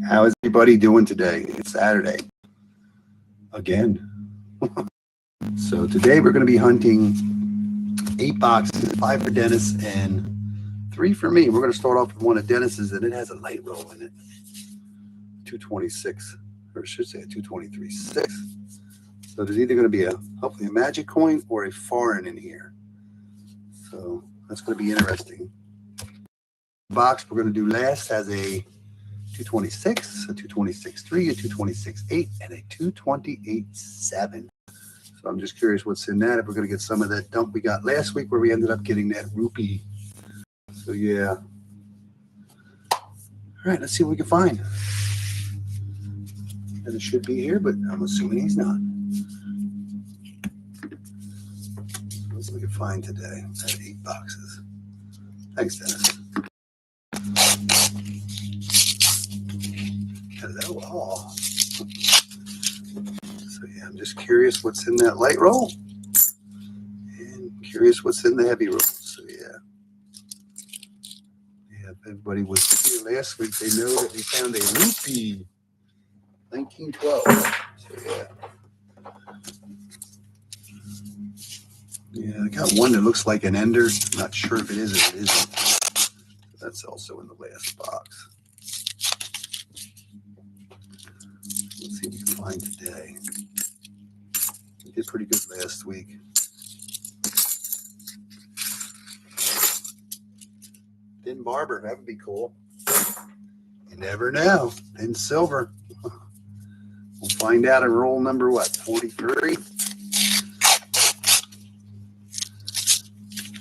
How is everybody doing today? It's Saturday again. So today we're going to be hunting 8 boxes, 5 for Dennis and 3 for me. We're going to start off with one of Dennis's, and it has a light roll in it. 226, or I should say a 223.6. So there's either going to be hopefully a magic coin or a foreign in here. So that's going to be interesting. The box we're going to do last has a 226, a 226.3, a 226.8, and a 228.7. So I'm just curious what's in that. If we're going to get some of that dump we got last week where we ended up getting that rupee. So yeah. All right, let's see what we can find. And it should be here, but I'm assuming he's not. Let's see what we can find today. I have 8 boxes. Thanks, Dennis. Hello. So yeah, I'm just curious what's in that light roll. And curious what's in the heavy roll. So yeah. Yeah, if everybody was here last week, they know that we found a rupee. 1912. So yeah. Yeah, I got one that looks like an ender. I'm not sure if it is or it isn't. That's also in the last box. Let's see what we can find today. We did pretty good last week. Thin barber, that would be cool. You never know. Thin silver. We'll find out in roll number what? 43.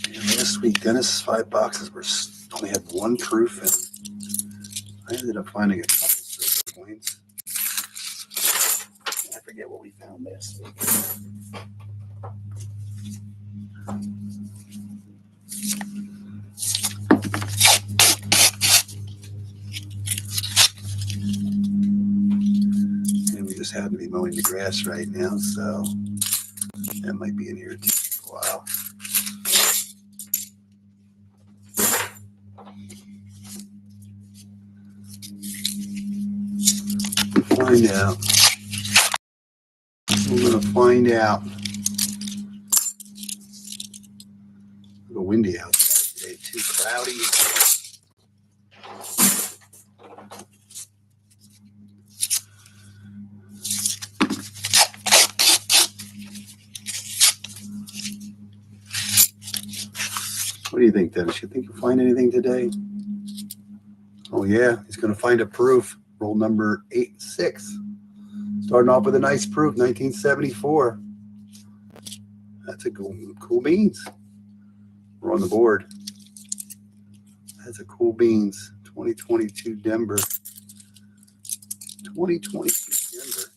And last week, Dennis' 5 boxes only had 1 proof, and I ended up finding a couple silver coins. I forget what we found last week. And we just happen to be mowing the grass right now, so that might be in here for a while. We'll find out. We're going to find out. A little windy outside today, too cloudy. What do you think, Dennis? You think you'll find anything today? Oh yeah, he's going to find a proof. Roll number 86. Starting off with a nice proof, 1974. That's a cool beans. We're on the board. That's a cool beans. 2022 Denver. 2022 Denver.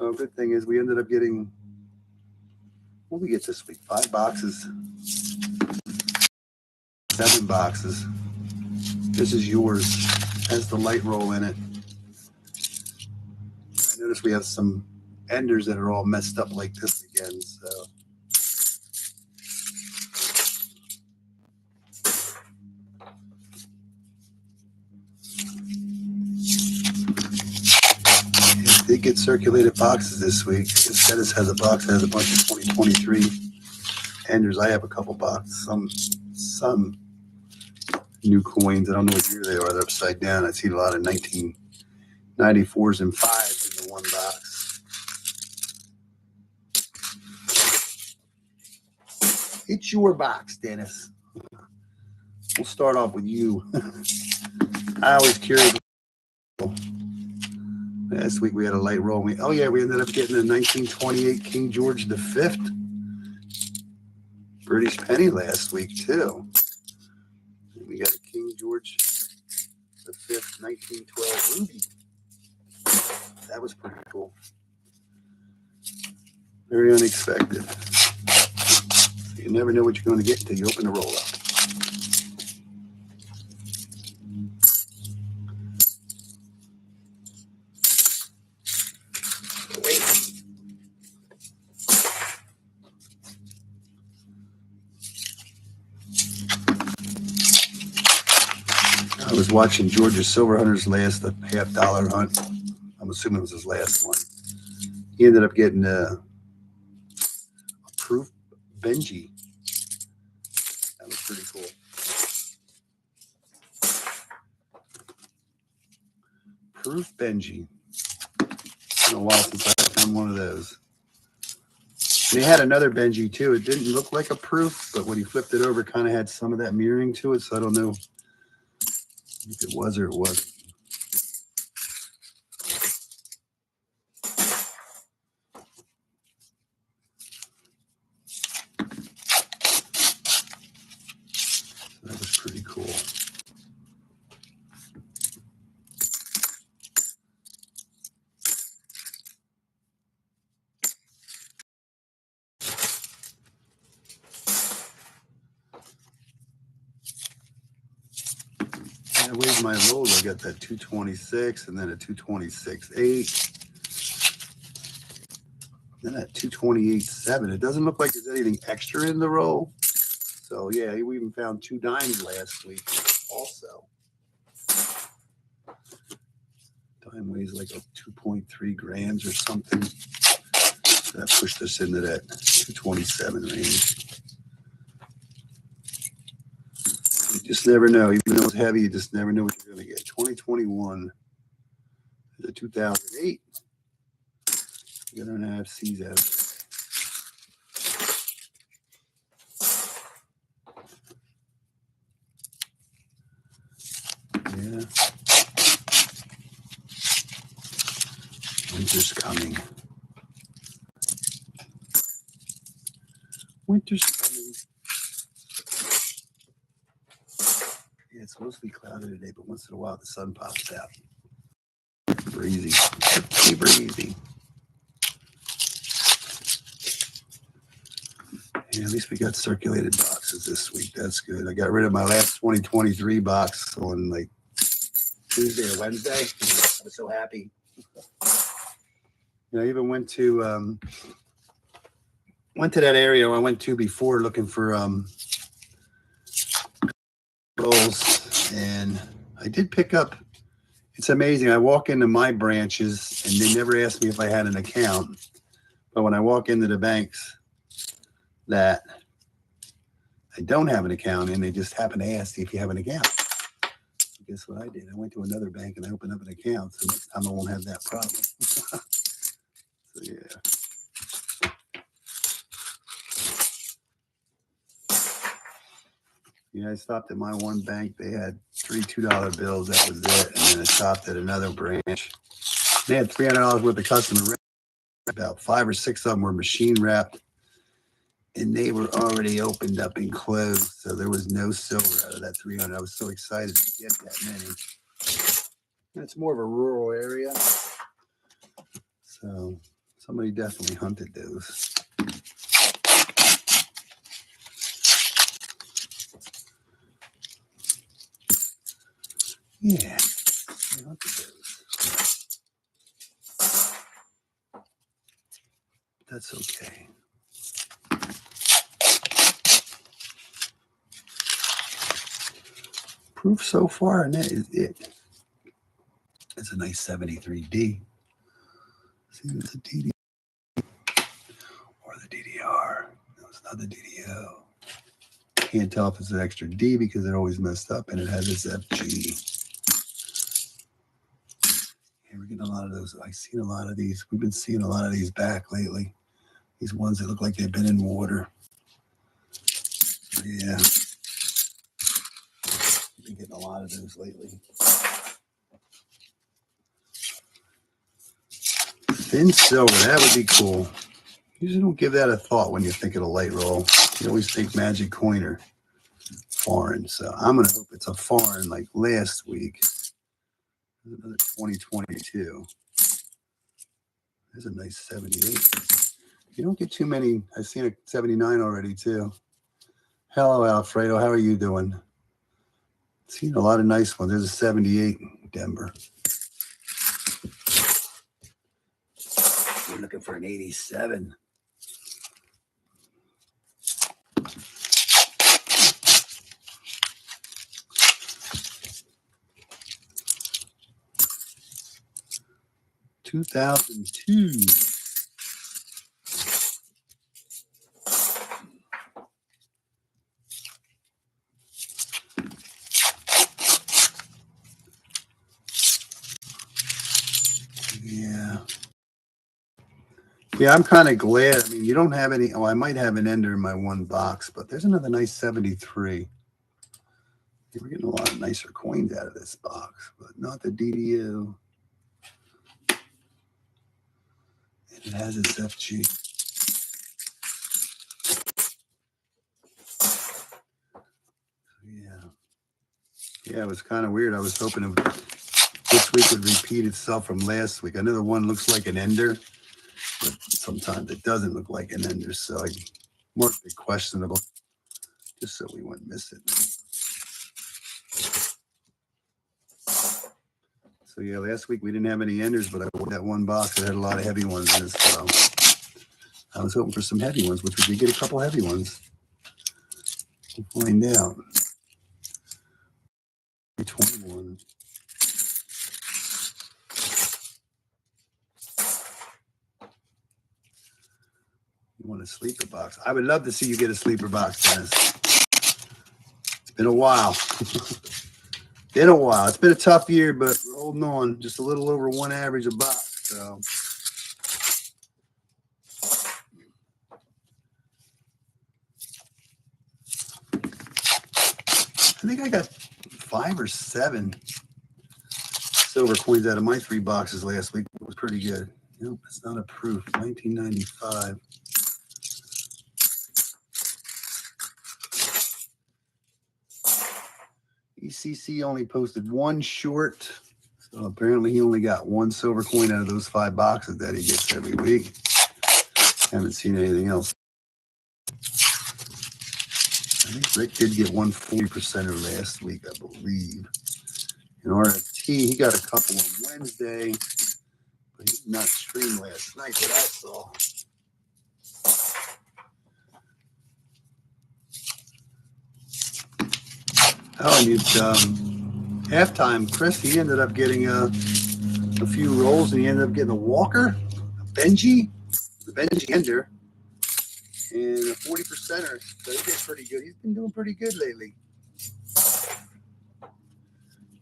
Oh, good thing is we ended up getting, what did we get this week? 5 boxes. 7 boxes. This is yours. Has the light roll in it. I notice we have some enders that are all messed up like this again, so. It did get circulated boxes this week. Dennis has a box that has a bunch of 2023 enders. I have a couple boxes, some new coins. I don't know what year they are. They're upside down. I've seen a lot of 1994s and 5s in the one box. It's your box, Dennis. We'll start off with you. I always curious. Last week we had a light roll. We ended up getting a 1928 King George V British penny last week too. We got a King George V 1912 ruby. That was pretty cool. Very unexpected. You never know what you're going to get until you open the roll up. was watching Georgia Silverhunter's last $50 hunt. I'm assuming it was his last one. He ended up getting a proof Benji. That was pretty cool. Proof Benji. It's been a while since I found one of those. And he had another Benji too. It didn't look like a proof, but when he flipped it over, it kind of had some of that mirroring to it. So I don't know if it was or it wasn't. So that was pretty cool. That weighs my load. I got that 226 and then a 226.8. Then that 228.7. It doesn't look like there's anything extra in the roll. So yeah, we even found 2 dimes last week also. Dime weighs like a 2.3 grams or something. So that pushed us into that 227 range. You just never know. Even though it's heavy, you just never know what you're going to get. 2021 is a 2008. You got an NIFCs out. Yeah. Winter's coming. Winter's coming. Yeah, it's mostly cloudy today, but once in a while the sun pops out. Breezy. Pretty breezy. Yeah, at least we got circulated boxes this week. That's good. I got rid of my last 2023 box on like Tuesday or Wednesday. I was so happy. I even went to that area I went to before looking for goals, and I did pick up. It's amazing. I walk into my branches and they never ask me if I had an account, but when I walk into the banks that I don't have an account in, they just happen to ask if you have an account. So guess what I did? I went to another bank and I opened up an account, so next time I won't have that problem. So yeah. Yeah, I stopped at my one bank. They had 3 $2 bills. That was it. And then I stopped at another branch. They had $300 worth of customer rent. About 5 or 6 of them were machine wrapped. And they were already opened up and closed. So there was no silver out of that 300. I was so excited to get that many. And it's more of a rural area. So somebody definitely hunted those. Yeah, they hunted those. That's okay. Proof so far, and that is it. It's a nice 73D. See, it's a DD or the DDR. No, it's not the DDO. Can't tell if it's an extra D because it always messed up, and it has this FG. Yeah, we're getting a lot of those. I've seen a lot of these. We've been seeing a lot of these back lately. These ones that look like they've been in water. Yeah. We've been getting a lot of those lately. Thin silver, that would be cool. Usually don't give that a thought when you think of a light roll. You always think magic coin or foreign. So I'm going to hope it's a foreign like last week. There's another 2022. There's a nice 78. You don't get too many. I've seen a 79 already too. Hello, Alfredo. How are you doing? Seen a lot of nice ones. There's a 78 Denver. We're looking for an 87. 2002. Yeah, I'm kind of glad. I mean, you don't have any. Oh, I might have an ender in my one box, but there's another nice 73. We're getting a lot of nicer coins out of this box, but not the DDO. And it has its FG. Yeah, it was kind of weird. I was hoping this week would repeat itself from last week. I know the one looks like an ender, but sometimes it doesn't look like an ender, so I marked it questionable just so we wouldn't miss it. So yeah, last week we didn't have any enders, but I bought that one box that had a lot of heavy ones in it, so I was hoping for some heavy ones, which we did get a couple heavy ones. We'll find out. 21. You want a sleeper box? I would love to see you get a sleeper box, Dennis. It's been a while. Been a while. It's been a tough year, but we're holding on. Just a little over one average a box. So I think I got 5 or 7 silver coins out of my 3 boxes last week. It was pretty good. Nope, it's not a proof. 1995. ECC only posted 1 short. So apparently he only got 1 silver coin out of those 5 boxes that he gets every week. Haven't seen anything else. I think Rick did get 1 40%er last week, I believe. In RFT, he got a couple on Wednesday, but he did not stream last night that I saw. Oh, and halftime, Chris, he ended up getting a few rolls, and he ended up getting a Walker, a Benji, the Benji ender, and a 40%er. So he did pretty good. He's been doing pretty good lately.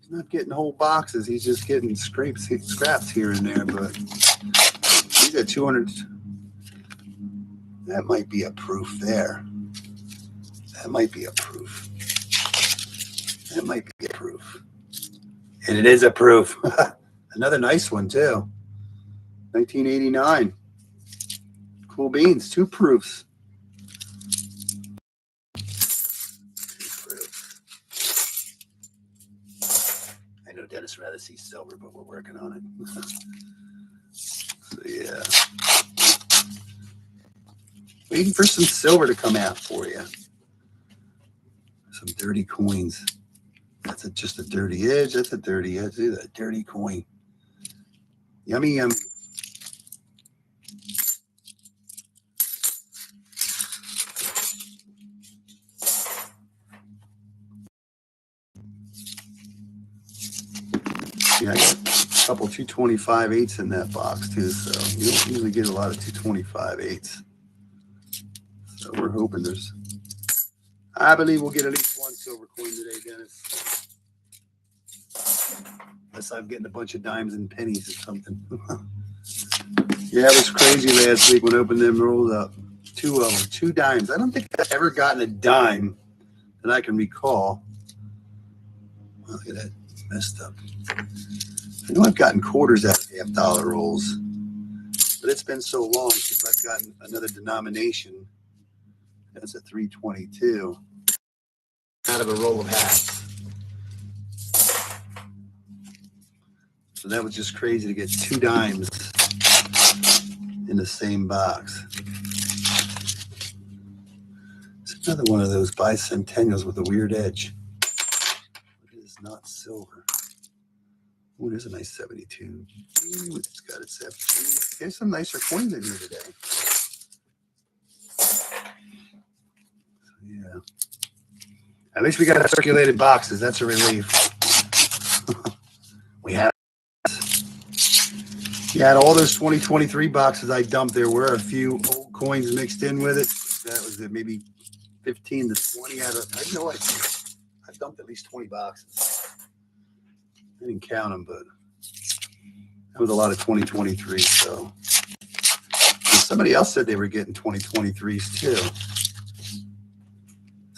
He's not getting whole boxes. He's just getting scraps here and there, but he's at 200. That might be a proof there. That might be a proof. That might be a proof. And it is a proof. Another nice one, too. 1989. Cool beans. 2 proofs. 2 proofs. I know Dennis would rather see silver, but we're working on it. So, yeah. Waiting for some silver to come out for you. Some dirty coins. That's just a dirty edge. That's a dirty edge. See that dirty coin. Yummy, yummy. Yeah, I got a couple 225/8s in that box too, so you don't usually get a lot of 225/8s. So we're hoping I believe we'll get at least 1 silver coin today, Dennis. Unless I'm getting a bunch of dimes and pennies or something. Yeah, it was crazy last week when I opened them rolls up. 2 of them, 2 dimes. I don't think I've ever gotten a dime that I can recall. Look at that, messed up. I know I've gotten quarters out of $50 rolls, but it's been so long since I've gotten another denomination. That's a 322 out of a roll of hats. So that was just crazy to get 2 dimes in the same box. It's another one of those bicentennials with a weird edge. It is not silver. Oh, there's a nice 72. It's got its FG. There's some nicer coins in here today. Yeah. At least we got circulated boxes. That's a relief. We have. Yeah, out of all those 2023 boxes I dumped, there were a few old coins mixed in with it. That was maybe 15 to 20 out of, I have no idea. I dumped at least 20 boxes. I didn't count them, but that was a lot of 2023. So somebody else said they were getting 2023s too.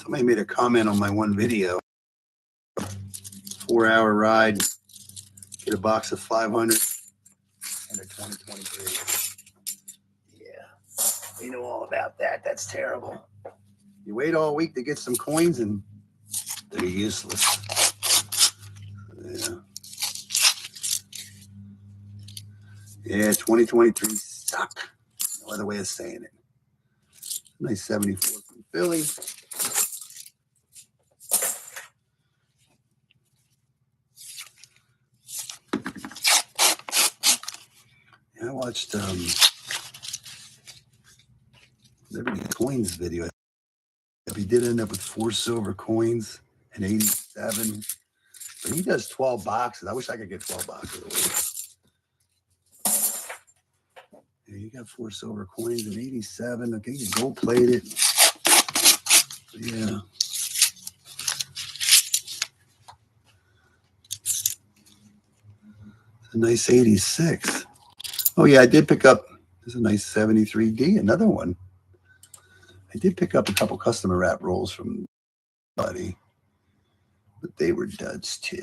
Somebody made a comment on my one video. 4-hour ride, get a box of 500 and a 2023. Yeah, we know all about that. That's terrible. You wait all week to get some coins and they're useless. Yeah. Yeah, 2023 suck. No other way of saying it. Nice 74 from Philly. I watched Liberty Coins video. He did end up with 4 silver coins and 87. But he does 12 boxes. I wish I could get 12 boxes a week. Yeah, you got 4 silver coins and 87. Okay, you gold plated. Yeah. It's a nice 86. Oh yeah, I did pick up. There's a nice 73D, another one. I did pick up a couple customer wrap rolls from Buddy, but they were duds too.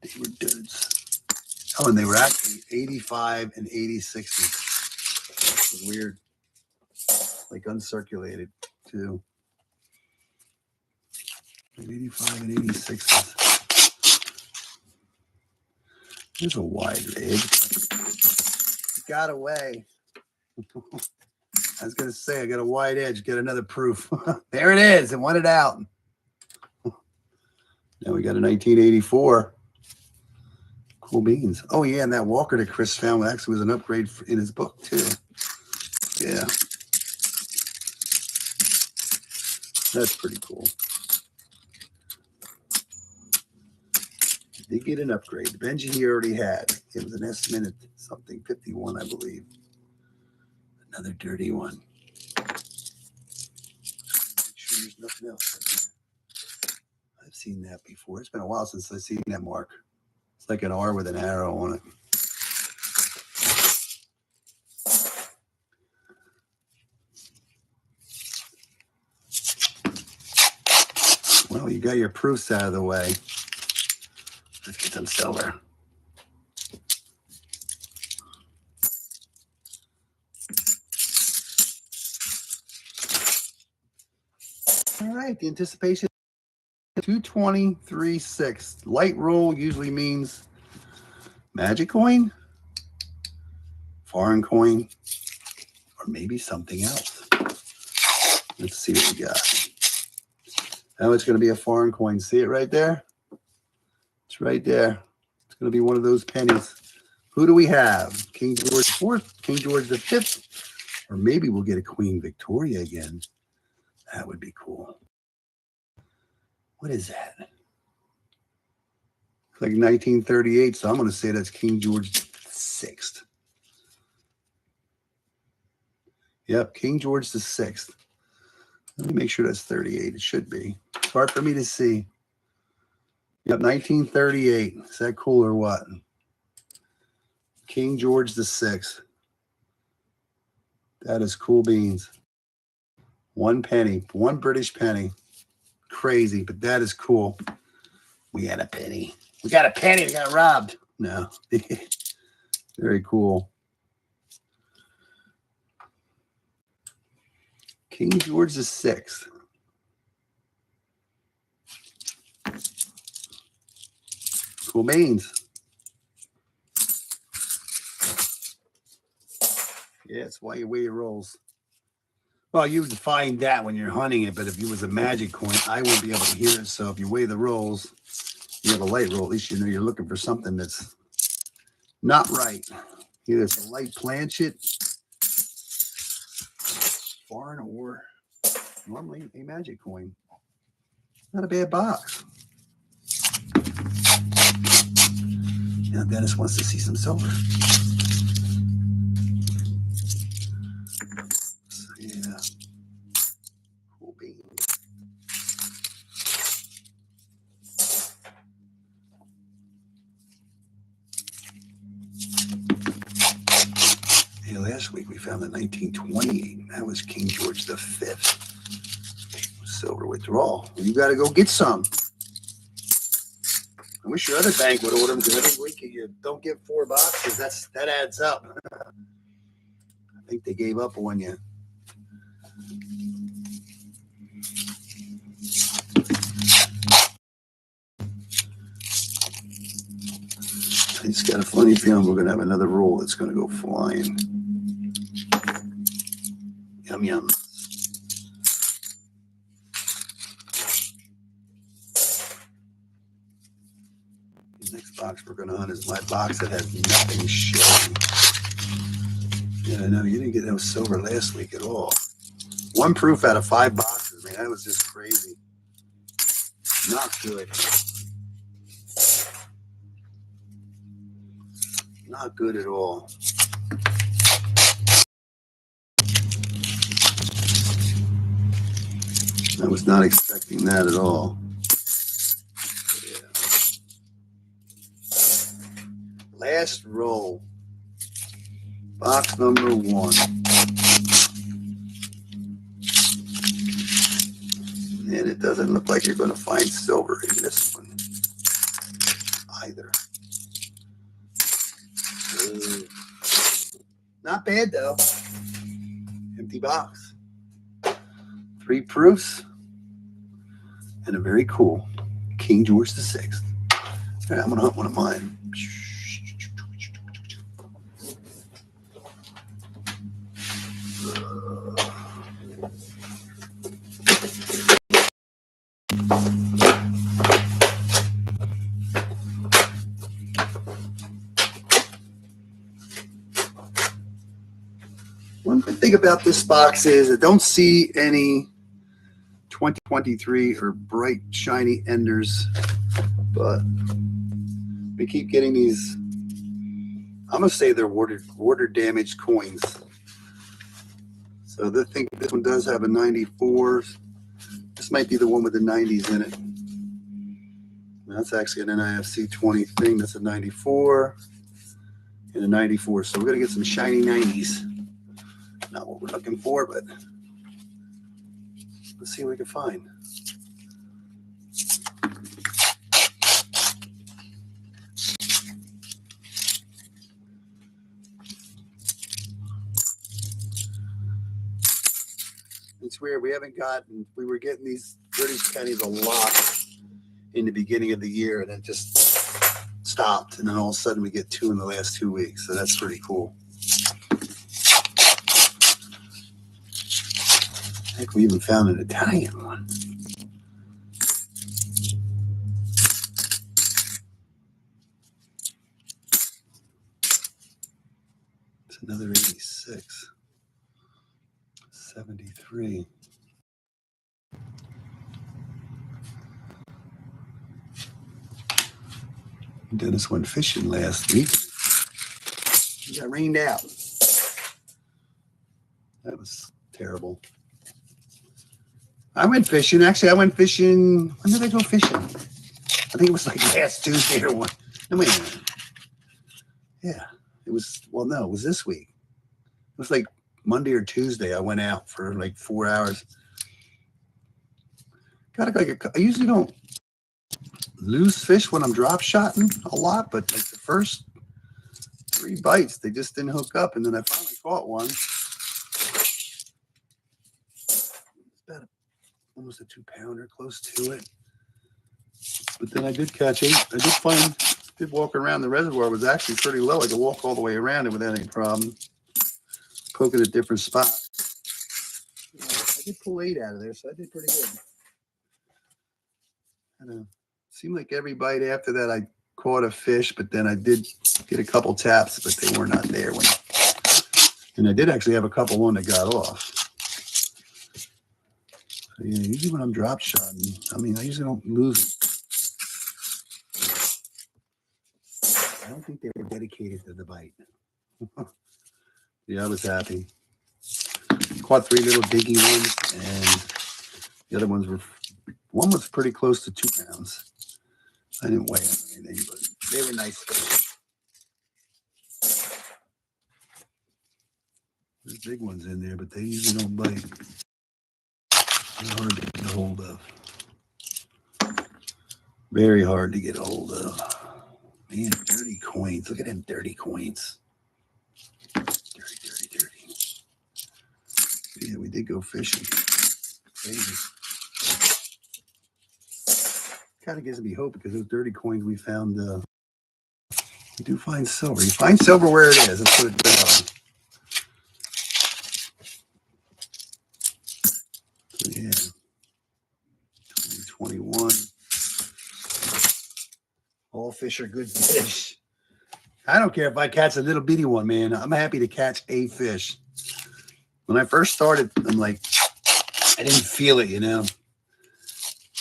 They were duds. Oh, and they were actually 85 and 86. Weird. Like uncirculated too. 85 and 86. There's a wide edge. It got away. I was going to say, I got a wide edge. Get another proof. There it is. It wanted out. Now we got a 1984. Cool beans. Oh, yeah. And that Walker that Chris found actually was an upgrade in his book, too. Yeah. That's pretty cool. Did get an upgrade. Benji he already had. It was an S-minute something, 51, I believe. Another dirty one. Make sure there's nothing else in here. I've seen that before. It's been a while since I've seen that mark. It's like an R with an arrow on it. Well, you got your proofs out of the way. Let's get some silver. All right, the anticipation 223.6. Light roll usually means magic coin, foreign coin, or maybe something else. Let's see what we got. Now it's going to be a foreign coin. See it right there? It's right there. It's going to be one of those pennies. Who do we have? King George IV, King George V, or maybe we'll get a Queen Victoria again. That would be cool. What is that? It's like 1938, so I'm going to say that's King George VI. Yep, King George VI. Let me make sure that's 38. It should be. It's hard for me to see. Yep, 1938. Is that cool or what? King George VI. That is cool beans. 1 penny. 1 British penny. Crazy, but that is cool. We had a penny. We got a penny. We got robbed. No. Very cool. King George VI. Cool beans. Yeah, that's why you weigh your rolls. Well, you would find that when you're hunting it, but if it was a magic coin, I wouldn't be able to hear it. So if you weigh the rolls, you have a light roll, at least you know you're looking for something that's not right. Either it's a light planchet, foreign, or normally a magic coin. Not a bad box. Now Dennis wants to see some silver. So, yeah. Cool beans. Yeah, last week we found the 1928. That was King George V. Silver withdrawal. You got to go get some. I wish your other bank would order them, because every week you don't get 4 boxes. That adds up. I think they gave up on you. I just got a funny feeling we're going to have another roll that's going to go flying. Yum, yum. The next box we're going to hunt is my box that has nothing showing. Yeah, I know. You didn't get no silver last week at all. 1 proof out of 5 boxes, man. That was just crazy. Not good. Not good at all. I was not expecting that at all. Yeah. Last roll. Box number 1. And it doesn't look like you're going to find silver in this one either. Not bad though. Empty box. 3 proofs. And a very cool King George VI. All right, I'm going to hunt one of mine. One good thing about this box is I don't see any 2023 or bright shiny enders, but we keep getting these. I'm gonna say they're water damaged coins. So I think this one does have a 94. This might be the one with the 90s in it. That's actually an NIFC 20 thing. That's a 94 and a 94. So we're gonna get some shiny 90s. Not what we're looking for, but let's see what we can find. It's weird. We were getting these 30 pennies a lot in the beginning of the year, and it just stopped. And then all of a sudden we get 2 in the last 2 weeks. So that's pretty cool. Heck, we even found an Italian one. It's another 86. 73. Dennis went fishing last week. He got rained out. That was terrible. I went fishing. Actually, I went fishing. When did I go fishing? I think it was like last Tuesday or one. No, wait a minute. Yeah, it was. Well, no, it was this week. It was like Monday or Tuesday. I went out for like 4 hours. I usually don't lose fish when I'm drop shotting a lot, but like the first 3 bites, they just didn't hook up, and then I finally caught one. Almost a 2-pounder, close to it. But then I did catch 8. I did walk around the reservoir. It was actually pretty low. I could walk all the way around it without any problem. Poke at a different spot. I did pull 8 out of there, so I did pretty good. It seemed like every bite after that I caught a fish, but then I did get a couple taps, but they were not there. And I did actually have a couple on that got off. Yeah, usually when I'm drop shotting, I usually don't lose it. I don't think they were dedicated to the bite. Yeah, I was happy. Caught 3 little dinky ones, and the other ones were, one was pretty close to 2 pounds. I didn't weigh them or anything, but they were nice fish. There's big ones in there, but they usually don't bite. They're hard to get a hold of. Very hard to get a hold of. Man, dirty coins. Look at them dirty coins. Dirty, dirty, dirty. Yeah, we did go fishing. Crazy. Kind of gives me hope because those dirty coins we found, we do find silver. You find silver where it is. Let's put it down. So, yeah. 2021. All fish are good fish. I don't care if I catch a little bitty one, man. I'm happy to catch a fish. When I first started, I'm like, I didn't feel it, you know.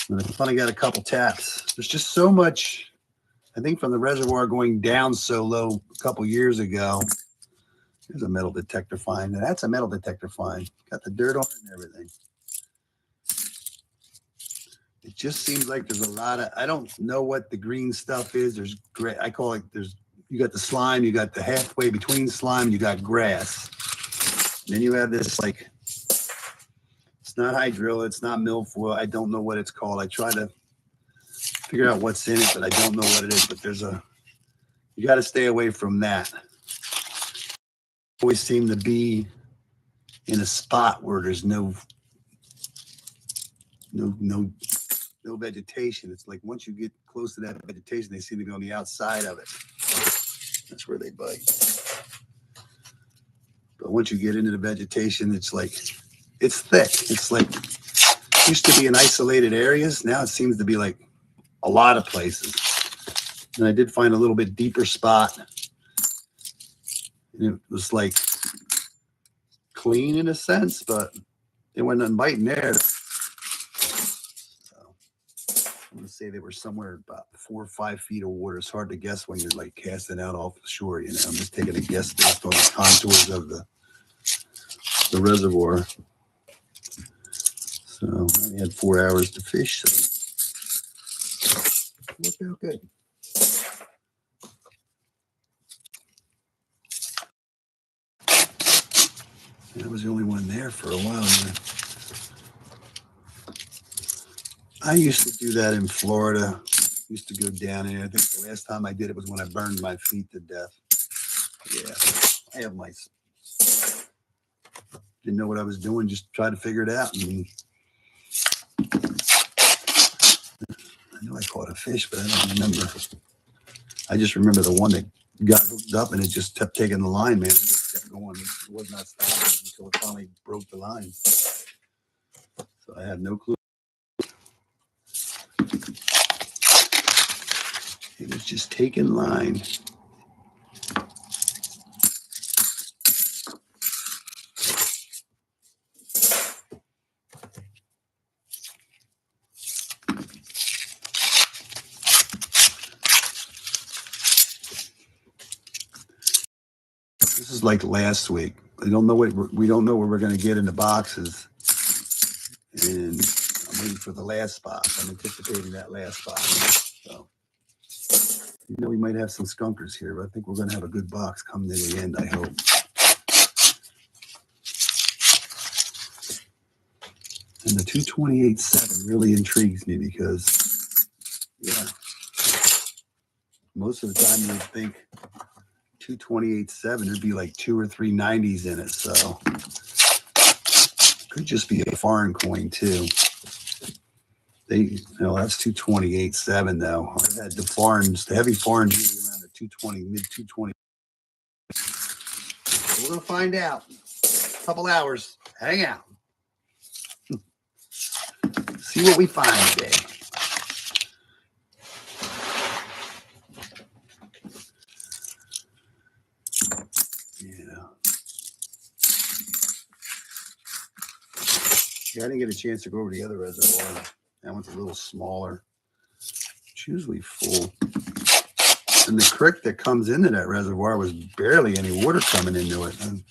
And I finally got a couple taps. There's just so much, I think from the reservoir going down so low a couple years ago. There's a metal detector find. Now, that's a metal detector find. Got the dirt on it and everything. It just seems like there's a lot of, I don't know what the green stuff is. There's gray, I call it, you got the slime, you got the halfway between slime, you got grass. And then you have this like, it's not hydrilla, it's not milfoil. I don't know what it's called. I try to figure out what's in it, but I don't know what it is. But you got to stay away from that. Always seem to be in a spot where there's no vegetation. It's like once you get close to that vegetation, they seem to be on the outside of it. That's where they bite. But once you get into the vegetation, it's like, it's thick. It's like, it used to be in isolated areas. Now it seems to be like a lot of places. And I did find a little bit deeper spot. And it was like clean in a sense, but there wasn't nothing biting there. I'm going to say they were somewhere about 4 or 5 feet of water. It's hard to guess when you're like casting out off the shore. You know, I'm just taking a guess based on the contours of the reservoir. So I had 4 hours to fish. So it worked out good. I was the only one there for a while. I used to do that in Florida. Used to go down there. I think the last time I did it was when I burned my feet to death. Yeah, I have my. Didn't know what I was doing. Just tried to figure it out. And I know I caught a fish, but I don't remember. I just remember the one that got hooked up and it just kept taking the line, man. It just kept going. It was not stopping until it finally broke the line. So I have no clue. It was just taking line. This is like last week. We don't know what we're going to get in the boxes, and I'm waiting for the last box. I'm anticipating that last box. So, we might have some skunkers here, but I think we're going to have a good box come to the end. I hope. And the 228.7 really intrigues me because, yeah, most of the time you would think 228.7, there'd be like 2 or 3 90s in it. So could just be a foreign coin too. That's 228.7 though. I've had the heavy foreigns usually around the 220, mid 220. We're gonna find out. A couple hours. Hang out. See what we find today. Yeah, I didn't get a chance to go over the other reservoir. That one's a little smaller. It's usually full. And the creek that comes into that reservoir was barely any water coming into it. And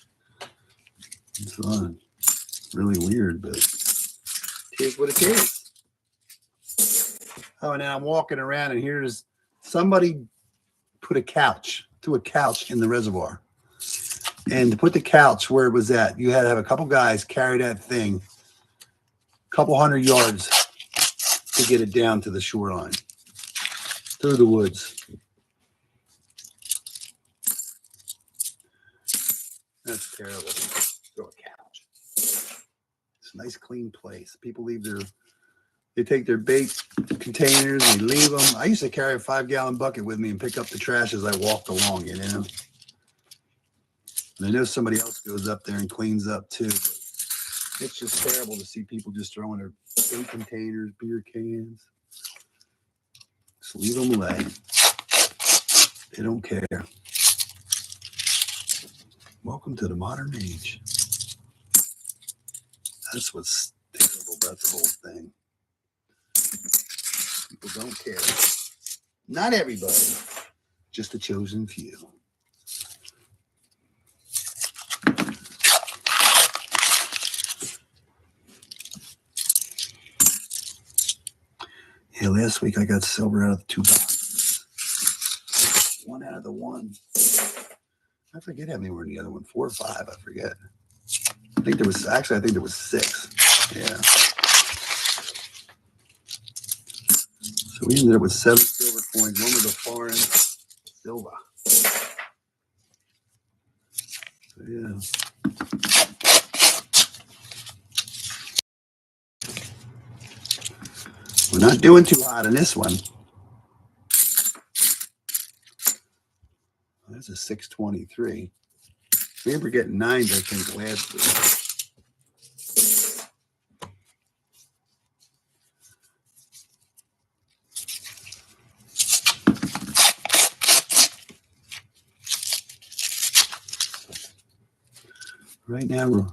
it's really weird, but it is what it is. Oh, and now I'm walking around, and here's somebody put a couch in the reservoir. And to put the couch where it was at, you had to have a couple guys carry that thing a couple 100 yards to get it down to the shoreline, through the woods. That's terrible. Throw a couch. It's a nice, clean place. People they take their bait containers, they leave them. I used to carry a 5-gallon bucket with me and pick up the trash as I walked along, you know. And I know somebody else goes up there and cleans up too. But it's just terrible to see people just throwing their bait containers, beer cans. Just leave them away. They don't care. Welcome to the modern age. That's what's terrible about the whole thing. People don't care. Not everybody, just the chosen few. Yeah, last week I got silver out of the 2 boxes. 1 out of the 1. I forget how many were in the other one. 4 or 5, I forget. I think there was 6. Yeah. So we ended up with 7 silver coins. 1 was a foreign silver. So yeah. We're not doing too hot in this one. That's a 623. We were getting 9s, I think, last week. Right now, we're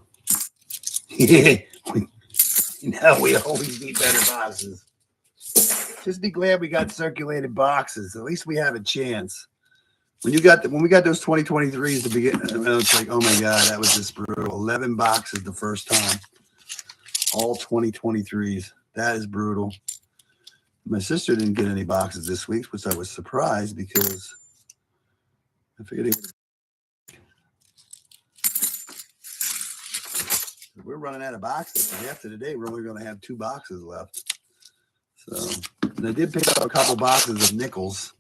we always need better boxes. Just be glad we got circulated boxes. At least we have a chance. When we got those 2023s to begin, it's like, oh my God, that was just brutal. 11 boxes the first time. All 2023s. That is brutal. My sister didn't get any boxes this week, which I was surprised because I figured it would. We're running out of boxes. So after today, we're only going to have 2 boxes left. So, and I did pick up a couple boxes of nickels,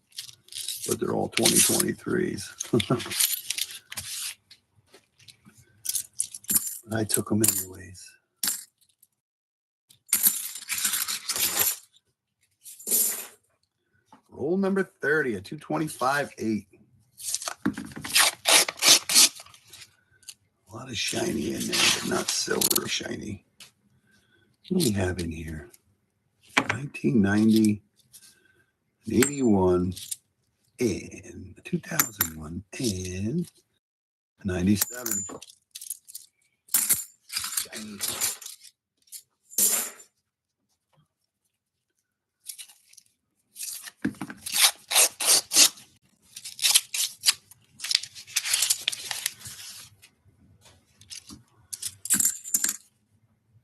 but they're all 2023s. But I took them anyways. Roll number 30, a 225.8. A lot of shiny in there, but not silver shiny. What do we have in here? 1990, 81, and 2001, and 97. Shiny.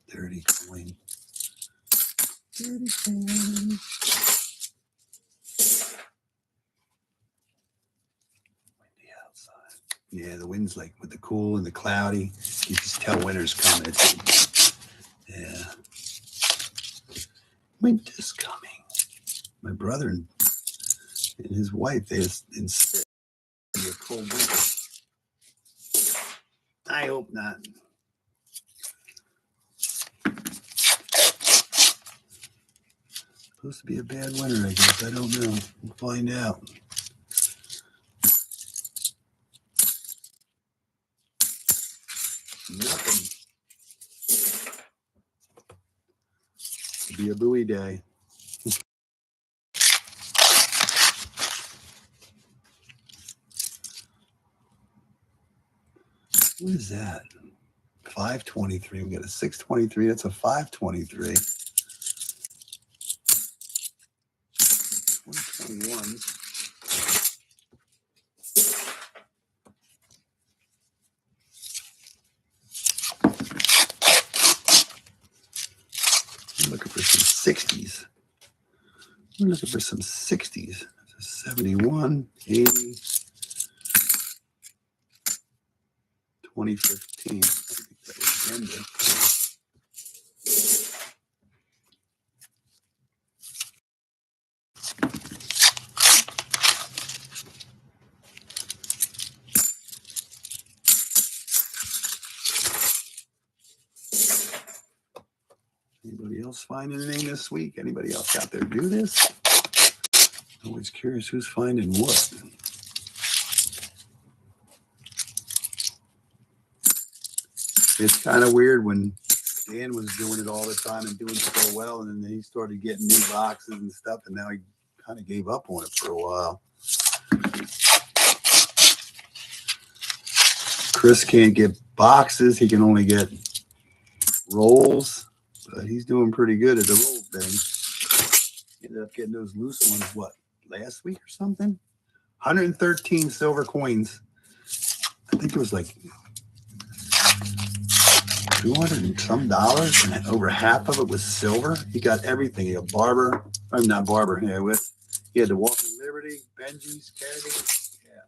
Dirty coin. Dirty coin. Windy outside. Yeah, the wind's like with the cool and the cloudy. You just tell winter's coming. Yeah. Winter's coming. My brother and his wife, they insist on a cold winter. I hope not. Supposed to be a bad winter, I guess. I don't know. We'll find out. Nothing. It'll be a buoy day. What is that? 523. We got a 623. That's a 523. 2021. 60s. We're looking for some 60s. 71, 80, 2015. I think that was Denver. Anybody else find anything this week? Anybody else out there do this? Always curious who's finding what. It's kind of weird when Dan was doing it all the time and doing so well, and then he started getting new boxes and stuff, and now he kind of gave up on it for a while. Chris can't get boxes. He can only get rolls, but he's doing pretty good at the roll thing. He ended up getting those loose ones, what, last week or something? 113 silver coins. I think it was like $200 and some, and over half of it was silver. He got everything. He got Barber. I'm not Barber. Yeah, with he had the Walking Liberty, Benji's, Kennedy. Yeah,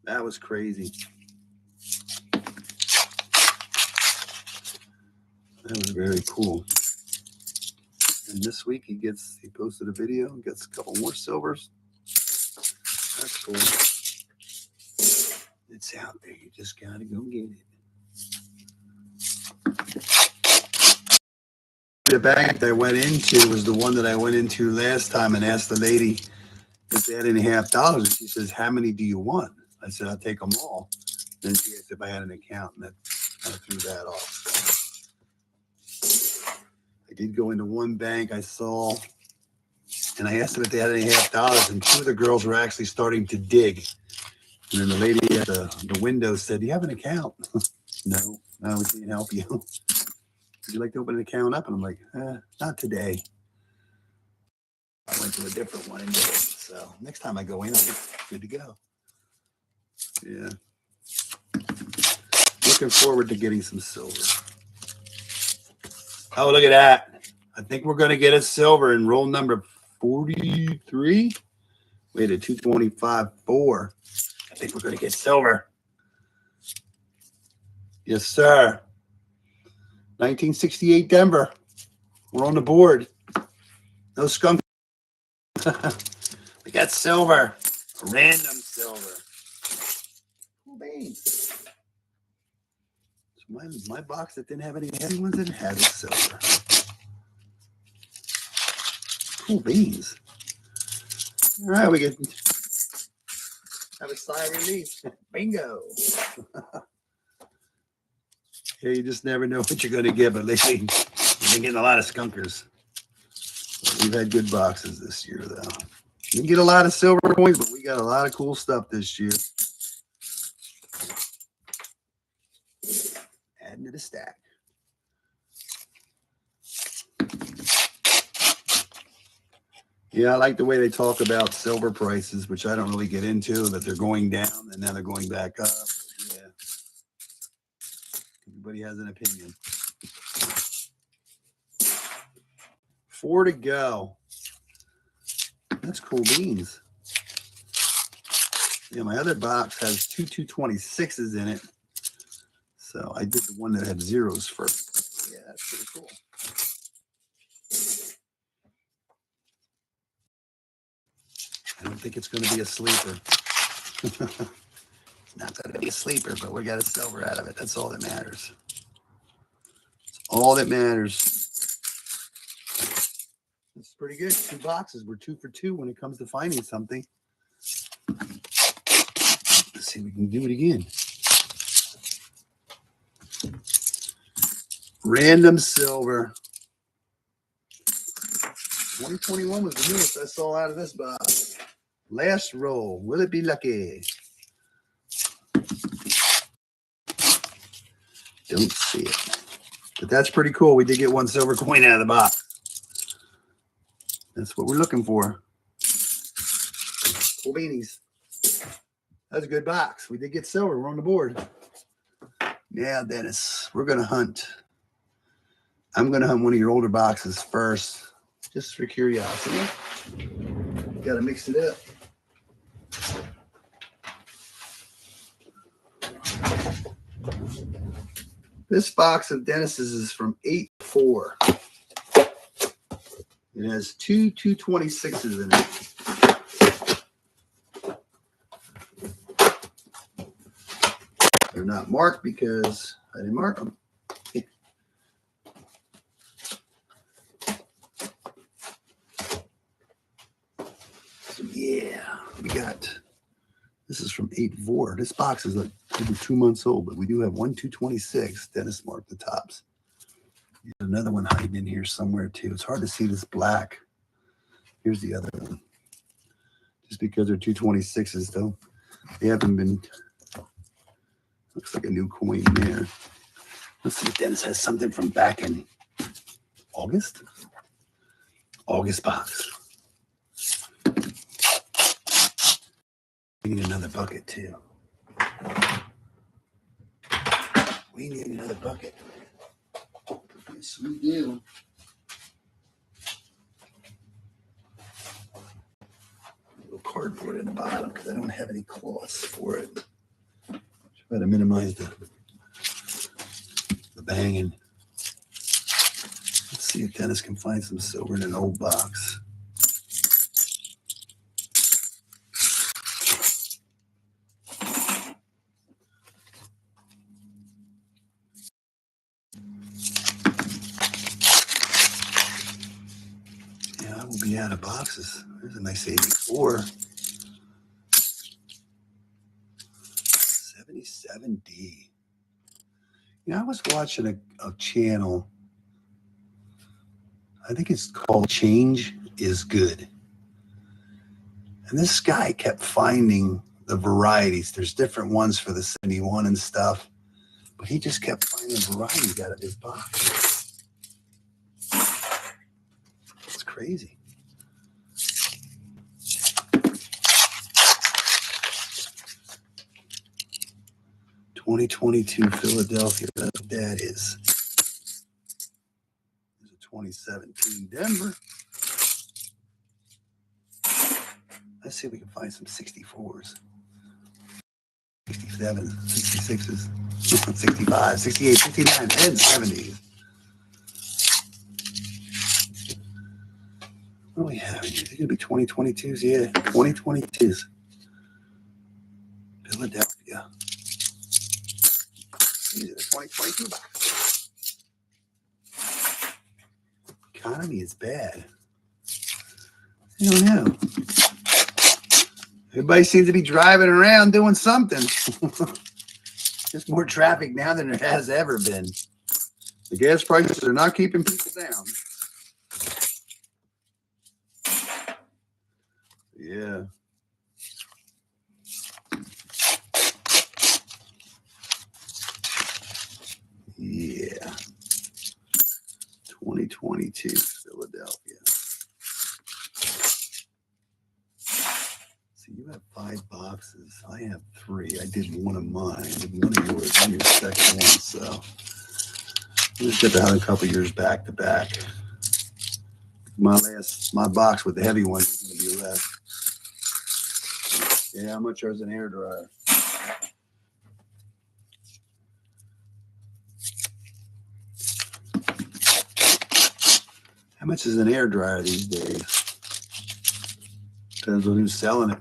that was crazy. That was very cool. And this week he posted a video and gets a couple more silvers. That's cool. It's out there. You just gotta go get it. The bank that I went into was the one that I went into last time and asked the lady if they had any $50. And she says, "How many do you want?" I said, "I'll take them all." Then she asked if I had an account, and that kind of threw that off. I did go into one bank I saw, and I asked them if they had any $50, and two of the girls were actually starting to dig. And then the lady at the window said, "Do you have an account?" No, we can't help you. Would you like to open an account up? And I'm like, not today. I went to a different one and did it. So next time I go in, I'll be good to go. Yeah. Looking forward to getting some silver. Oh, look at that. I think we're going to get a silver in roll number 43. We had a 225.4. I think we're going to get silver. Yes, sir. 1968 Denver. We're on the board. No skunk. We got silver. Random silver. Cool beans. So my box that didn't have any heavy ones in it had a silver. Cool beans. All right, we get have a sigh of relief. Bingo. Yeah, you just never know what you're going to get, but lately we've been getting a lot of skunkers. We've had good boxes this year, though. We didn't get a lot of silver coins, but we got a lot of cool stuff this year. Adding to the stack. Yeah, I like the way they talk about silver prices, which I don't really get into, that they're going down and now they're going back up. Yeah. Everybody has an opinion. 4 to go. That's cool beans. Yeah, my other box has two 226s in it. So I did the one that had zeros first. Yeah, that's pretty cool. I don't think it's going to be a sleeper. It's not going to be a sleeper, but we got a silver out of it. That's all that matters. It's all that matters. It's pretty good. 2 boxes. We're 2 for 2 when it comes to finding something. Let's see if we can do it again. Random silver. 2021 was the newest I saw out of this box. Last roll. Will it be lucky? Don't see it. But that's pretty cool. We did get 1 silver coin out of the box. That's what we're looking for. Cool beanies. That's a good box. We did get silver. We're on the board. Yeah, Dennis. We're going to hunt. I'm going to hunt one of your older boxes first, just for curiosity. Got to mix it up. This box of Dennis's is from 8-4. It has two 226s in it. They're not marked because I didn't mark them. So yeah, we got, this is from 8-4. This box is like over 2 months old, but we do have one 226. Dennis marked the tops. There's another one hiding in here somewhere too. It's hard to see this black. Here's the other one. Just because they're 226s though, they haven't been, looks like a new coin there. Let's see if Dennis has something from back in August. August box. We need another bucket too. We need another bucket. Yes, we do. A little cardboard in the bottom because I don't have any cloths for it. Try to minimize the banging. Let's see if Dennis can find some silver in an old box. Yeah, I will be out of boxes. There's a nice 84. 77D. You know, I was watching a channel. I think it's called Change is Good. And this guy kept finding the varieties. There's different ones for the 71 and stuff. But he just kept finding varieties out of his box. It's crazy. '22 Philadelphia. That's what that is. There's a 2017 Denver. Let's see if we can find some 64s. 67, 66s, 65, 68, 69, and 70s. What do we have? Is it going to be 2022s? Yeah, 2022s. Philadelphia. These are the 2022 box. Economy is bad. I don't know. Everybody seems to be driving around doing something. There's more traffic now than there has ever been. The gas prices are not keeping people down. Yeah. Yeah. 2022 Philadelphia. So you have 5 boxes. I have 3. I did one of mine. I did one of yours. I'm your second one. So we just got to have a couple years back to back. My box with the heavy one is going to be left. Yeah, how much is an air dryer? How much is an air dryer these days? Depends on who's selling it.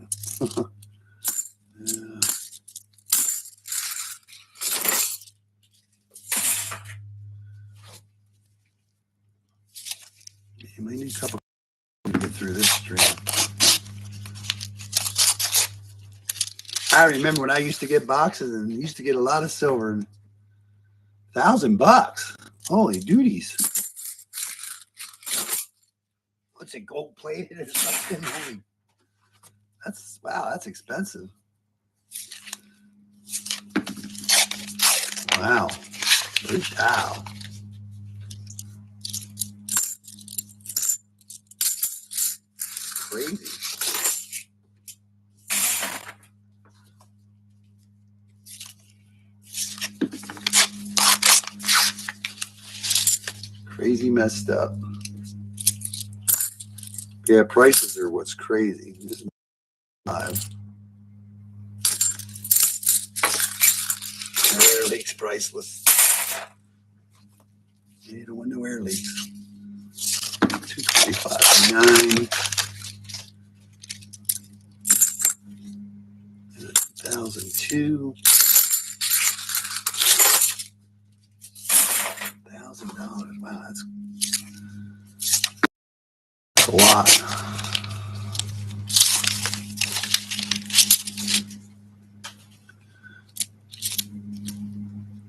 Yeah. You might need a couple to get through this stream. I remember when I used to get boxes and used to get a lot of silver. And $1,000. Holy duties. What's it, gold plated or something? Holy, wow, that's expensive. Wow. Good cow. Crazy. Crazy messed up. Yeah, prices are what's crazy. This is live. No air leaks priceless. You don't want no air leaks. 225.9. 2002. $1,000. Wow, that's a lot.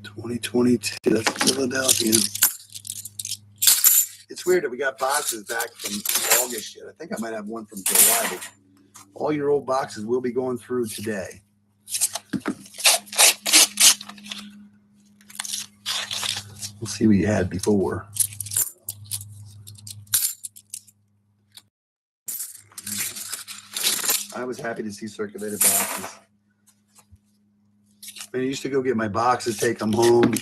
$2022. That's Philadelphia. It's weird that we got boxes back from August yet. I think I might have one from July. But all your old boxes will be going through today. We'll see what you had before. I was happy to see circulated boxes. I mean, I used to go get my boxes, take them home,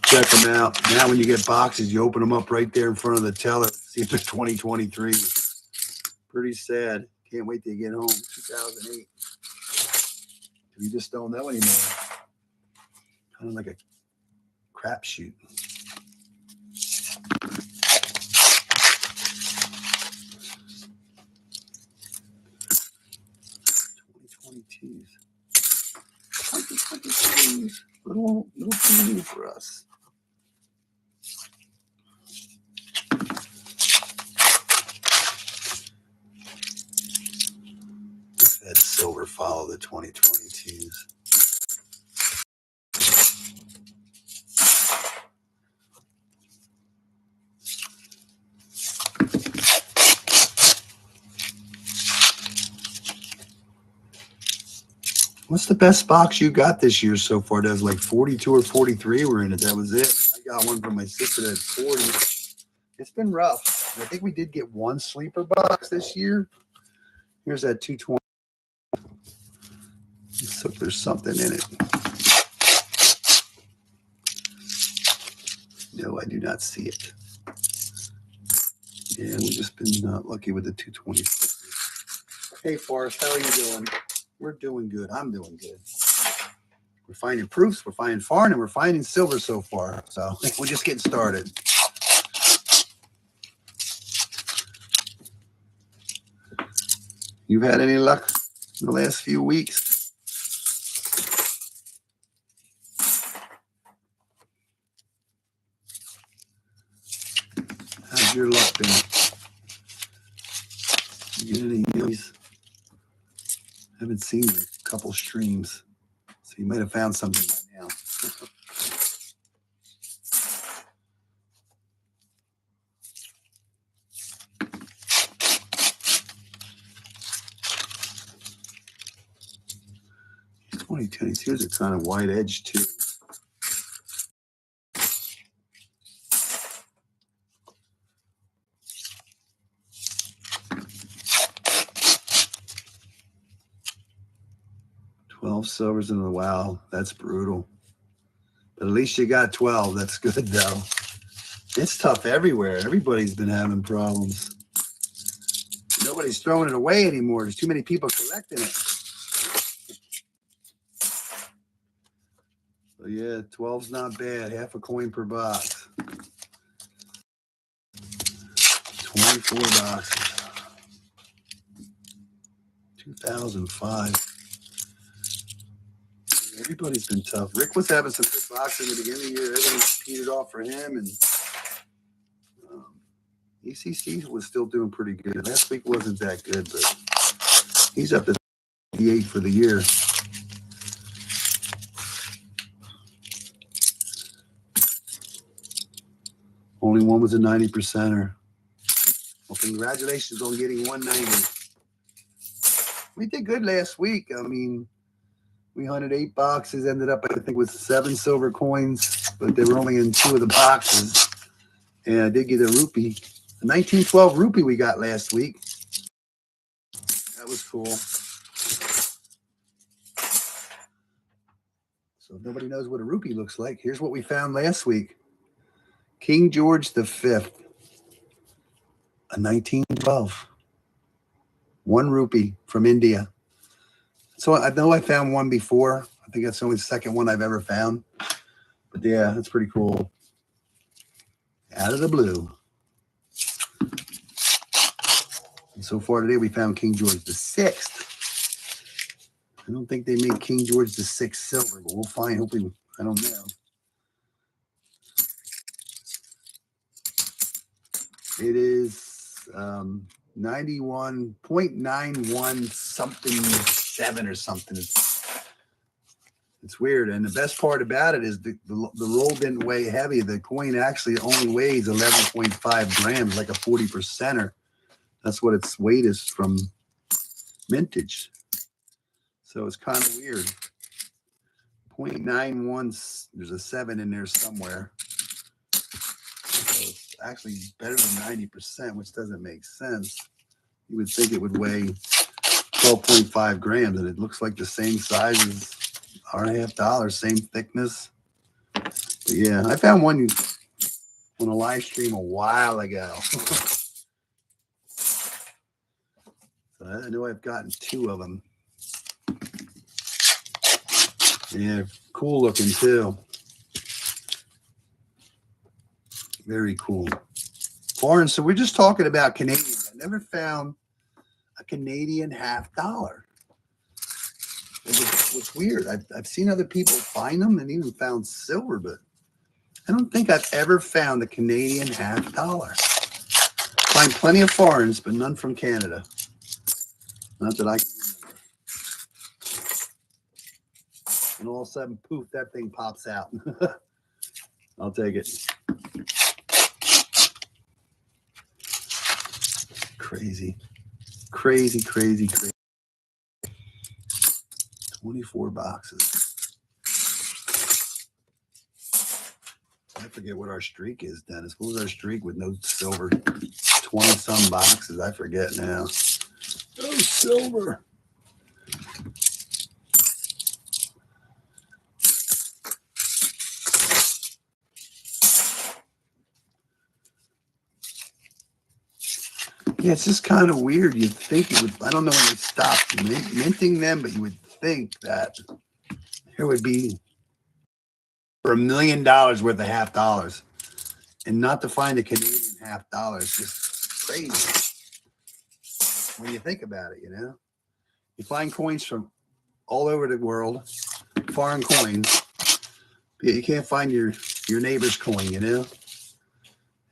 check them out. Now when you get boxes, you open them up right there in front of the teller, see if they're 2023. Pretty sad. Can't wait till you get home. 2008. You just don't know anymore. Kind of like a crapshoot. 2022s. 2022s. Little too new for us. That silver follow the 2022s. What's the best box you got this year so far? That was like 42 or 43 were in it. That was it. I got one from my sister that had 40. It's been rough. I think we did get one sleeper box this year. Here's that 220. So there's something in it. No, I do not see it. Yeah, we've just been not lucky with the 220. Hey, Forrest, how are you doing? We're doing good. I'm doing good. We're finding proofs, we're finding foreign, and we're finding silver so far. So we're just getting started. You've had any luck in the last few weeks? How's your luck been? You get any news? I haven't seen a couple streams, so you might have found something by now. These 2022s are kind of wide edge too. Silvers in the wow, that's brutal. But at least you got 12. That's good though. It's tough everywhere. Everybody's been having problems. Nobody's throwing it away anymore. There's too many people collecting it. So yeah, 12's not bad. Half a coin per box. 24 boxes. 2005. Everybody's been tough. Rick was having some good boxes at the beginning of the year. Everything petered off for him, and ECC was still doing pretty good. Last week wasn't that good, but he's up to 88 for the year. Only one was a 90%er. Well, congratulations on getting 190. We did good last week. I mean, we hunted 8 boxes, ended up, I think, with 7 silver coins, but they were only in 2 of the boxes. And I did get a rupee. The 1912 rupee we got last week. That was cool. So if nobody knows what a rupee looks like, here's what we found last week. King George V, a 1912. 1 rupee from India. So I know I found one before. I think that's the only second one I've ever found. But yeah, that's pretty cool. Out of the blue. And so far today, we found King George VI. I don't think they made King George VI silver, but we'll find. Hopefully, I don't know. It is 91.91 something 7 or something. It's weird. And the best part about it is the roll didn't weigh heavy. The coin actually only weighs 11.5 grams, like a 40%er. That's what its weight is from mintage. So it's kind of weird. 0.91, there's a 7 in there somewhere. So it's actually better than 90%, which doesn't make sense. You would think it would weigh 12.5 grams, and it looks like the same size as $1.50, same thickness. But yeah, I found one on a live stream a while ago. So I know I've gotten 2 of them. Yeah, cool looking too. Very cool. Foreign, so we're just talking about Canadians. I never found a Canadian $50. It's weird. I've seen other people find them and even found silver, but I don't think I've ever found a Canadian $50. Find plenty of foreigns, but none from Canada. Not that I can remember. And all of a sudden, poof, that thing pops out. I'll take it. Crazy. Crazy, crazy, crazy. 24 boxes. I forget what our streak is, Dennis. What was our streak with no silver? 20-some boxes. I forget now. No silver. Yeah, it's just kind of weird. You'd think it would, I don't know when they stopped minting them, but you would think that there would be for $1 million worth of $50, and not to find a Canadian $50 is just crazy when you think about it. You know, you find coins from all over the world, foreign coins, but you can't find your neighbor's coin. You know,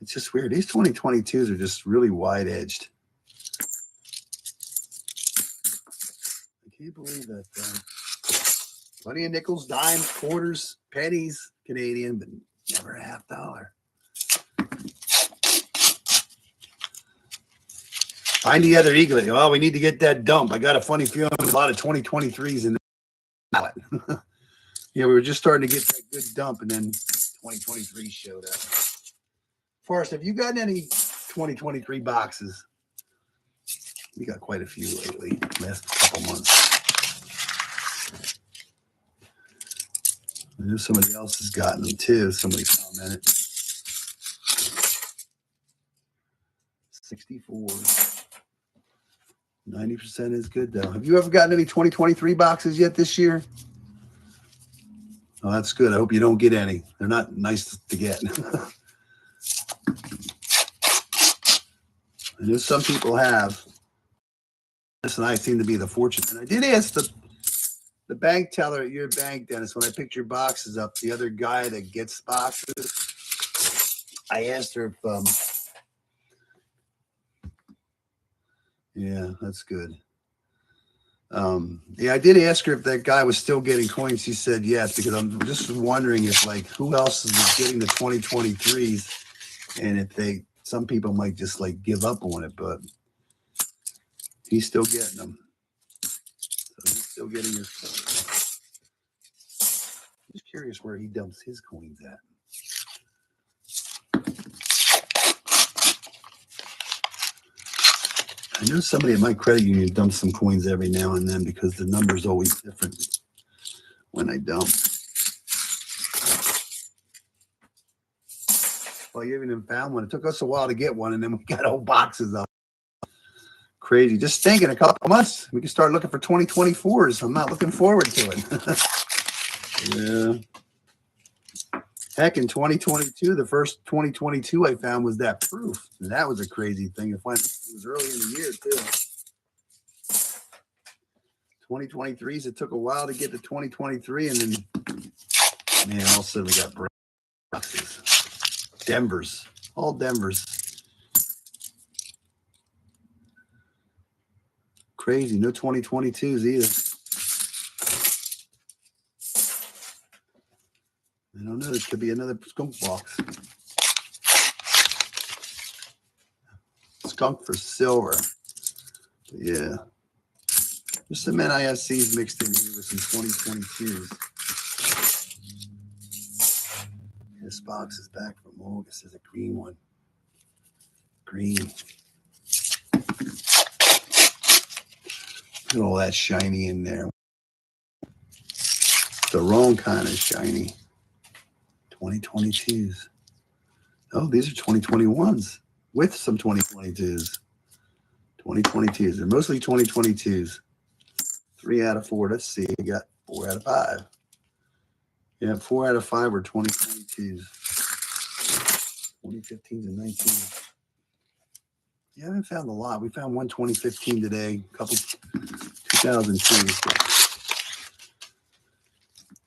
it's just weird. These 2022s are just really wide edged. I can't believe that. Plenty of nickels, dimes, quarters, pennies, Canadian, but never a $50. Find the other eaglet. Oh, we need to get that dump. I got a funny feeling there's a lot of 2023s in the ballot. Yeah, we were just starting to get that good dump, and then 2023 showed up. Forrest, have you gotten any 2023 boxes? We got quite a few lately, last couple months. I know somebody else has gotten them too. Somebody commented. 64. 90% is good though. Have you ever gotten any 2023 boxes yet this year? Oh, that's good. I hope you don't get any. They're not nice to get. I know some people have. This and I seem to be the fortunate. And I did ask the bank teller at your bank, Dennis, when I picked your boxes up, the other guy that gets boxes, I asked her if, yeah, that's good. Yeah, I did ask her if that guy was still getting coins. She said yes, because I'm just wondering if, like, who else is getting the 2023s, and if some people might just, like, give up on it, but he's still getting them. So he's still getting his coins. I'm just curious where he dumps his coins at. I know somebody at my credit union dumps some coins every now and then because the number's always different when I dump. before you even found one. It took us a while to get one, and then we got whole boxes of crazy. Just think in a couple of months, we can start looking for 2024s. I'm not looking forward to it. Yeah. Heck, in 2022, the first 2022 I found was that proof. And that was a crazy thing to find. It was early in the year, too. 2023s, it took a while to get to 2023, and then, man, all of a sudden we got boxes. Denvers. All Denvers. Crazy. No 2022s either. I don't know. This could be another skunk box. Skunk for silver. Yeah. There's some NIFCs mixed in here with some 2022s. This box is back from August. There's a green one. Green. Look at all that shiny in there. The wrong kind of shiny. 2022s. Oh, these are 2021s with some 2022s. 2022s. They're mostly 2022s. 3 out of 4. Let's see. We got 4 out of 5. Yeah, 4 out of 5 are 2022s. 2015s and 19s. Yeah, I haven't found a lot. We found one 2015 today, a couple 2002s.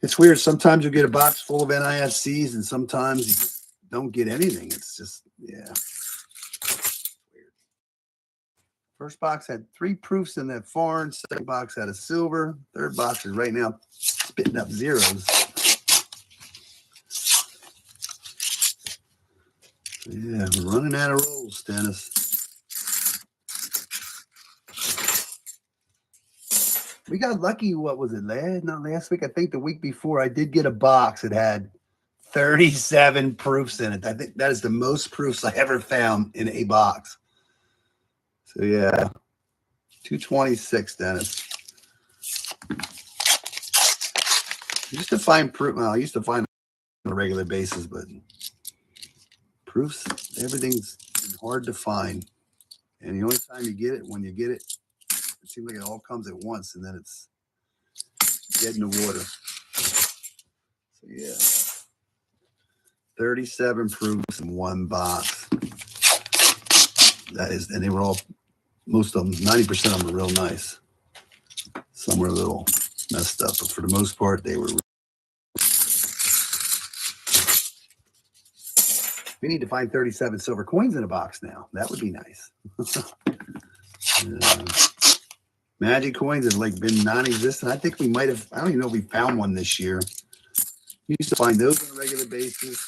It's weird. Sometimes you get a box full of NIFCs, and sometimes you just don't get anything. It's just, yeah. Weird. First box had 3 proofs in that foreign. Second box had a silver. Third box is right now spitting up zeros. Yeah, we're running out of rolls, Dennis. We got lucky, what was it, not last week? I think the week before, I did get a box that had 37 proofs in it. I think that is the most proofs I ever found in a box. So, yeah, 226, Dennis. I used to find proof. Well, I used to find on a regular basis, but proofs, everything's hard to find. And the only time you get it, when you get it, it seems like it all comes at once, and then it's dead in the water. So, yeah. 37 proofs in one box. That is, and they were all, most of them, 90% of them were real nice. Some were a little messed up, but for the most part, they were. We need to find 37 silver coins in a box now. That would be nice. Magic coins have like been non-existent. I think we might have, I don't even know if we found one this year. We used to find those on a regular basis.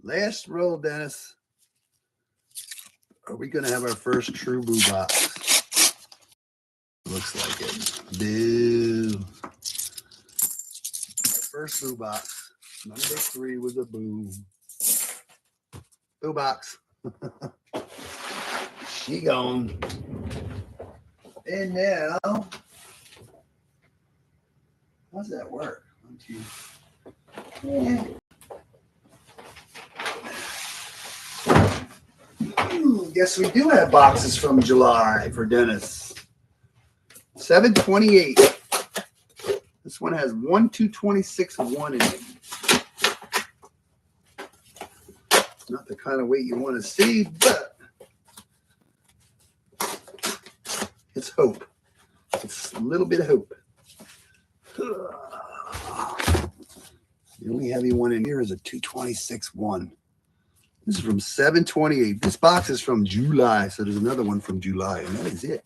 Last roll, Dennis. Are we going to have our first true boo box? Looks like it. Boo. Our first boo box. Number 3 was a boo. Boo box. She gone. And now, how's that work? Yeah. Guess we do have boxes from July for Dennis. 728. This one has 1, 2, 26, 1 in it. Not the kind of weight you want to see, but it's hope. It's a little bit of hope. The only heavy one in here is a 226 1. This is from 728. This box is from July, so there's another one from July, and that is it.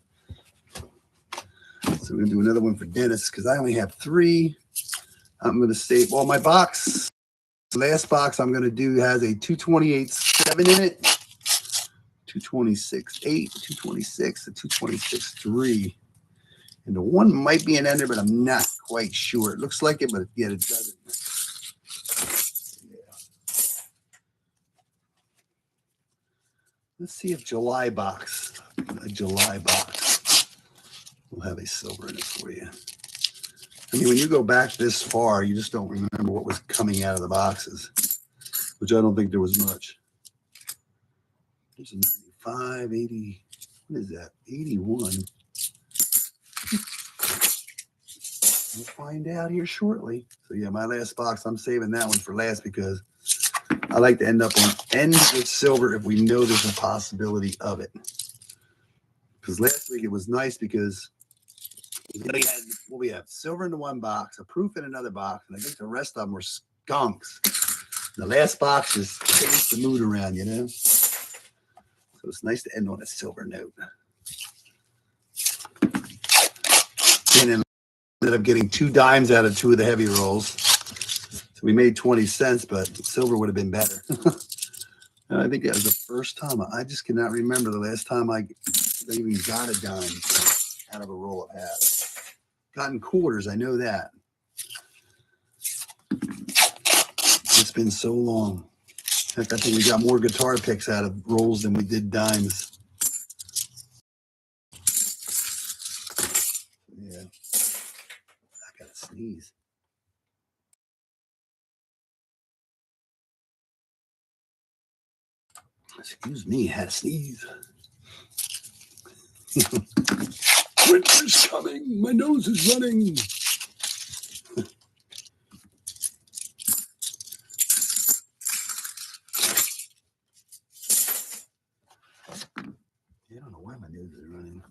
So we're going to do another one for Dennis because I only have 3. I'm going to save all my box. The last box I'm going to do has a 228 7 in it, 226 8, 226, a 226 3. And the one might be an ender, but I'm not quite sure. It looks like it, but yet it doesn't. Yeah. Let's see if July box, a July box, will have a silver in it for you. I mean, when you go back this far, you just don't remember what was coming out of the boxes, which I don't think there was much. There's a 95, 80, what is that? 81. We'll find out here shortly. So yeah, my last box, I'm saving that one for last because I like to end with silver if we know there's a possibility of it. Because last week it was nice because we have silver in one box, a proof in another box, and I think the rest of them were skunks. The last box just changed the mood around, you know? So it's nice to end on a silver note. And then ended up getting 2 dimes out of 2 of the heavy rolls. So we made 20 cents, but silver would have been better. And I think that was the first time. I just cannot remember the last time I even got a dime out of a roll of hats. Gotten quarters, I know that. It's been so long. Heck, I think we got more guitar picks out of rolls than we did dimes. Yeah. I gotta sneeze. Excuse me, I had to sneeze. Winter's coming. My nose is running. I don't know why my nose is running.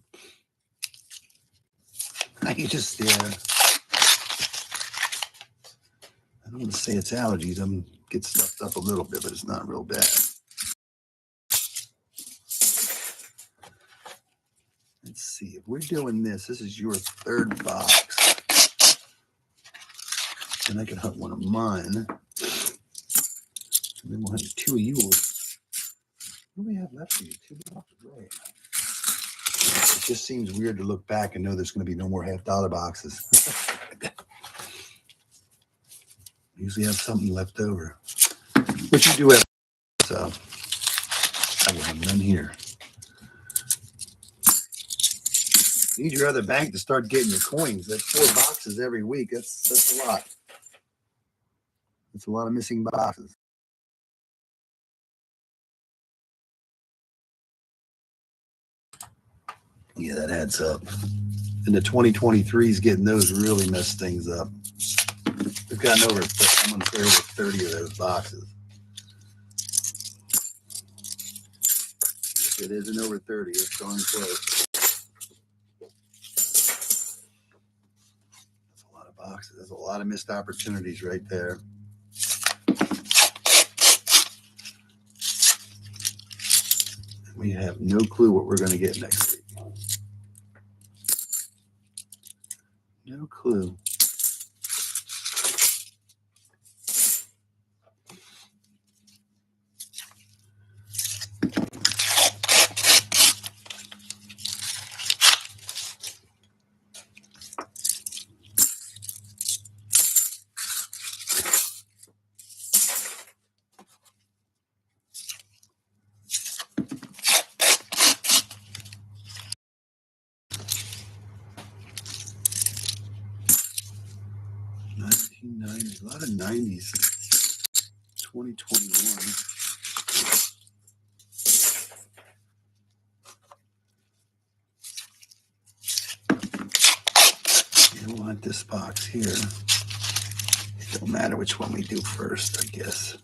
I can just I don't want to say it's allergies. I'm get stuffed up a little bit, but it's not real bad. Let's see if we're doing this. This is your 3rd box, and I can hunt one of mine. And then we'll have 2 of yours. What do we have left for you? 2 boxes, right? It just seems weird to look back and know there's going to be no more $50 boxes. Usually have something left over, but you do have. So I will have none here. You need your other bank to start getting your coins. That's 4 boxes every week. That's a lot. That's a lot of missing boxes. Yeah, that adds up. And the 2023s getting those really messed things up. We've gotten over, I'm going to say over 30 of those boxes. If it isn't over 30, it's darn close. That's a lot of boxes. There's a lot of missed opportunities right there. We have no clue what we're going to get next week. No clue. A lot of 90s. 2021. You don't want this box here. It don't matter which one we do first, I guess.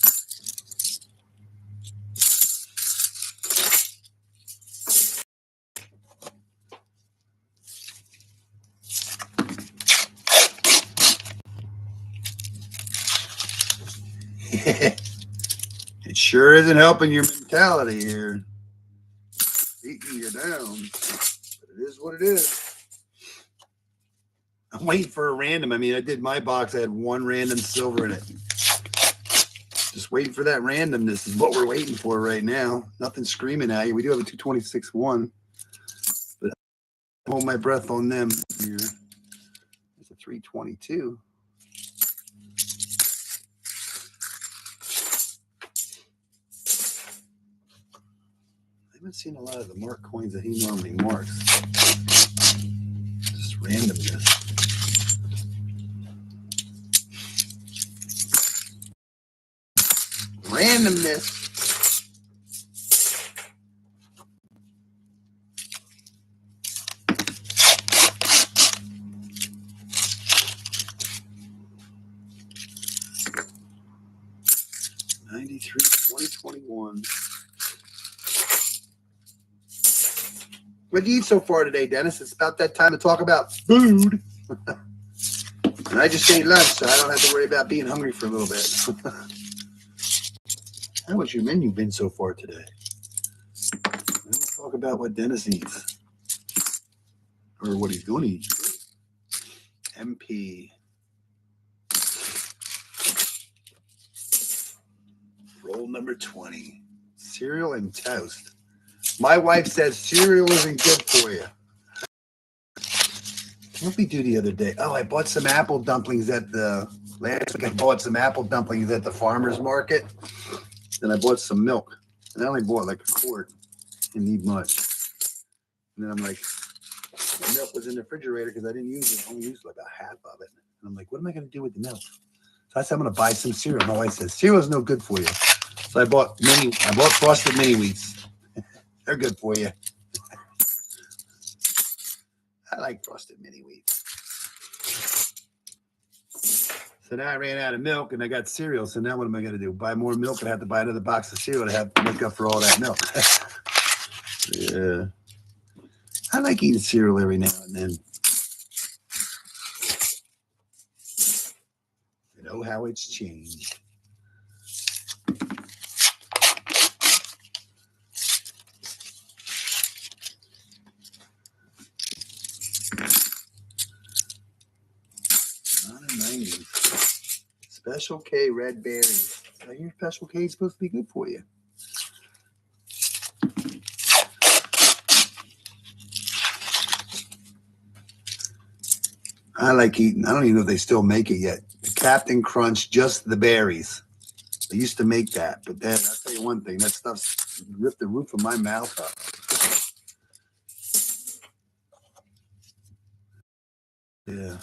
It sure isn't helping your mentality here. Beating you down. But it is what it is. I'm waiting for a random. I mean, I did my box. I had 1 random silver in it. Just waiting for that randomness is what we're waiting for right now. Nothing screaming at you. We do have a 226-1. But I hold my breath on them here. There's a 322. I haven't seen a lot of the mark coins that he normally marks. Just randomness. Randomness. '93, 2021. What do you eat so far today, Dennis? It's about that time to talk about food. And I just ate lunch, so I don't have to worry about being hungry for a little bit. How has your menu been so far today? Let's talk about what Dennis eats. Or what he's going to eat. MP. Roll number 20. Cereal and toast. My wife says cereal isn't good for you. What did we do the other day? Oh, I bought some apple dumplings at the last week. I bought some apple dumplings at the farmer's market. Then I bought some milk. And I only bought like a quart. Didn't need much. And then I'm like, the milk was in the refrigerator because I didn't use it. I only used like about half of it. And I'm like, what am I going to do with the milk? So I said, I'm going to buy some cereal. My wife says, cereal is no good for you. So I bought frosted mini wheats. They're good for you. I like frosted mini wheats. So now I ran out of milk and I got cereal. So now what am I going to do? Buy more milk and I have to buy another box of cereal to have to make up for all that milk. Yeah. I like eating cereal every now and then. You know how it's changed. Special K red berries. I hear Special K is supposed to be good for you. I like eating. I don't even know if they still make it yet. The Captain Crunch, just the berries. They used to make that, but then I'll tell you one thing. That stuff's ripped the roof of my mouth up. Yeah.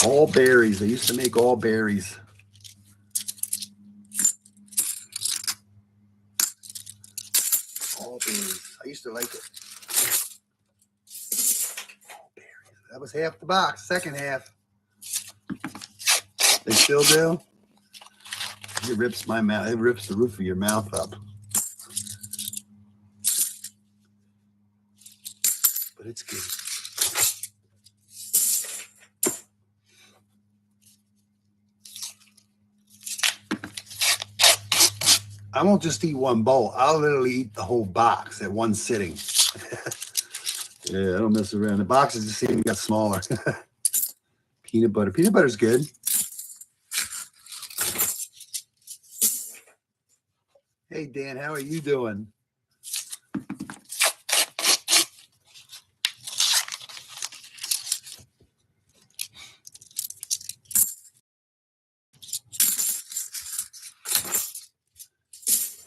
All berries. They used to make all berries. All berries. I used to like it. All berries. That was half the box. Second half. They still do? It rips my mouth. It rips the roof of your mouth up. But it's good. I won't just eat one bowl. I'll literally eat the whole box at one sitting. Yeah, I don't mess around. The boxes just even got smaller. Peanut butter. Peanut butter's good. Hey, Dan, how are you doing?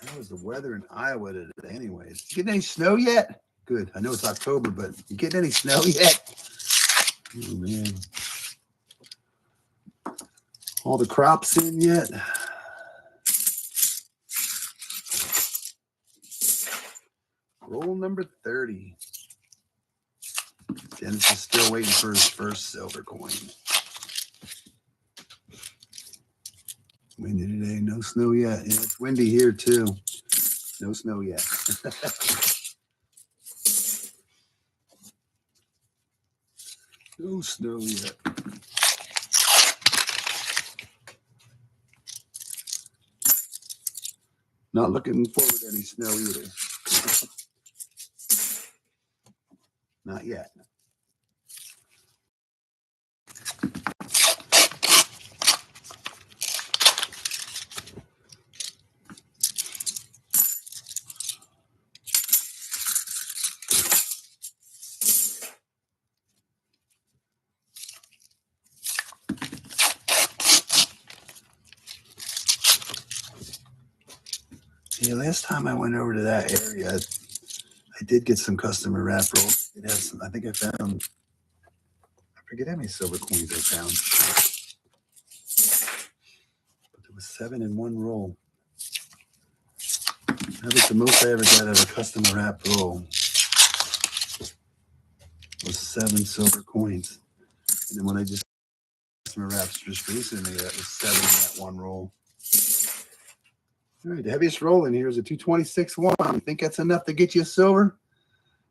How is the weather in Iowa today anyways? You getting any snow yet? Good. I know it's October, but you getting any snow yet? Oh, man. All the crops in yet? Roll number 30. Dennis is still waiting for his first silver coin. Windy today, no snow yet. Yeah, it's windy here too. No snow yet. No snow yet. Not looking forward to any snow either. Not yet. Yeah, last time I went over to that area, I did get some customer wrap rolls. It has some, I think I found, I forget how many silver coins I found. was 7 in one roll. That was the most I ever got out of a custom wrap roll. Was 7 silver coins. And then when I just customer wraps just recently, that was 7 in that one roll. All right, the heaviest roll in here is a 226-1. You think that's enough to get you a silver?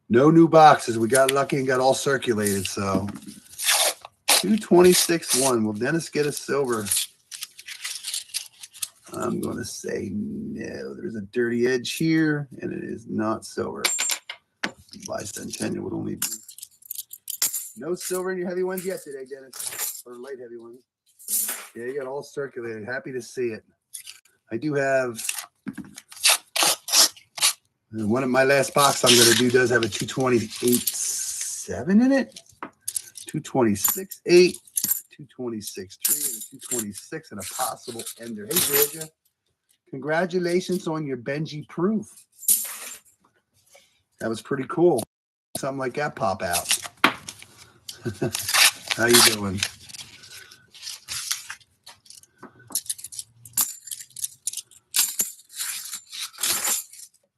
No new boxes. We got lucky and got all circulated. So 226-1. Will Dennis get a silver? I'm going to say no. There's a dirty edge here, and it is not silver. Bicentennial would only be. No silver in your heavy ones yet today, Dennis. Or light heavy ones. Yeah, you got all circulated. Happy to see it. I do have one of my last box I'm going to do does have a 228.7 in it. 226.8, 226.3, and a 226 and a possible ender. Hey, Georgia. Congratulations on your Benji proof. That was pretty cool. Something like that pop out. How you doing?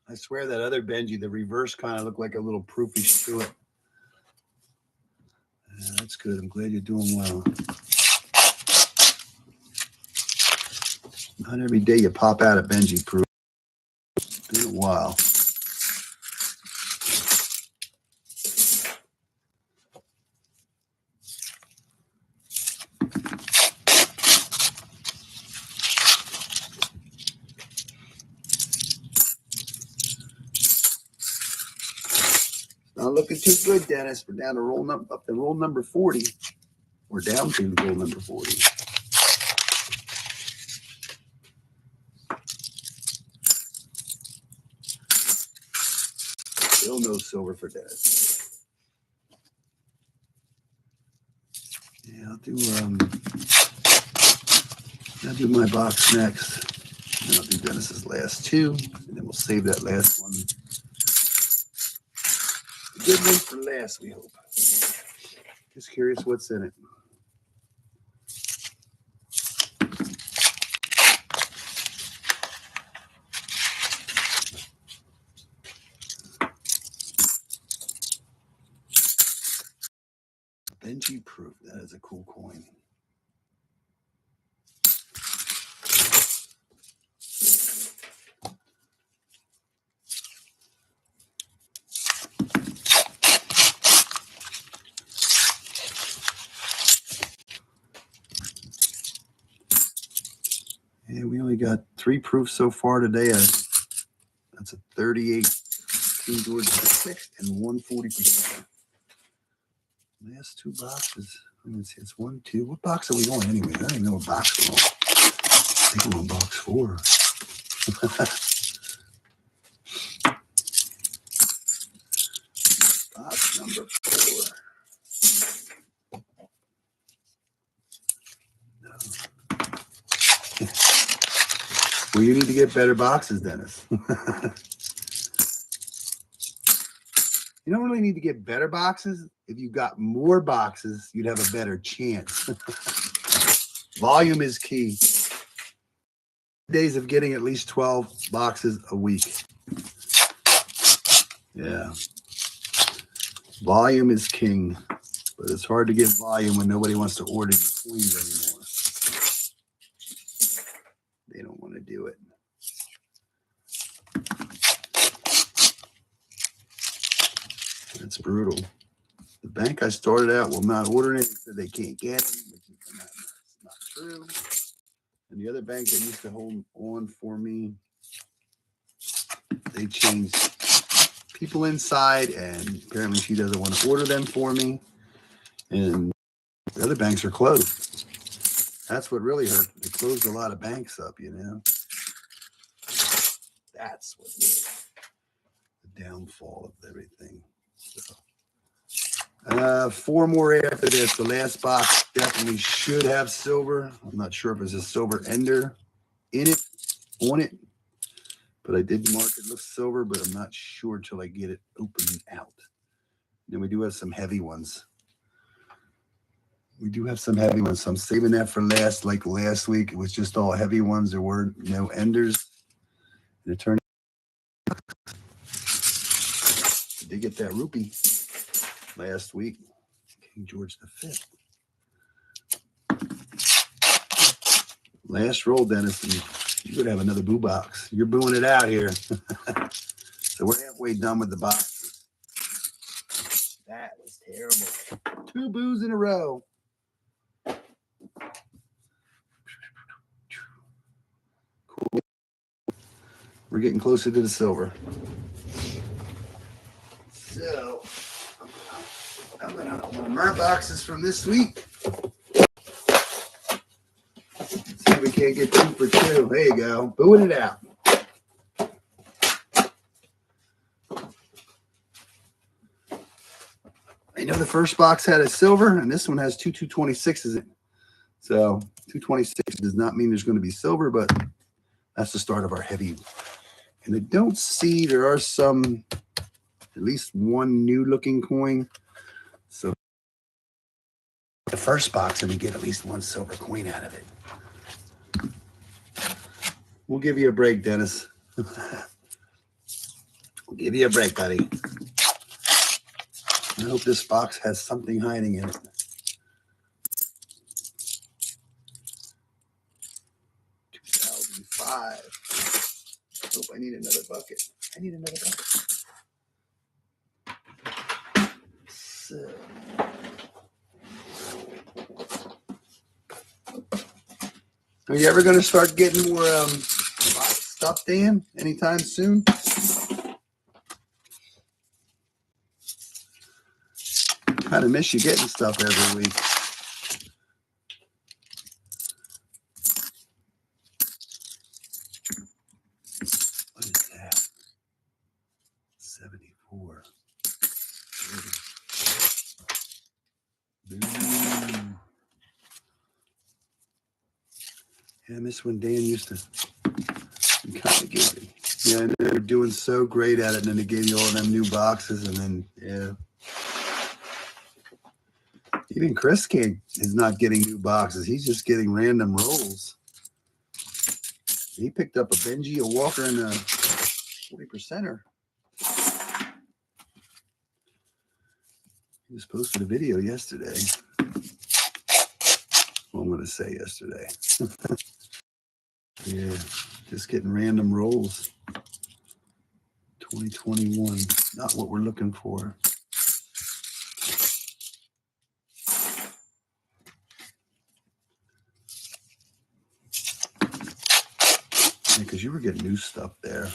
I swear that other Benji, the reverse kind of looked like a little proofish to it. Yeah, that's good. I'm glad you're doing well. Not every day you pop out a Benji proof. It's been a while. Not looking too good, Dennis. We're down to up to roll number 40. We're down to roll number 40. Still no silver for Dennis. Yeah, I'll do my box next. And I'll do Dennis's last two, and then we'll save that last one. Good one for last, we hope. Just curious what's in it. Benji proof. That is a cool coin. Yeah, we only got 3 proofs so far today. That's a 38 King George VI and 140%. Last 2 boxes. Let me see. It's 1, 2. What box are we on anyway? I don't even know what box we're on. I think we're on box 4. Box number 4. No. Well, you need to get better boxes, Dennis. You don't really need to get better boxes. If you got more boxes, you'd have a better chance. Volume is key. Days of getting at least 12 boxes a week. Yeah. Volume is king. But it's hard to get volume when nobody wants to order your coins anymore. They don't want to do it. That's brutal. The bank I started out will not order it. Said they can't get it, which is not true. And the other bank that used to hold on for me, they changed people inside, and apparently she doesn't want to order them for me. And the other banks are closed. That's what really hurt. They closed a lot of banks up, you know. That's what really the downfall of everything. So, 4 more after this. The last box definitely should have silver. I'm not sure if there's a silver ender in it, on it, but I did mark it looks silver, but I'm not sure till I get it open out. Then we do have some heavy ones. We do have some heavy ones, so I'm saving that for last. Like last week, it was just all heavy ones. There were no enders. And it turned. Did get that rupee last week. King George V. Last roll, Dennis, and you're going to have another boo box. You're booing it out here. So we're halfway done with the boxes. That was terrible. 2 boos in a row. Cool. We're getting closer to the silver. So, I'm going to open our boxes from this week. See if we can't get 2 for 2. There you go. Booing it out. I know the first box had a silver, and this one has 2 226s in it. So 226 does not mean there's going to be silver, but that's the start of our heavy. And I don't see, there are some, at least one new looking coin. So the first box, and we get at least 1 silver coin out of it. We'll give you a break, Dennis. We'll give you a break, buddy. I hope this box has something hiding in it. Hope I need another bucket. I need another bucket. So. Are you ever going to start getting more stuff, Dan? Anytime soon? Kind of miss you getting stuff every week. What is that? 74. Boom. Yeah, I miss when Dan used to kind of give me. Yeah, I know they were doing so great at it, and then they gave you all them new boxes, and then, yeah. Even Chris is not getting new boxes. He's just getting random rolls. He picked up a Benji, a Walker, and a 40%er. He just posted a video yesterday. Well, I'm going to say yesterday. Yeah, just getting random rolls. 2021, not what we're looking for. Because you were getting new stuff there.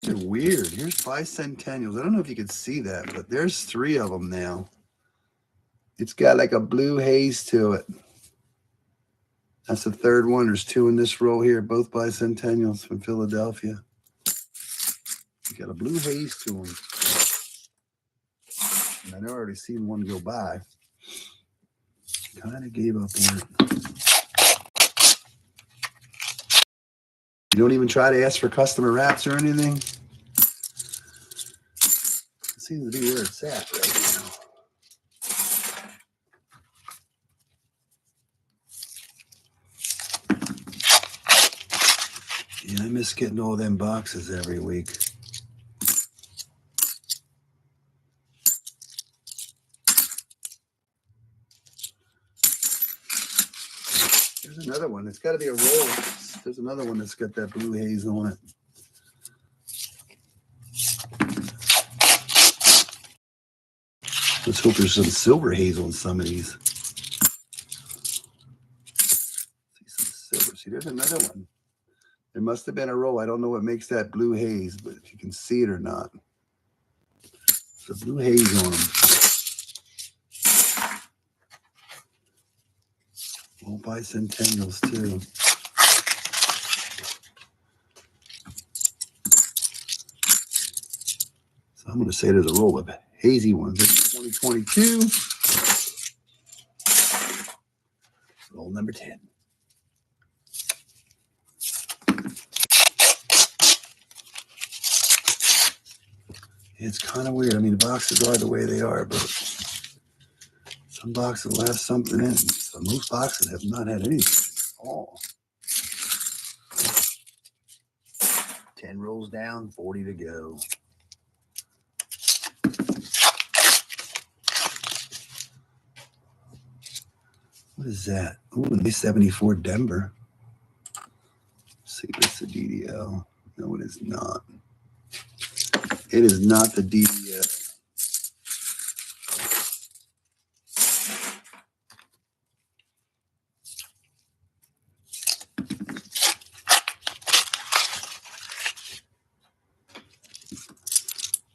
They're weird. Here's bicentennials. I don't know if you can see that, but there's 3 of them now. It's got like a blue haze to it. That's the 3rd one. There's 2 in this row here, both bicentennials from Philadelphia. You got a blue haze to them. And I know I already seen one go by. Kind of gave up on it. You don't even try to ask for customer wraps or anything? It seems to be where it's at right now. Yeah, I miss getting all them boxes every week. There's another one. It's got to be a roll. There's another one that's got that blue haze on it. Let's hope there's some silver haze on some of these. See some silver. See, there's another one. There must have been a roll. I don't know what makes that blue haze, but if you can see it or not. There's a blue haze on them. All bicentennials too. So I'm going to say there's a roll of hazy ones. It's 2022. Roll number 10. It's kind of weird. I mean, the boxes are the way they are, but some boxes will have something in. So most boxes have not had anything at all. 10 rolls down, 40 to go. What is that? Oh, the 74 Denver. Let's see if it's the DDL. No, it is not. It is not the DDL.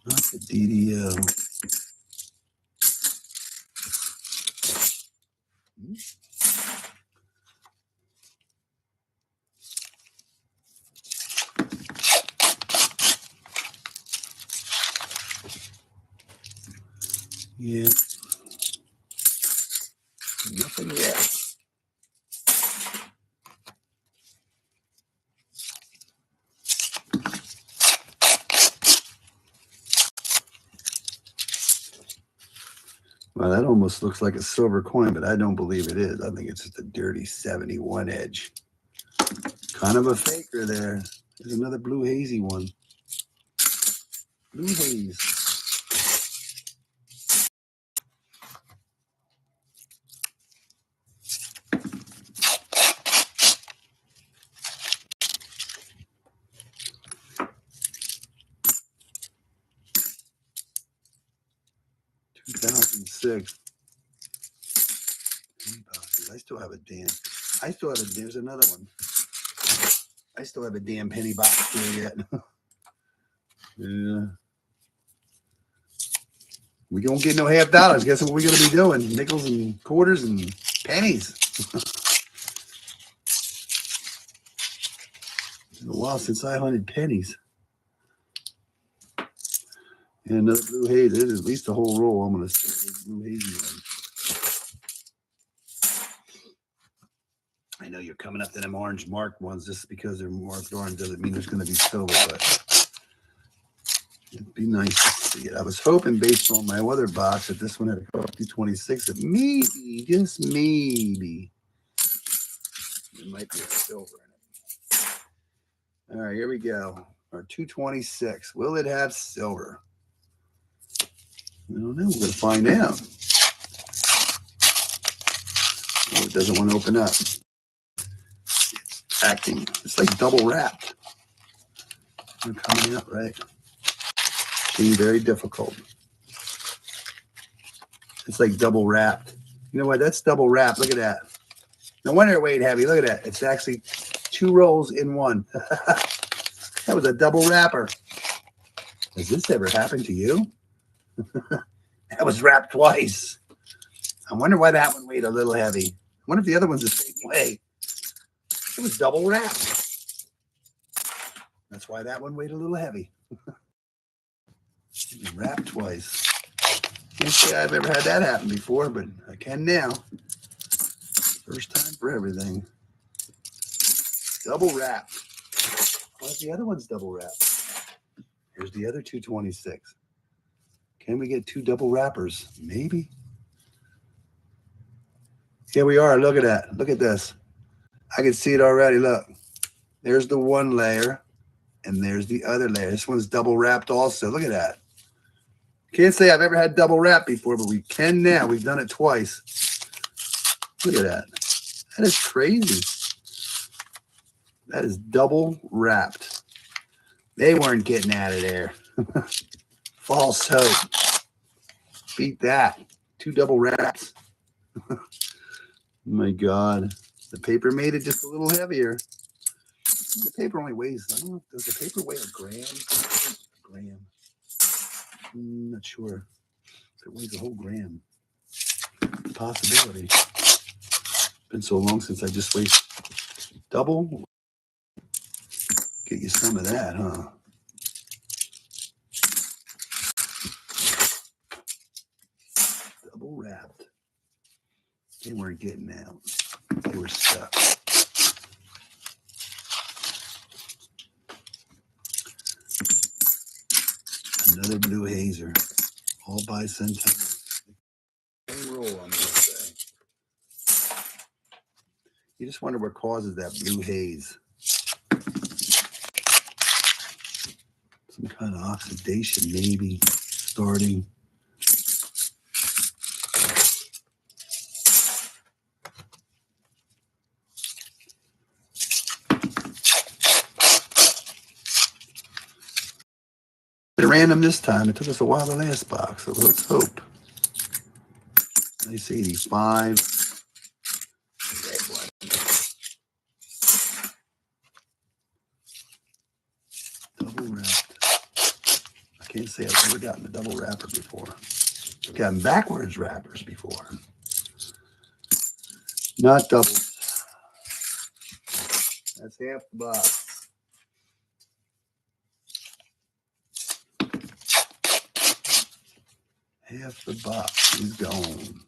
Not the DDL. Yeah. Nothing yet. Well, that almost looks like a silver coin, but I don't believe it is. I think it's just a dirty 71 edge. Kind of a faker there. There's another blue hazy one. Blue haze. I still have a damn. There's another one. I still have a damn penny box here yet. Yeah. We don't get no half dollars. Guess what we're going to be doing? Nickels and quarters and pennies. It's been a while since I hunted pennies. And another blue haze. It is at least a whole roll. I'm going to say blue hazy one. I know you're coming up to them orange marked ones just because they're marked orange doesn't mean there's going to be silver, but it'd be nice to see it. I was hoping based on my other box that this one had a cost 226 that maybe, just maybe, there might be a silver in it. All right, here we go. Our 226. Will it have silver? I don't know. We're going to find out. Oh, it doesn't want to open up. Acting. It's like double wrapped. They're coming out, right? Being very difficult. It's like double wrapped. You know what? That's double wrapped. Look at that. No wonder it weighed heavy. Look at that. It's actually 2 rolls in one. That was a double wrapper. Has this ever happened to you? That was wrapped twice. I wonder why that one weighed a little heavy. I wonder if the other one's the same way. It was double wrapped. That's why that one weighed a little heavy. Wrapped twice. Can't say I've ever had that happen before, but I can now. First time for everything. Double wrapped. Why the other one's double wrapped? Here's the other 226. Can we get 2 double wrappers? Maybe. Here we are. Look at that. Look at this. I can see it already. Look. There's the one layer, and there's the other layer. This one's double wrapped also. Look at that. Can't say I've ever had double wrap before, but we can now. We've done it twice. Look at that. That is crazy. That is double wrapped. They weren't getting out of there. False hope. Beat that. 2 double wraps. Oh my God. The paper made it just a little heavier. The paper only weighs, I don't know, does the paper weigh a gram? A gram. I'm not sure if it weighs a whole gram. Possibility. Been so long since I just weighed double. Get you some of that, huh? Double wrapped. They weren't getting out. They were stuck. Another blue haze. laser. All bicentennial. Same roll, I'm going to say. You just wonder what causes that blue haze. Some kind of oxidation maybe starting. Random this time. It took us a while the last box, so let's hope. Nice 85. Double wrapped. I can't say I've ever gotten a double wrapper before. I've gotten backwards wrappers before. Not doubles. That's half the box. Half the box is gone.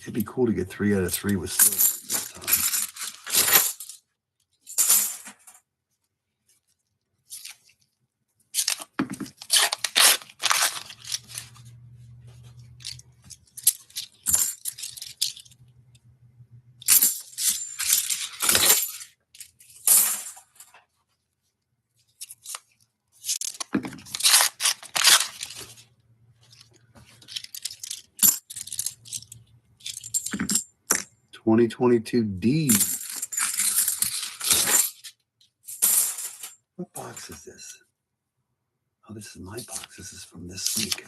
It'd be cool to get 3 out of 3 with silver this time. $20.22 D. What box is this? Oh, this is my box. This is from this week.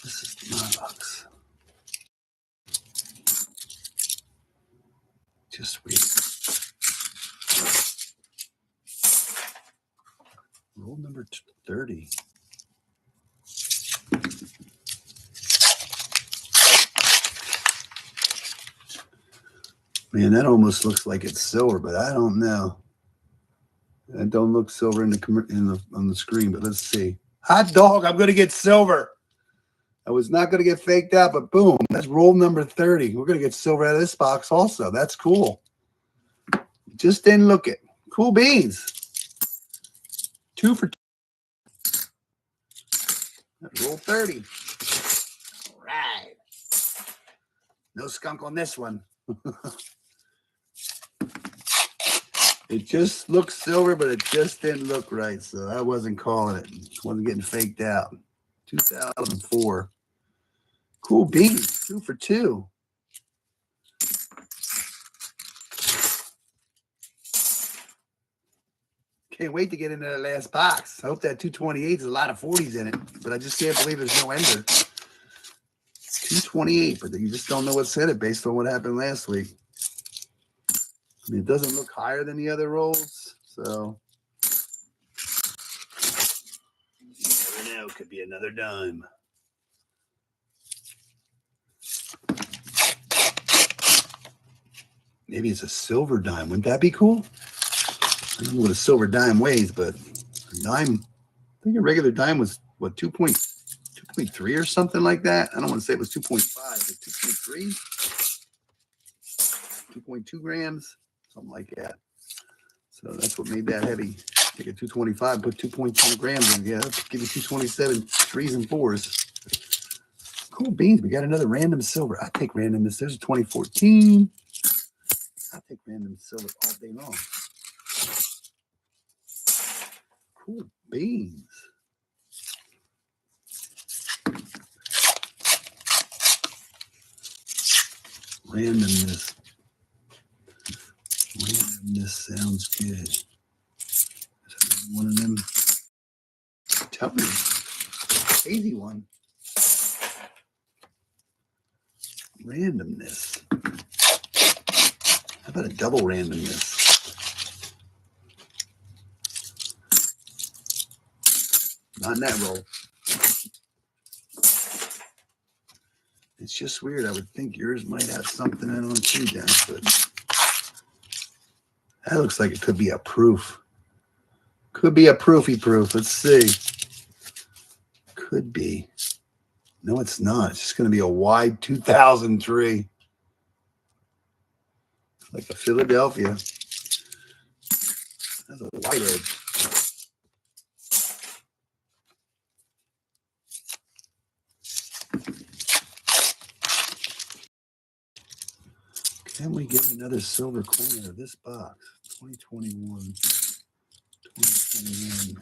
This is my box. Just weird. Roll number 30. Man, that almost looks like it's silver, but I don't know. That don't look silver on the screen, but let's see. Hot dog, I'm going to get silver. I was not going to get faked out, but boom, that's roll number 30. We're going to get silver out of this box also. That's cool. Just didn't look it. Cool beans. 2 for 2. That's roll 30. All right. No skunk on this one. It just looked silver, but it just didn't look right, so I wasn't calling it. Wasn't getting faked out. 2004. Cool beans. 2 for 2. Can't wait to get into the last box. I hope that 228 is a lot of 40s in it, but I just can't believe there's no ender. 228, but you just don't know what's in it based on what happened last week. I mean, it doesn't look higher than the other rolls, so you never know. Could be another dime. Maybe it's a silver dime. Wouldn't that be cool? I don't know what a silver dime weighs, but a dime, I think a regular dime was, what, 2.3 or something like that? I don't want to say it was 2.5, but 2.3? 2.2 grams? Something like that. So that's what made that heavy. Take a 225, put 2.2 grams in. Yeah, give you 227 3s and 4s. Cool beans. We got another random silver. I take randomness. There's a 2014. I take random silver all day long. Cool beans. Randomness. Randomness sounds good. One of them. Tell me. Easy one. Randomness. How about a double randomness? Not in that roll. It's just weird. I would think yours might have something in on too, Dennis, but that looks like it could be a proof. Could be a proofy proof. Let's see. Could be. No, it's not. It's just going to be a wide 2003. Like a Philadelphia. That's a white edge. Can we get another silver coin out of this box? 2021. 2021.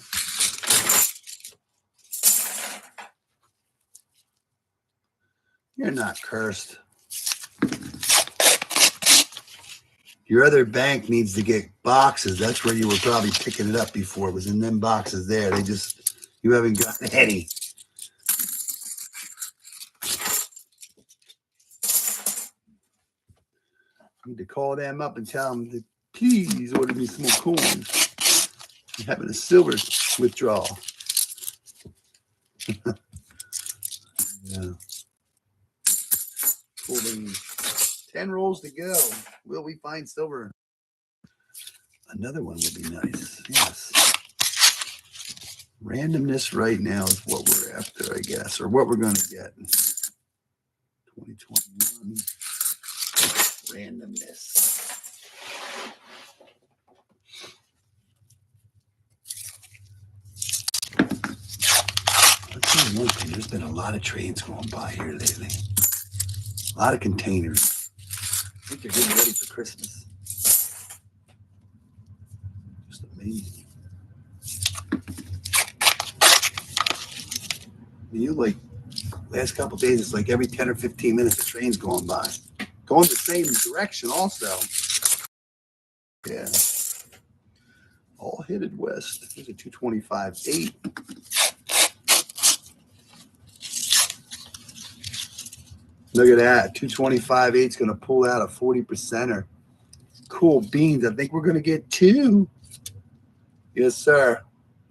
You're not cursed. Your other bank needs to get boxes. That's where you were probably picking it up before. It was in them boxes there. They just, you haven't gotten any. I need to call them up and tell them to please order me some more coins. I'm having a silver withdrawal. Yeah. Cool. 10 rolls to go. Will we find silver? Another one would be nice. Yes. Randomness right now is what we're after, I guess, or what we're going to get. 2021. Randomness. I'll tell you one thing, there's been a lot of trains going by here lately. A lot of containers. I think they're getting ready for Christmas. Just amazing. You like last couple of days, it's like every 10 or 15 minutes, the train's going by. Going the same direction also. Yeah. All headed west. There's a 225.8. Look at that. 225.8 is going to pull out a 40%er. Cool beans. I think we're going to get two. Yes, sir.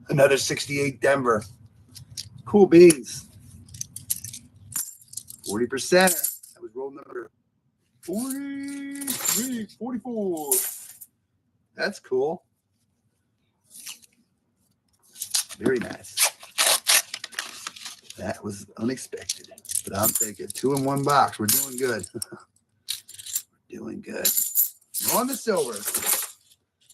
Another 68 Denver. Cool beans. 40%. That was roll number 43, 44. That's cool. Very nice. That was unexpected, but I'll take it. 2 in 1 box. We're doing good. We're doing good. We're on the silver.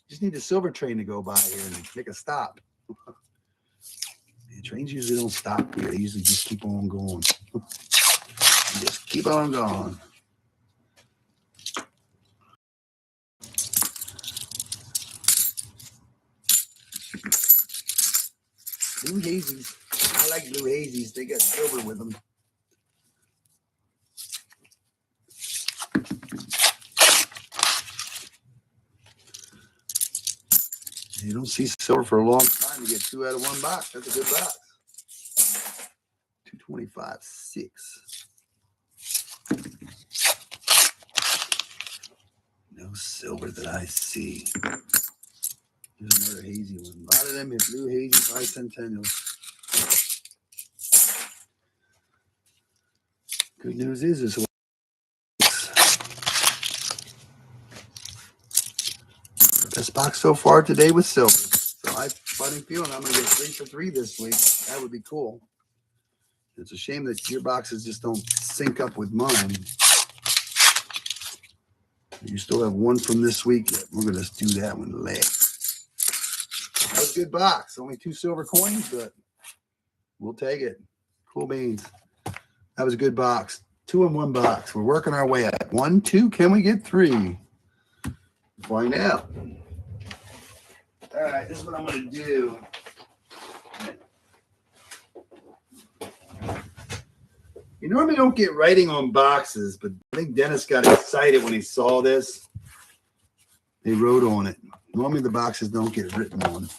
Just need a silver train to go by here and make a stop. The trains usually don't stop here. They usually just keep on going. Just keep on going. Blue hazies. I like blue hazies. They got silver with them. You don't see silver for a long time. You get 2 out of 1 box. That's a good box. 225.6. No silver that I see. There's another hazy one. A lot of them is blue hazy bicentennials. Good news is this one. Best box so far today was silver. So I have a funny feeling I'm going to get 3 for 3 this week. That would be cool. It's a shame that your boxes just don't sync up with mine. You still have 1 from this week yet. We're going to do that one last. That was a good box. Only 2 silver coins, but we'll take it. Cool beans. That was a good box. 2 in 1 box. We're working our way up. 1, 2. Can we get 3? Find out. All right, this is what I'm going to do. You normally don't get writing on boxes, but I think Dennis got excited when he saw this. They wrote on it. Normally the boxes don't get written on.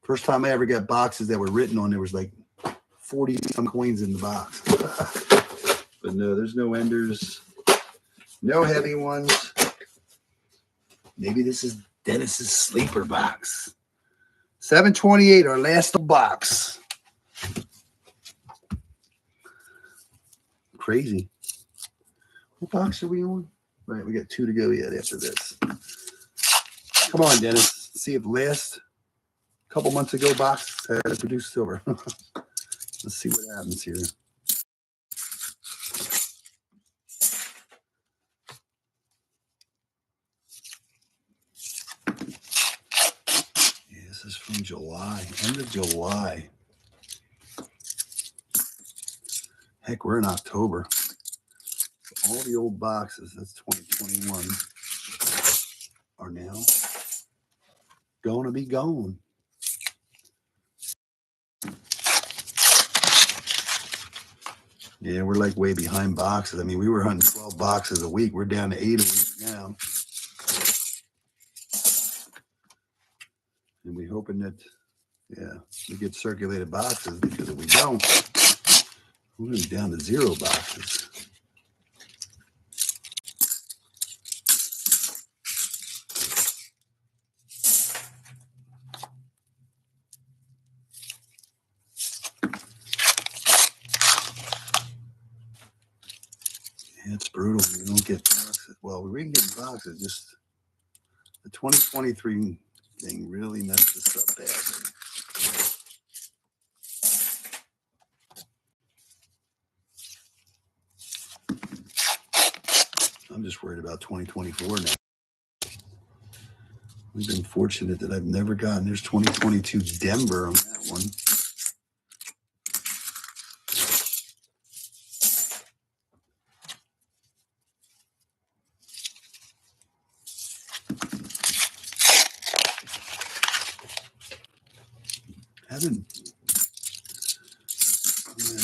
First time I ever got boxes that were written on, there was like 40 some coins in the box. But no, there's no enders. No heavy ones. Maybe this is Dennis's sleeper box. 728, our last box. Crazy. What box are we on? Right, we got 2 to go yet after this. Come on, Dennis. Let's see if last couple months ago box had produced silver. Let's see what happens here. July. End of July. Heck, we're in October. All the old boxes, that's 2021, are now going to be gone. Yeah, we're like way behind boxes. I mean, we were hunting 12 boxes a week. We're down to 8 a week now. And we're hoping that, yeah, we get circulated boxes, because if we don't, we're going to be down to 0 boxes. Yeah, it's brutal. We don't get boxes. Well, we can get boxes, just the 2023 thing really messed us up bad. I'm just worried about 2024 now. We've been fortunate that I've never gotten, there's 2022 Denver on that one. Haven't. Yeah.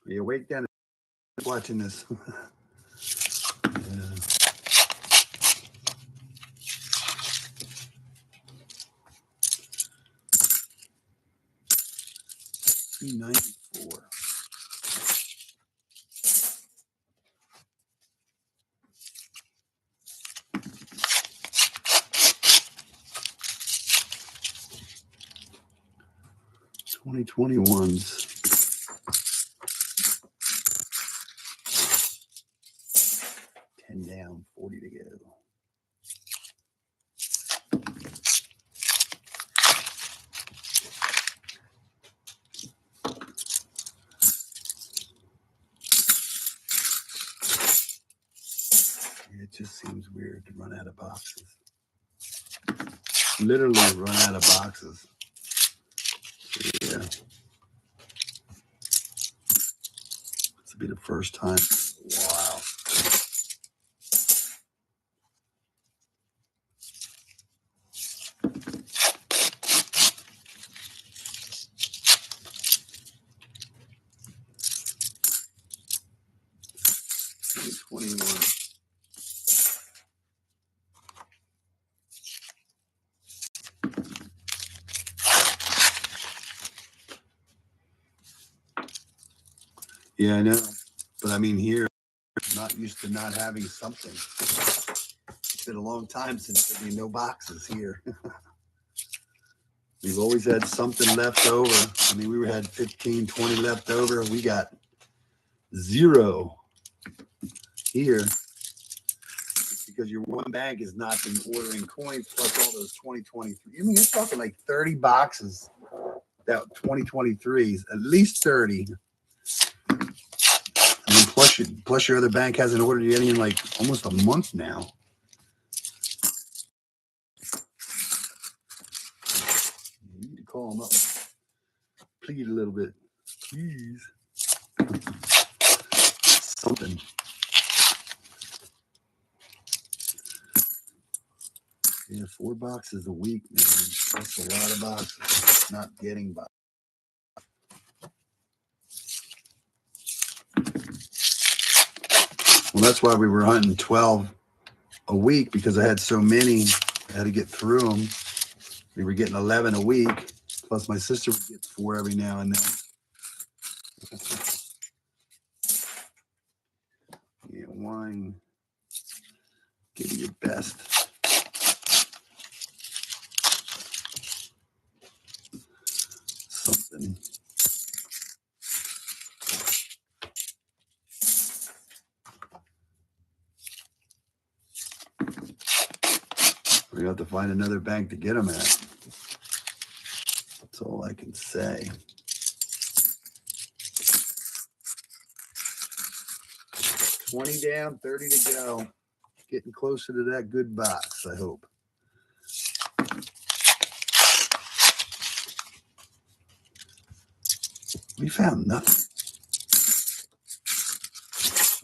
Are you awake down watching this? Yeah. 294. (2021s). 10 down, 40 to go. It just seems weird to run out of boxes. Literally run out of boxes. Yeah. This will be the first time. Wow. Yeah, I know. But I mean, here, I'm not used to not having something. It's been a long time since there've been no boxes here. We've always had something left over. I mean, we had 15, 20 left over. We got 0 here. It's because your one bank has not been ordering coins plus all those 2023. I mean, you're talking like 30 boxes. That 2023s, at least 30. And then plus your other bank hasn't ordered any in like almost a month now. You need to call them up. Plead a little bit. Please. Something. Yeah, 4 boxes a week, man. That's a lot of boxes. Not getting boxes. Well, that's why we were hunting 12 a week, because I had so many. I had to get through them. We were getting 11 a week. Plus my sister would get 4 every now and then. Yeah, wine. Give it your best. Something. have to find another bank to get them at. That's all I can say. $20 down, 30 to go. Getting closer to that good box, I hope. We found nothing.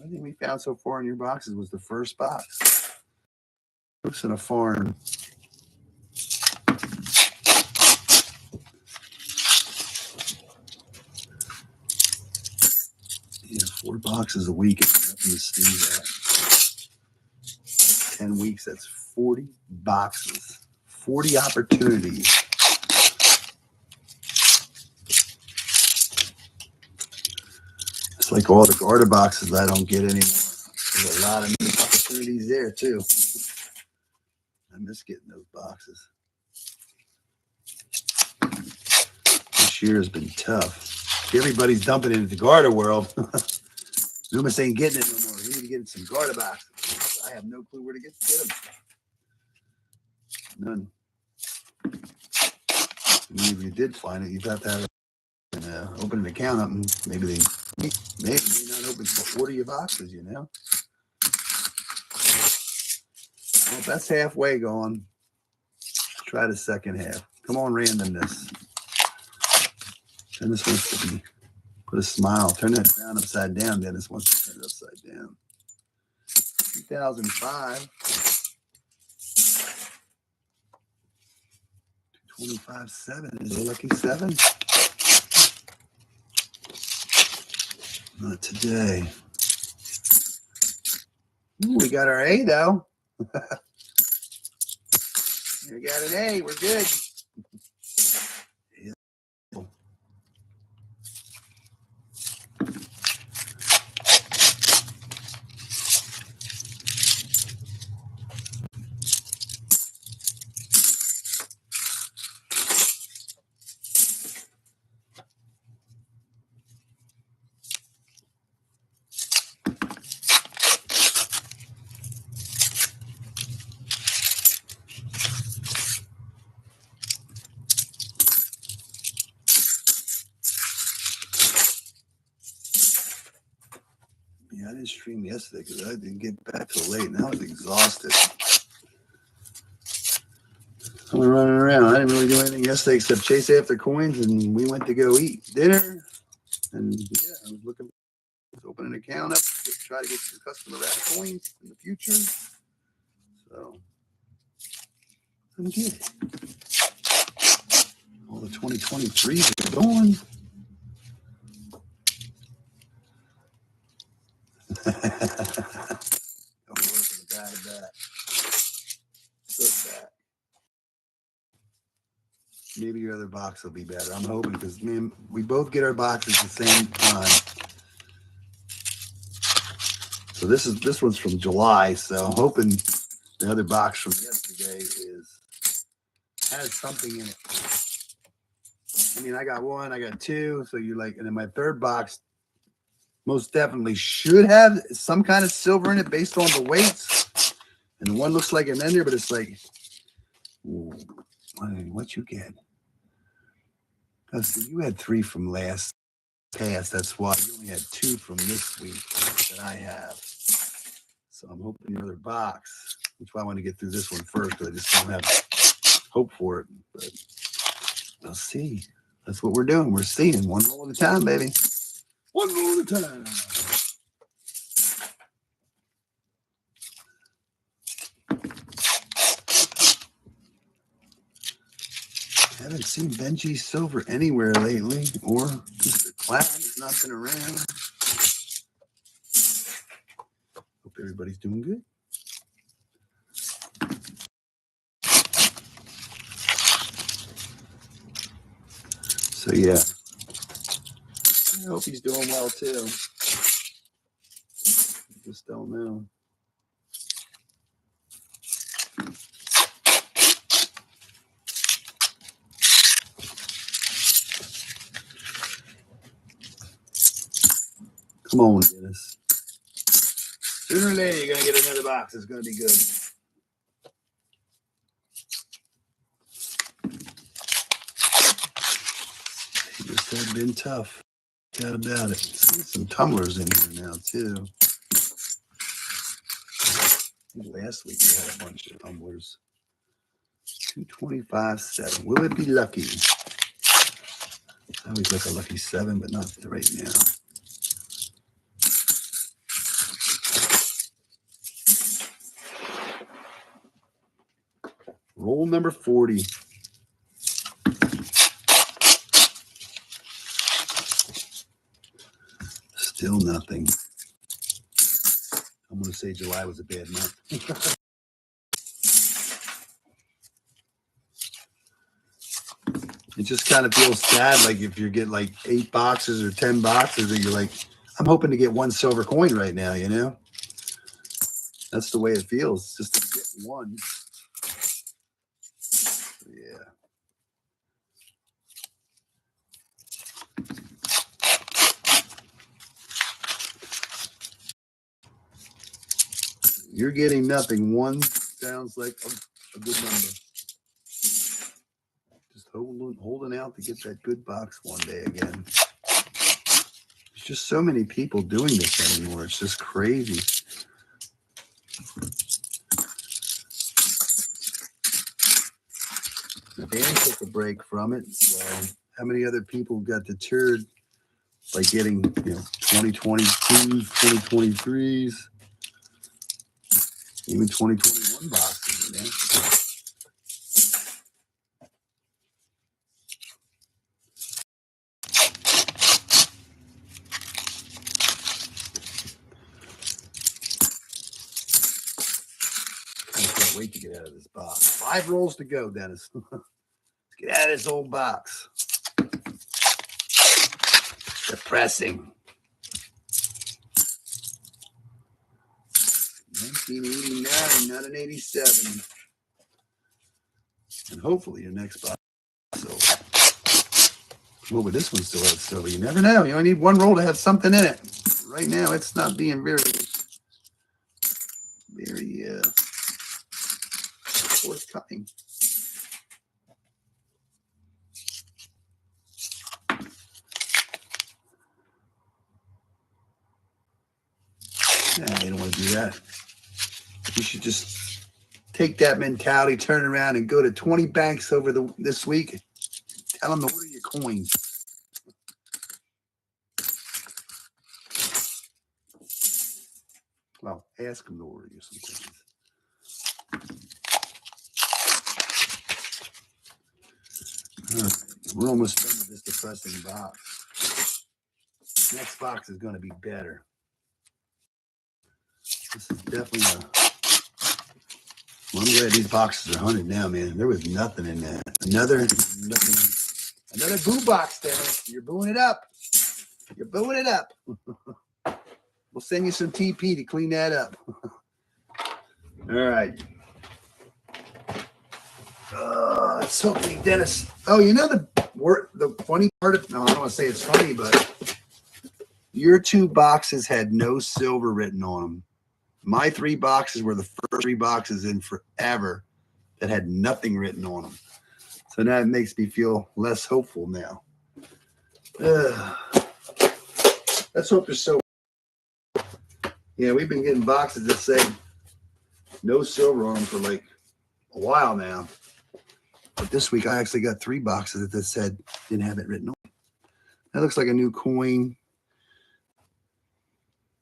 I think we found so far in your boxes was the first box. Looks in a foreign. Yeah, 4 boxes a week. Nothing to sneeze at. 10 weeks, that's 40 boxes. 40 opportunities. It's like all the garter boxes I don't get anymore. There's a lot of missed opportunities there too. I miss getting those boxes. This year has been tough. Everybody's dumping into the garter world. Loomis ain't getting it no more. We need to get some garter boxes. I have no clue where to get them. None. I mean, if you did find it, you'd have to have open an account up, and maybe they not open 40 of your boxes, you know. Well, that's halfway gone. Let's try the second half. Come on, randomness. Dennis wants to be, put a smile. Turn that down upside down. Dennis wants to turn it upside down. 2005. 25-7. Is it lucky 7? Not today. Ooh, we got our A though. We got an A. We're good. I didn't stream yesterday because I didn't get back till late, and I was exhausted. I was running around. I didn't really do anything yesterday except chase after coins, and we went to go eat dinner. And yeah, I was looking, opening an account up to try to get some customer wrap coins in the future. So I'm good. All the 2023s are gone. Maybe your other box will be better. I'm hoping, because man, we both get our boxes at the same time. So this one's from July. So I'm hoping the other box from yesterday has something in it. I mean, I got 1, I got 2. So you're like, and then my third box most definitely should have some kind of silver in it based on the weights. And the one looks like an ender, but it's like, ooh, what you get? So you had 3 from last pass. That's why you only had 2 from this week that I have. So I'm hoping the other box, which why I want to get through this one first, because I just don't have hope for it. But we'll see. That's what we're doing. We're seeing one roll at a time, baby. One roll at a time. Haven't seen Benji Silver anywhere lately, or Mr. Cloud has not been around. Hope everybody's doing good. So yeah, I hope he's doing well too. I just don't know. Come on, Dennis. Sooner or later, you're going to get another box. It's going to be good. This has been tough. Doubt about it. Some tumblers in here now too. Last week we had a bunch of tumblers. 225.7. Will it be lucky? I always like a lucky 7, but not right now. Roll number 40. Still nothing. I'm going to say July was a bad month. It just kind of feels sad, like if you get like 8 boxes or 10 boxes, and you're like, I'm hoping to get one silver coin right now, you know? That's the way it feels, just to get one. Yeah. You're getting nothing. One sounds like a good number. Just holding out to get that good box one day again. There's just so many people doing this anymore. It's just crazy. Dan took a break from it. So how many other people got deterred by getting, 2022s, 2023s, even 2021 boxes, man? I can't wait to get out of this box. 5 rolls to go, Dennis. Let's get out of this old box. Depressing. 1989, not an 87. And hopefully your next box is silver. Well, but this one still has silver. You never know. You only need one roll to have something in it. Right now, it's not being very forthcoming. Nah, you don't want to do that. You should just take that mentality, turn around, and go to 20 banks over this week. Tell them to order your coins. Well, ask them to order you some coins. All right, we're almost done with this depressing box. Next box is going to be better. This is definitely well, I'm glad these boxes are hunted now, man. There was nothing in that. Another boo box, Dennis. You're booing it up. You're booing it up. We'll send you some TP to clean that up. All right. It's hopefully Dennis. Oh, you know the funny part of, no, I don't want to say it's funny, but your 2 boxes had no silver written on them. My 3 boxes were the first 3 boxes in forever that had nothing written on them. So now it makes me feel less hopeful now. Let's hope they're so. Yeah, we've been getting boxes that say no silver on them for like a while now. But this week I actually got 3 boxes that said didn't have it written on. That looks like a new coin.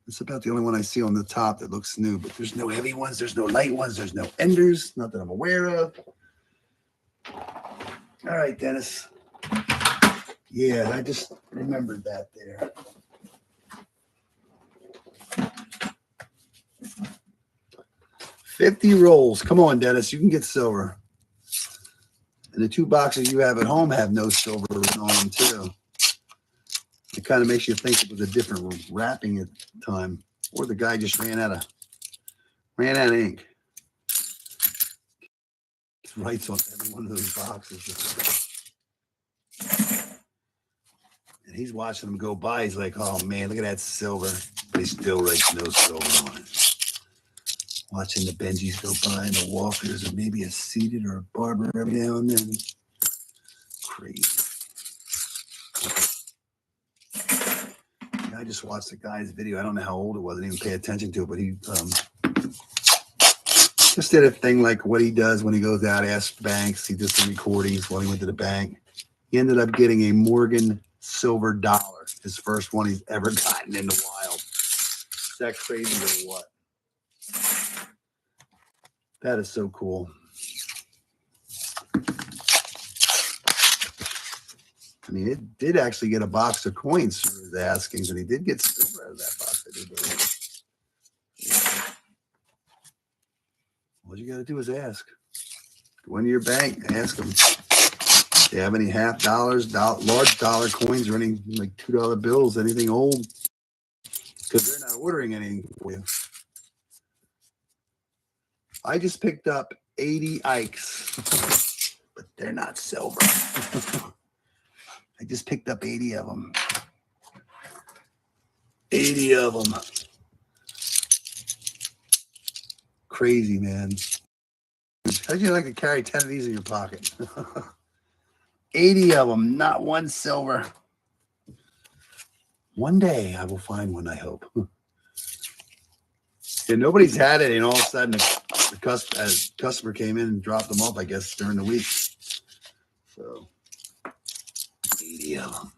It's about the only one I see on the top that looks new, but there's no heavy ones. There's no light ones. There's no enders, not that I'm aware of. All right, Dennis. Yeah, I just remembered that there. $50 rolls. Come on, Dennis. You can get silver. And the 2 boxes you have at home have no silver written on them, too. It kind of makes you think it was a different wrapping at the time. Or the guy just ran out of ink. He writes on every one of those boxes. And he's watching them go by. He's like, oh, man, look at that silver. But he still writes no silver on it. Watching the Benjis go by and the Walkers, and maybe a Seated or a Barber every now and then. Crazy. I just watched the guy's video. I don't know how old it was. I didn't even pay attention to it, but he just did a thing like what he does when he goes out, asks banks. He did some recordings while he went to the bank. He ended up getting a Morgan silver dollar, his first one he's ever gotten in the wild. Is that crazy or what? That is so cool. I mean, it did actually get a box of coins through his askings, and he did get silver out of that box. I do believe. All you got to do is ask. Go into your bank, ask them. Do you have any half dollars, large dollar coins, or any like $2 bills, anything old? Because they're not ordering anything for you. I just picked up 80 Ikes, but they're not silver. I just picked up 80 of them. 80 of them. Crazy, man. How'd you like to carry 10 of these in your pocket? 80 of them, not one silver. One day I will find one, I hope. Yeah, nobody's had it, and all of a sudden the customer came in and dropped them off, I guess, during the week. So, 80 of them.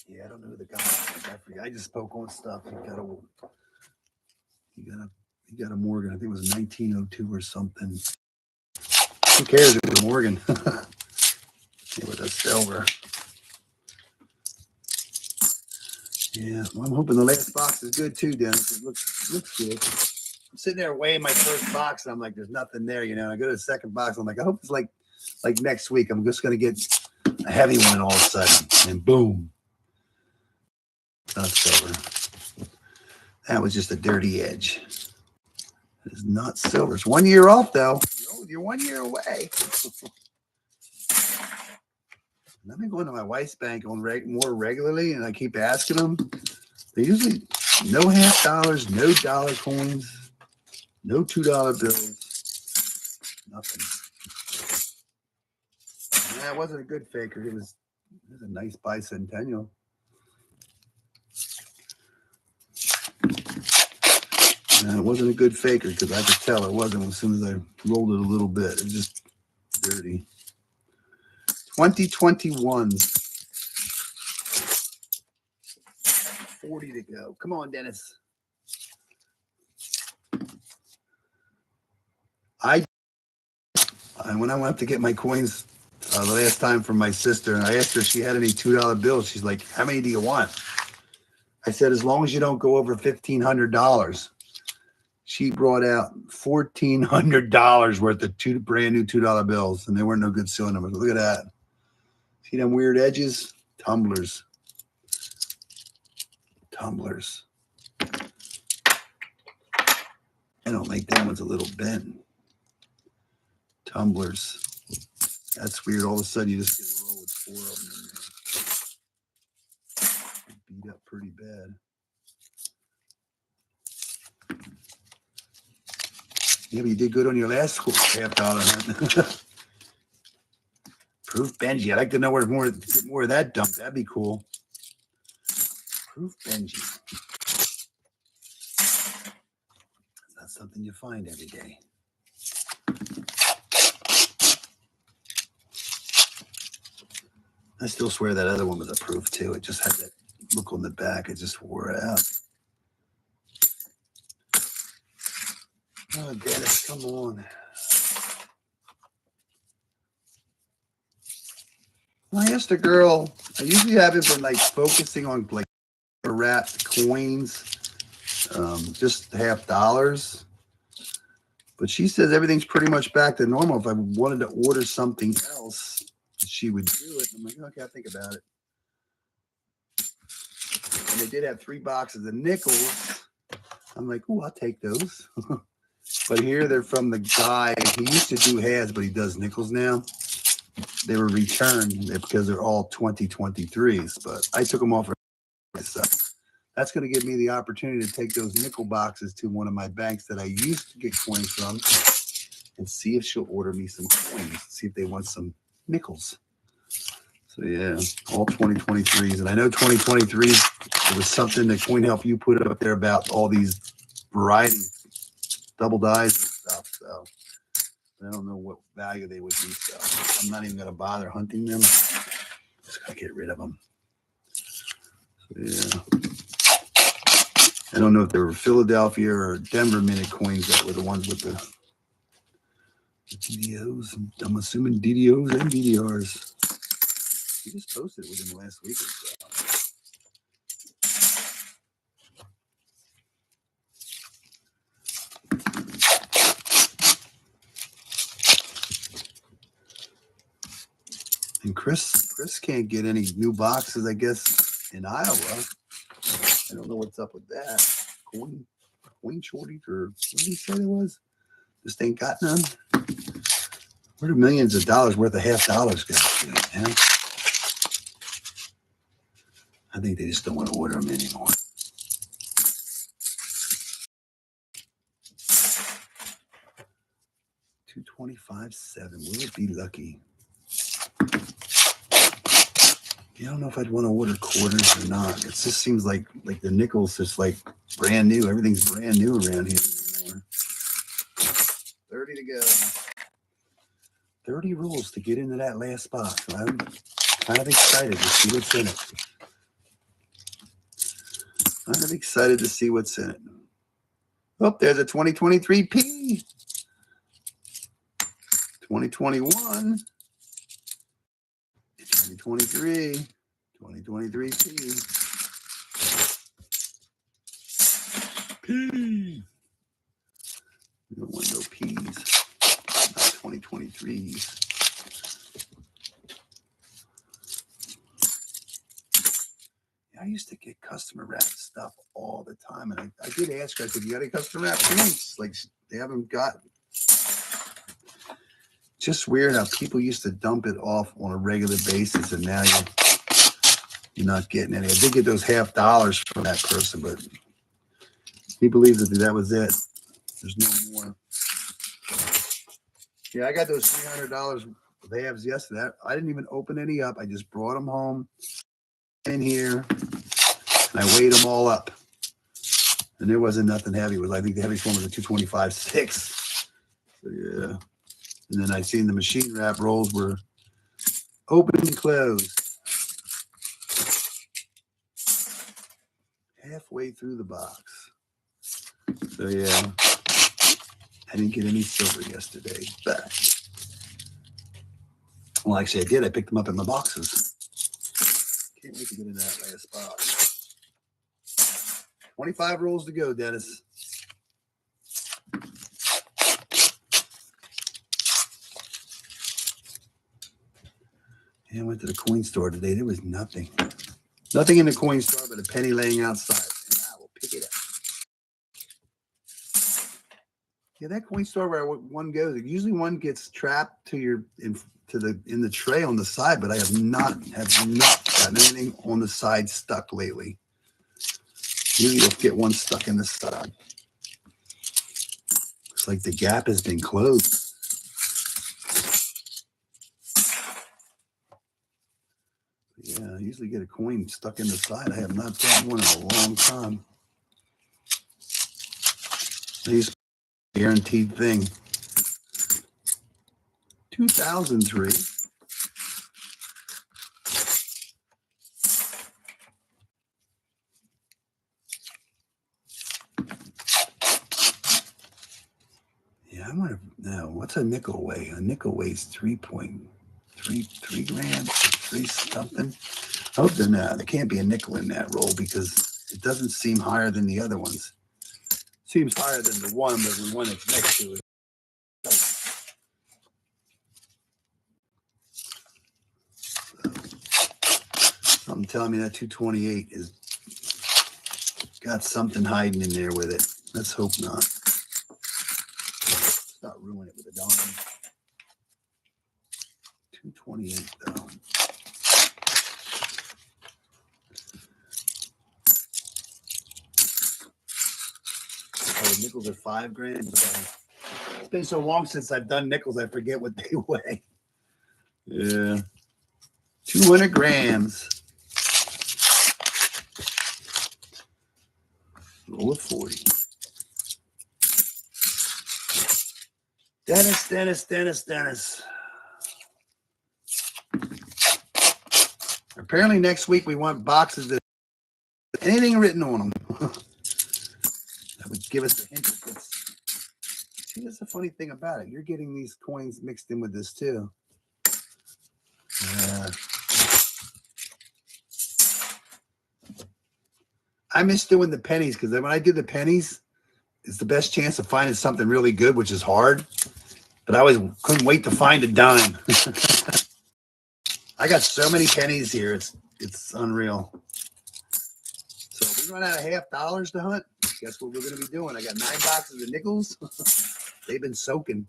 Yeah, I don't know who the guy is. I forget. I just spoke on stuff. He got a Morgan. I think it was 1902 or something. Who cares if it's a Morgan? With a silver. Yeah, well, I'm hoping the last box is good too, Dennis. It looks good. I'm sitting there weighing my first box, and I'm like, there's nothing there, you know. And I go to the second box, I'm like, I hope it's like next week. I'm just gonna get a heavy one all of a sudden, and boom. Not silver. That was just a dirty edge. It is not silver. It's 1 year off, though. You're 1 year away. And I've been going to my wife's bank more regularly, and I keep asking them. They usually no half dollars, no dollar coins, no $2 bills, nothing. Yeah, it wasn't a good faker. It was a nice bicentennial. And it wasn't a good faker because I could tell it wasn't as soon as I rolled it a little bit. It was just dirty. 2021s. 40 to go. Come on, Dennis. When I went up to get my coins the last time from my sister, and I asked her if she had any $2 bills, she's like, how many do you want? I said, as long as you don't go over $1,500. She brought out $1,400 worth of brand new $2 bills, and they weren't no good seal numbers. Look at that. See them weird edges? Tumblers. Tumblers. I don't like that one's a little bent. Tumblers. That's weird. All of a sudden, you just get a roll with 4 of them in there. Beat up pretty bad. Yeah, but you did good on your last half dollar. Proof Benji. I'd like to know where more of that dump. That'd be cool. Proof Benji. That's something you find every day. I still swear that other one was a proof too. It just had that look on the back. It just wore it out. Oh, Dennis, come on. I asked a girl, I usually haven't been like focusing on like wrapped coins, just half dollars. But she says everything's pretty much back to normal. If I wanted to order something else, she would do it. I'm like, okay, I'll think about it. And they did have 3 boxes of nickels. I'm like, oh, I'll take those. But here they're from the guy. He used to do halves, but he does nickels now. They were returned because they're all 2023s. But I took them off for myself. That's going to give me the opportunity to take those nickel boxes to one of my banks that I used to get coins from and see if she'll order me some coins. See if they want some nickels. So yeah, all 2023s. And I know 2023s, there was something that Coin Help You put up there about all these varieties, double dies and stuff. So I don't know what value they would be. So I'm not even going to bother hunting them. Just going to get rid of them. So yeah. I don't know if they were Philadelphia or Denver minute coins that were the ones with the DDOs. I'm assuming DDOs and DDRs. He just posted it within the last week or so. And Chris can't get any new boxes, I guess, in Iowa. I don't know what's up with that. Coin shortage, or what did he say it was? Just ain't got none. Where do millions of dollars worth of $half go, man? I think they just don't want to order them anymore. $225.7. Will it be lucky? Yeah, I don't know if I'd want to order quarters or not. It just seems like the nickels just like brand new. Everything's brand new around here anymore. 30 to go. 30 rules to get into that last box. I'm kind of excited to see what's in it. I'm excited to see what's in it. Oh, there's a 2023 P. 2021. 2023. 2023 P. P. We don't want no P's. Not 2023s. I used to get customer wrap stuff all the time. And I did ask her, I said, you got any customer wrap points? Like, they haven't got. Just weird how people used to dump it off on a regular basis, and now you're not getting any. I did get those $half from that person, but he believes that was it. There's no more. Yeah, I got those $300 of halves yesterday. I didn't even open any up. I just brought them home in here, and I weighed them all up, and there wasn't nothing heavy. It was, I think the heaviest one was a 225.6. So yeah. And then I seen the machine wrap rolls were open and closed. Halfway through the box. So yeah, I didn't get any silver yesterday. But, well, actually I did. I picked them up in the boxes. Can't wait to get in that last box. 25 rolls to go, Dennis. I went to the coin store today. There was nothing. Nothing in the coin store but a penny laying outside. And I will pick it up. Yeah, that coin store where one goes, usually one gets trapped to your in the tray on the side, but I have not gotten anything on the side stuck lately. Usually you'll get one stuck in the side. Looks like the gap has been closed. Yeah, I usually get a coin stuck in the side. I have not gotten one in a long time. These guaranteed thing. 2003. Yeah, I might have. Now, what's a nickel weigh? A nickel weighs 3.33 grams, 3 something. I hope they're not. There can't be a nickel in that roll because it doesn't seem higher than the other ones. Seems higher than the one, but the one that's next to it. Something telling me that 228 is got something hiding in there with it. Let's hope not. Let's not ruin it with a dime. 228 though. Oh, nickels are 5 grams. It's been so long since I've done nickels, I forget what they weigh. Yeah. 200 grams. Roll of 40. Dennis. Apparently next week we want boxes that anything written on them. That would give us a hint of this. See, that's the funny thing about it. You're getting these coins mixed in with this too. I miss doing the pennies because when I do the pennies, it's the best chance of finding something really good, which is hard. But I always couldn't wait to find a dime. I got so many pennies here. It's unreal. So if we run out of $half to hunt, guess what we're going to be doing? I got 9 boxes of nickels. They've been soaking.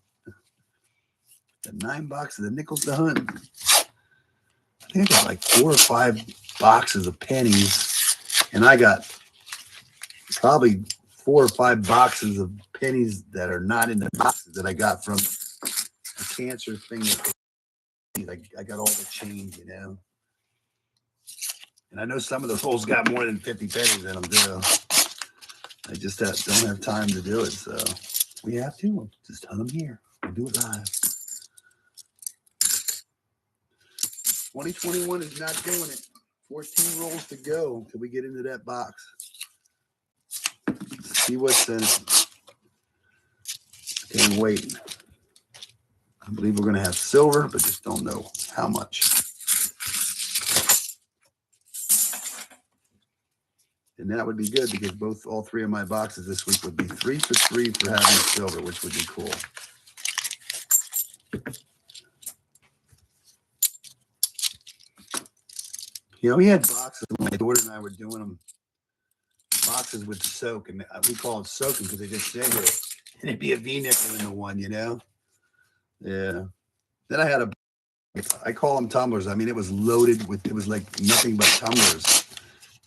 Got 9 boxes of nickels to hunt. I think I got like 4 or 5 boxes of pennies. And I got probably 4 or 5 boxes of pennies that are not in the boxes that I got from a cancer thing. I got all the change, you know. And I know some of those holes got more than 50 pennies in them, too. I just don't have time to do it, so we have to. We'll just hunt them here. We'll do it live. 2021 is not doing it. 14 rolls to go till we get into that box. Let's see what's in it. Can't wait. I believe we're going to have silver, but just don't know how much. And that would be good because all 3 of my boxes this week would be 3 for 3 for having silver, which would be cool. You know, we had boxes when my daughter and I were doing them. Boxes would soak, and we call it soaking because they just sit here. And it'd be a V-nickel in the one, you know? Yeah. Then I had I call them tumblers. I mean, it was loaded with, it was like nothing but tumblers.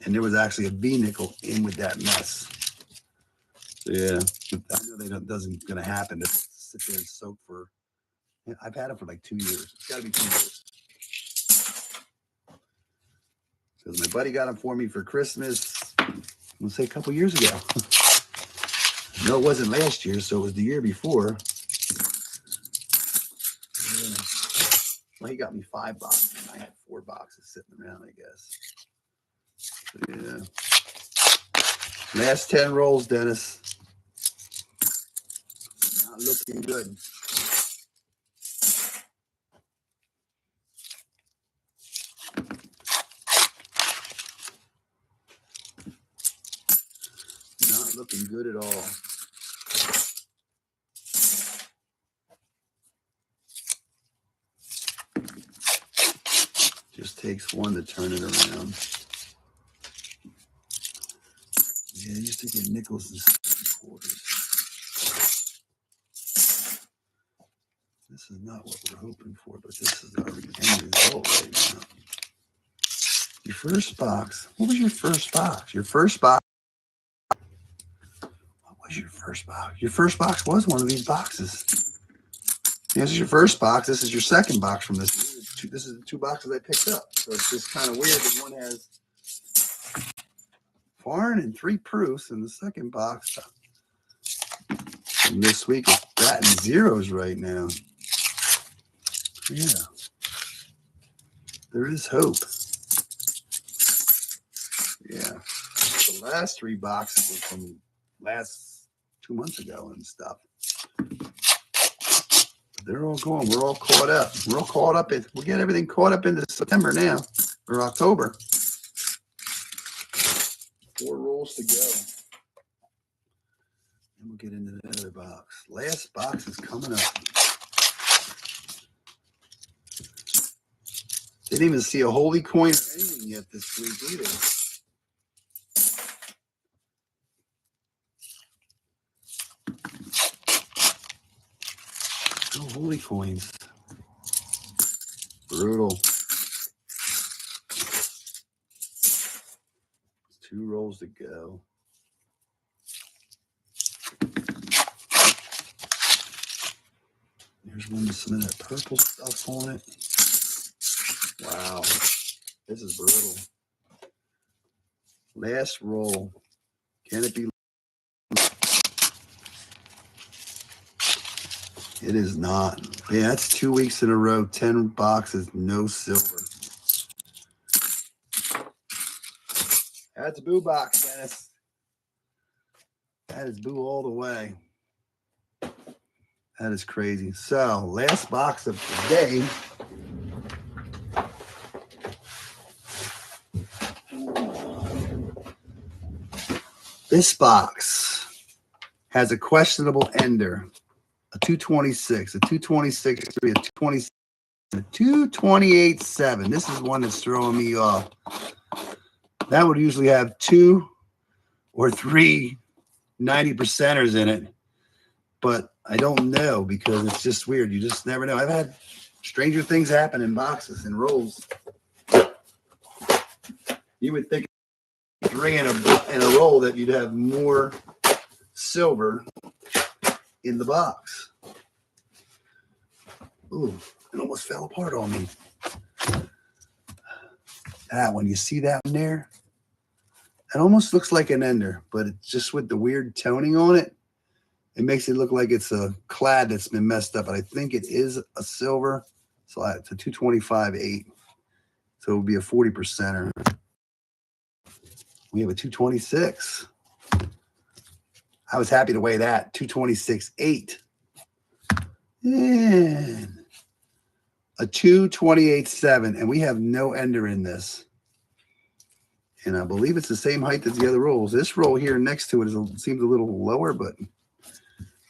And there was actually a V-nickel in with that mess. So, yeah. I know that doesn't going to happen to sit there and soak for, I've had it for like 2 years. It's got to be 2 years. Because my buddy got them for me for Christmas, let's say a couple years ago. No, it wasn't last year, so it was the year before. Yeah. Well, he got me 5 boxes. I had 4 boxes sitting around, I guess. So, yeah. Last 10 rolls, Dennis. Not looking good. Not looking good at all. Just takes one to turn it around. Yeah, I used to get nickels and quarters. This is not what we're hoping for, but this is our end result right now. Your first box. What was your first box? Your first box. What was your first box? Your first box was one of these boxes. This is your first box. This is your second box from this. This is the 2 boxes I picked up. So it's just kind of weird that one has foreign and 3 proofs, and the second box from this week is batting zeros right now. Yeah. There is hope. Yeah. The last 3 boxes were from last 2 months ago and stuff. They're all going. We're all caught up. We're all caught up. We'll get everything caught up into September now, or October. 4 rolls to go. And we'll get into the other box. Last box is coming up. Didn't even see a holy coin or anything yet this week either. No holy coins. Brutal. 2 rolls to go. There's one with some of that purple stuff on it. Wow. This is brutal. Last roll. Can it be? It is not. Yeah, that's 2 weeks in a row. 10 boxes, no silver. That's a boo box, Dennis. That is boo all the way. That is crazy. So, last box of the day. This box has a questionable ender, a 226, a 226, a 226, a 228.7. This is one that's throwing me off. That would usually have 2 or 3 90%ers in it, but I don't know because it's just weird. You just never know. I've had stranger things happen in boxes and rolls. You would think 3 in a roll that you'd have more silver in the box. Ooh, it almost fell apart on me. That one, you see that one there? It almost looks like an ender, but it's just with the weird toning on it. It makes it look like it's a clad that's been messed up, but I think it is a silver. So it's a 225.8. So it would be a 40%er. We have a 226. I was happy to weigh that. 226.8. And a 228.7. And we have no ender in this. And I believe it's the same height as the other rolls. This roll here next to it seems a little lower, but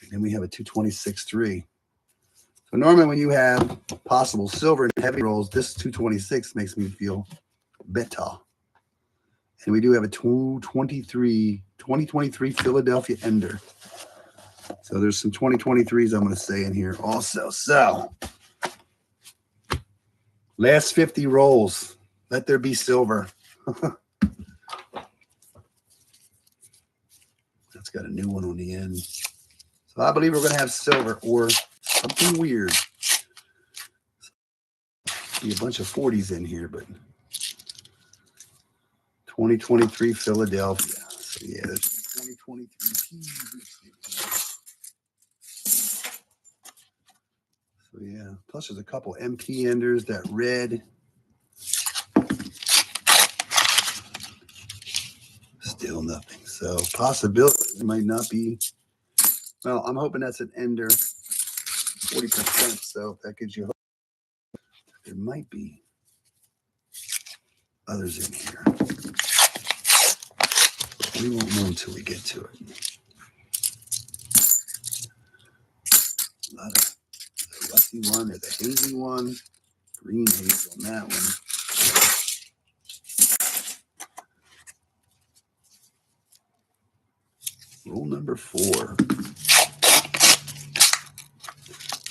then we have a 226.3. So normally when you have possible silver and heavy rolls, this 226 makes me feel better. And we do have a 2023 Philadelphia Ender. So there's some 2023s I'm going to say in here also. So last 50 rolls. Let there be silver. That's got a new one on the end. So I believe we're going to have silver or something weird. Be a bunch of 40s in here, but 2023 Philadelphia. So yeah, there's 2023 P's. So yeah, plus there's a couple MP enders, that red. Still nothing. So possibility it might not be. Well, I'm hoping that's an ender, 40%. So that gives you hope. There might be others in here. We won't know until we get to it. A lot of the rusty one, there's a hazy one, green haze on that one. Roll number 4.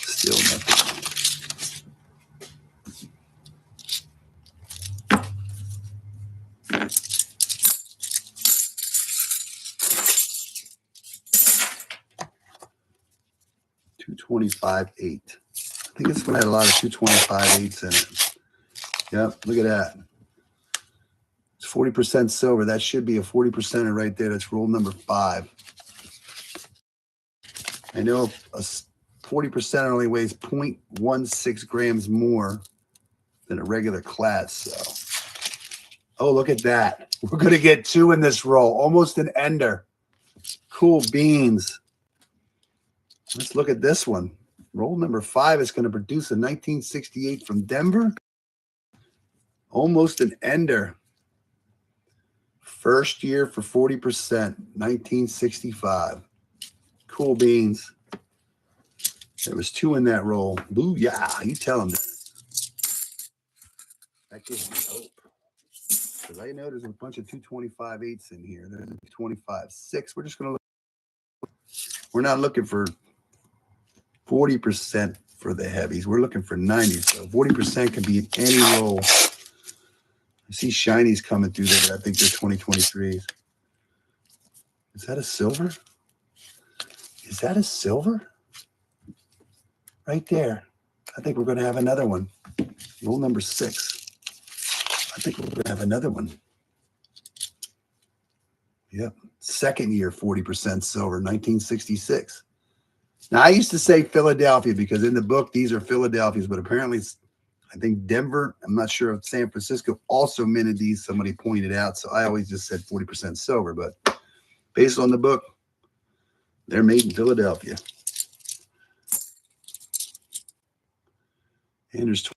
Still nothing. $225.8. I think this one had a lot of 225.8s in it. Yep, look at that. It's 40% silver. That should be a 40%er right there. That's roll number 5. I know a 40% only weighs 0.16 grams more than a regular clad. So, oh, look at that. We're going to get 2 in this roll. Almost an ender. Cool beans. Let's look at this one. Roll number 5 is going to produce a 1968 from Denver. Almost an ender. First year for 40%, 1965. Cool beans. There was 2 in that roll. Booyah. You tell them that. That gives me hope. Because I know there's a bunch of 225.8s in here. There's a 225.6. We're just going to look. We're not looking for 40% for the heavies. We're looking for 90. So 40% can be in any roll. I see shinies coming through there, but I think they're 2023s. Is that a silver? Is that a silver? Right there. I think we're going to have another one. Roll number 6. think we're going to have another one. Yep. Second year, 40% silver, 1966. Now, I used to say Philadelphia because in the book, these are Philadelphia's, but apparently it's, I think Denver, I'm not sure if San Francisco also minted these. Somebody pointed out. So I always just said 40% silver, but based on the book, they're made in Philadelphia. And there's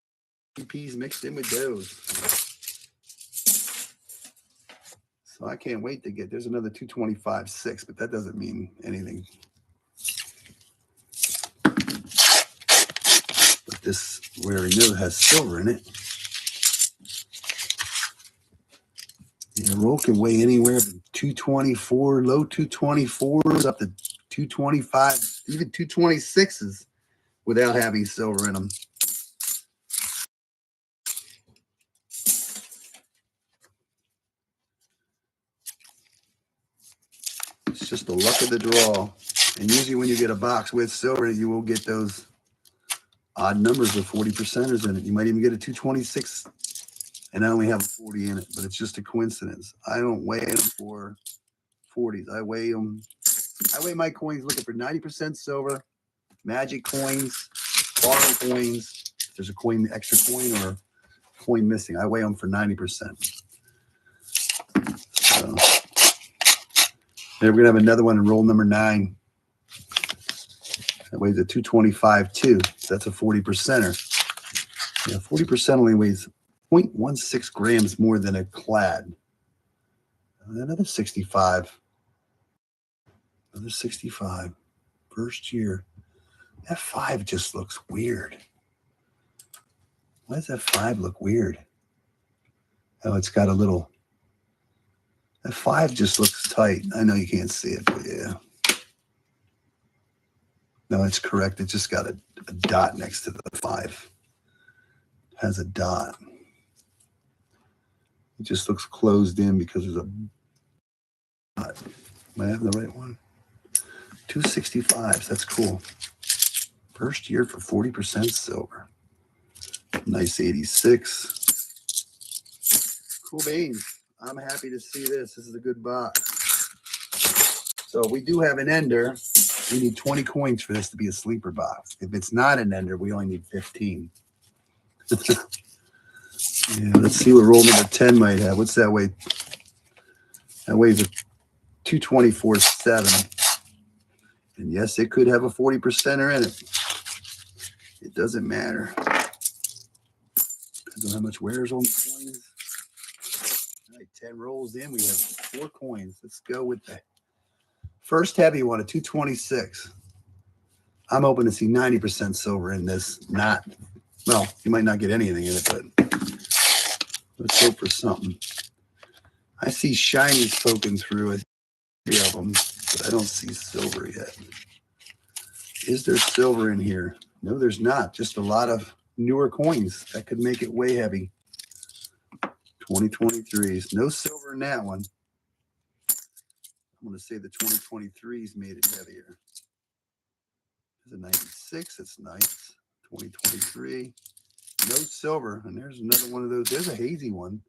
20 P's mixed in with those. So I can't wait to get, there's another 225.6, but that doesn't mean anything. But this, we already know, has silver in it. The roll can weigh anywhere from 224, low 224s up to 225, even 226s without having silver in them. It's just the luck of the draw. And usually when you get a box with silver, you will get those odd numbers with 40%ers in it. You might even get a 226 and I only have a 40 in it, but it's just a coincidence. I don't weigh them for 40s. I weigh them. I weigh my coins looking for 90% silver, magic coins, foreign coins. If there's a coin, extra coin or coin missing, I weigh them for 90%. So then we're gonna have another one in roll number 9. That weighs a 225 too. So that's a 40%er. Yeah, 40% only weighs 0.16 grams more than a clad. Another 65. Another 65. First year. That 5 just looks weird. Why does that 5 look weird? Oh, it's got a little. That 5 just looks tight. I know you can't see it, but yeah. No, it's correct. It just got a dot next to the 5. It has a dot. It just looks closed in because there's a dot. Am I having the right one? 265s. That's cool. First year for 40% silver. Nice 86. Cool beans. I'm happy to see this. This is a good box. So we do have an ender. We need 20 coins for this to be a sleeper box. If it's not an ender, we only need 15. Yeah, let's see what roll number 10 might have. What's that weigh? That weighs a 224.7. And yes, it could have a 40%er in it. It doesn't matter. Depends on how much wears on the coins. All right, 10 rolls in. We have 4 coins. Let's go with the first heavy one, a 226. I'm hoping to see 90% silver in this. Not, well, you might not get anything in it, but let's hope for something. I see shinies poking through it. 3 of them, but I don't see silver yet. Is there silver in here? No, there's not. Just a lot of newer coins. That could make it way heavy. 2023s. No silver in that one. I'm going to say the 2023s made it heavier. There's a 96. That's nice. 2023. No silver. And there's another one of those. There's a hazy one.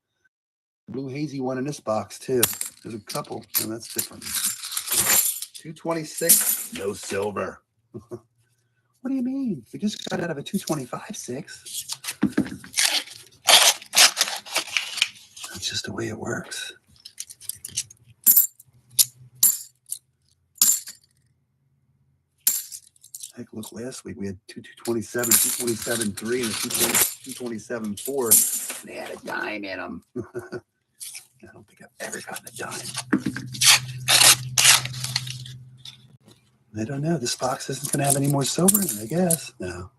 Blue hazy one in this box, too. There's a couple. And that's different. 226. No silver. What do you mean? We just got out of a 225.6. That's just the way it works. Heck, look, last week we had 227, 227.3, and 227.4, and they had a dime in them. I don't think I've ever gotten a dime. I don't know. This box isn't going to have any more silver in it, I guess. No.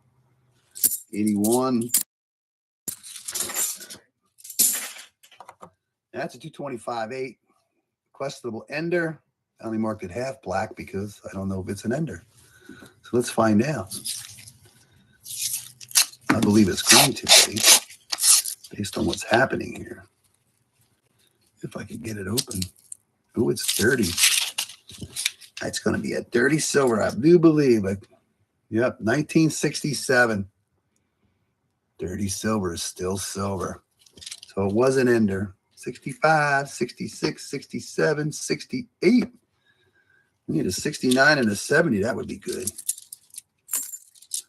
81. That's a 225.8. Questionable ender. I only marked it half black because I don't know if it's an ender. So let's find out. I believe it's going to be based on what's happening here. If I can get it open. Oh, it's dirty. It's going to be a dirty silver. I do believe it. Yep, 1967. Dirty silver is still silver. So So it was an ender. 65, 66, 67, 68. We need a 69 and a 70. That would be good.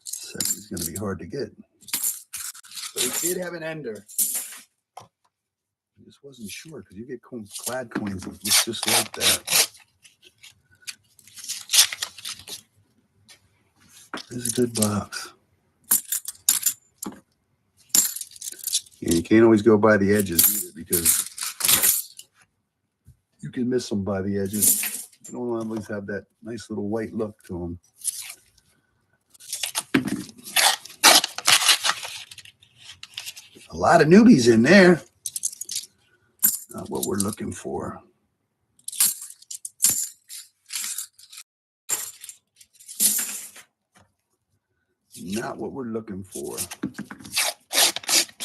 70 is going to be hard to get. But it did have an ender. I just wasn't sure because you get clad coins that look just like that. This is a good box. And you can't always go by the edges either because you can miss them by the edges. You don't always have that nice little white look to them. A lot of newbies in there. Not what we're looking for. Not what we're looking for.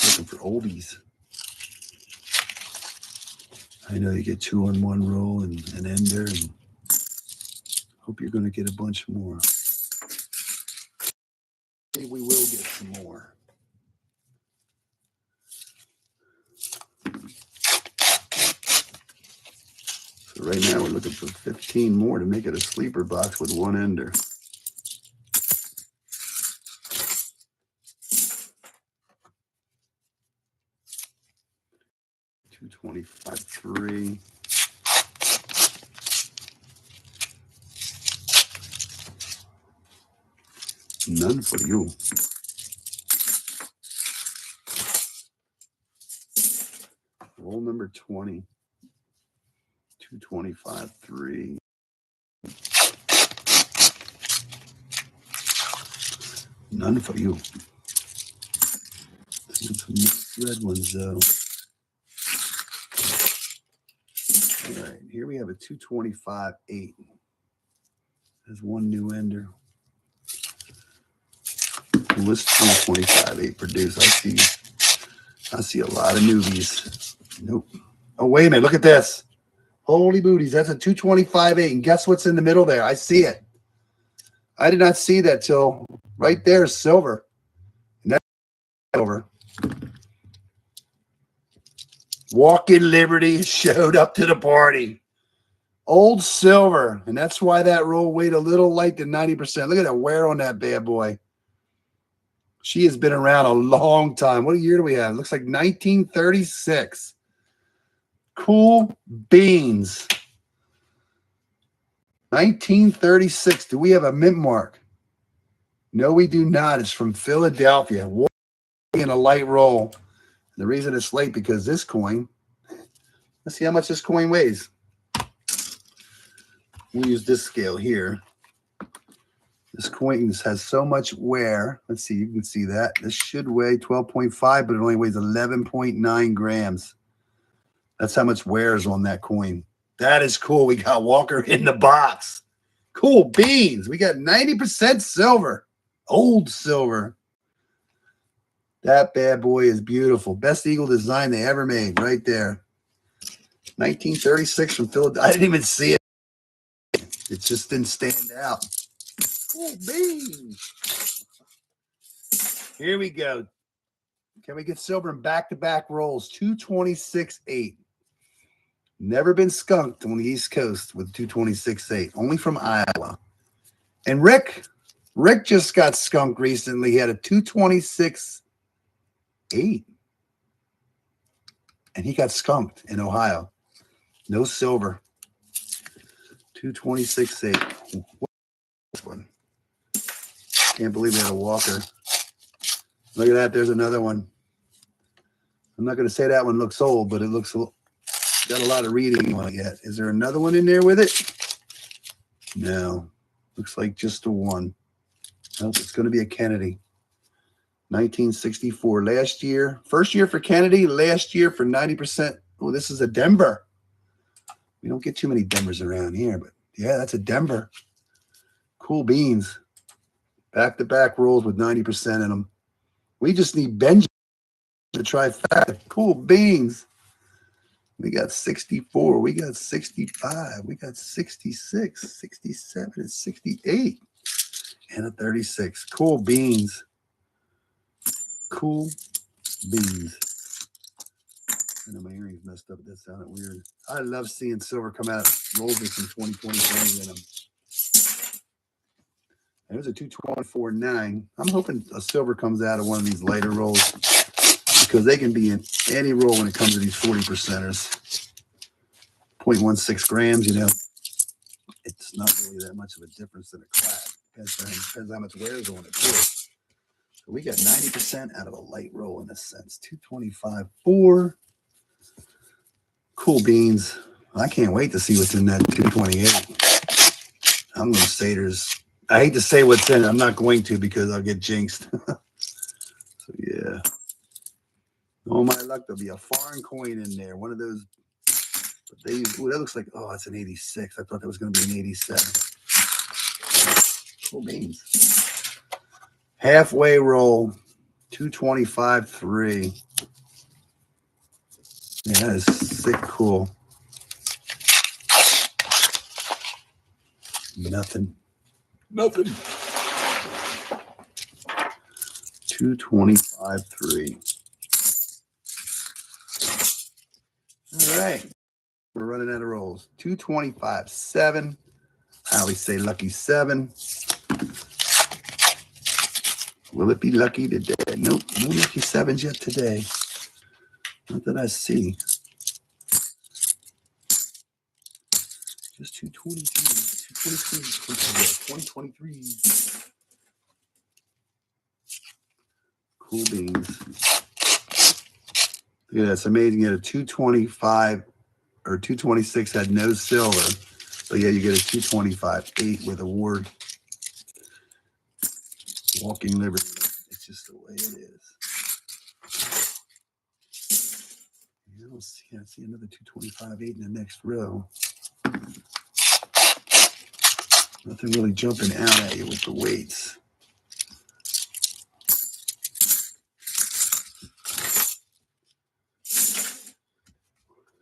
Looking for oldies. I know you get 2 on 1 roll and an ender, and hope you're going to get a bunch more. Maybe we will get some more. So right now we're looking for 15 more to make it a sleeper box with 1 ender. $225.3. None for you. Roll number 20. $225.3. None for you. Some red ones though. All right, here we have a 225.8. There's 1 new ender. Well, this 225.8 produced. I see a lot of newbies. Nope. Oh, wait a minute. Look at this. Holy booties. That's a 225.8. And guess what's in the middle there? I see it. I did not see that till right there is silver. And that's silver. Walking Liberty showed up to the party. Old silver. And that's why that roll weighed a little light to 90%. Look at that wear on that bad boy. She has been around a long time. What year do we have? It looks like 1936. Cool beans. 1936. Do we have a mint mark? No, we do not. It's from Philadelphia. In a light roll. The reason it's late because this coin, let's see how much this coin weighs. We'll use this scale here. This coin has so much wear. Let's see, you can see that. This should weigh 12.5, but it only weighs 11.9 grams. That's how much wear is on that coin. That is cool. We got Walker in the box. Cool beans. We got 90% silver. Old silver. That bad boy is beautiful. Best eagle design they ever made right there. 1936 from Philadelphia. I didn't even see it. It just didn't stand out. Oh, beans. Here we go. Can we get silver in back-to-back rolls? 226.8. Never been skunked on the East Coast with 226.8. Only from Iowa. And Rick just got skunked recently. He had a 226.8. And he got skunked in Ohio. No silver. 226.8. This one. Can't believe they had a Walker. Look at that. There's another one. I'm not going to say that one looks old, but it looks got a lot of reading on it yet. Is there another one in there with it? No. Looks like just the one. Nope, it's going to be a Kennedy. 1964. Last year. First year for Kennedy. Last year for 90%. Oh, this is a Denver. We don't get too many Denvers around here, but yeah, that's a Denver. Cool beans. Back-to-back rolls with 90% in them. We just need Benjamin to try 5. Cool beans. We got 64. We got 65. We got 66, 67, and 68. And a 36. Cool beans. Cool beans. I know my earrings messed up. That sounded weird. I love seeing silver come out. Rolls with some 2023 in them. There's a 224.9. I'm hoping a silver comes out of one of these lighter rolls because they can be in any roll when it comes to these 40%ers. 0.16 grams, you know. It's not really that much of a difference in a clad. Depends how much wears on it, too. So we got 90% out of a light roll in a sense. 225.4. Cool beans. I can't wait to see what's in that 228. I'm going to say I hate to say what's in it. I'm not going to because I'll get jinxed. So, yeah. Oh, my luck, there'll be a foreign coin in there. One of those. That looks like, oh, it's an 86. I thought that was going to be an 87. Cool beans. Halfway roll. 225.3. Yeah, that is sick cool. Nothing. 225.3. All right. We're running out of rolls. 225.7. I always say lucky 7. Will it be lucky today? Nope. No lucky 7s yet today. Not that I see. Just 2023. Cool beans. Yeah, it's amazing. You get a 225 or 226 had no silver, but yeah, you get a 225.8 with a word. Walking Liberty. It's just the way it is. I don't see. I see another 225.8 in the next row. Nothing really jumping out at you with the weights.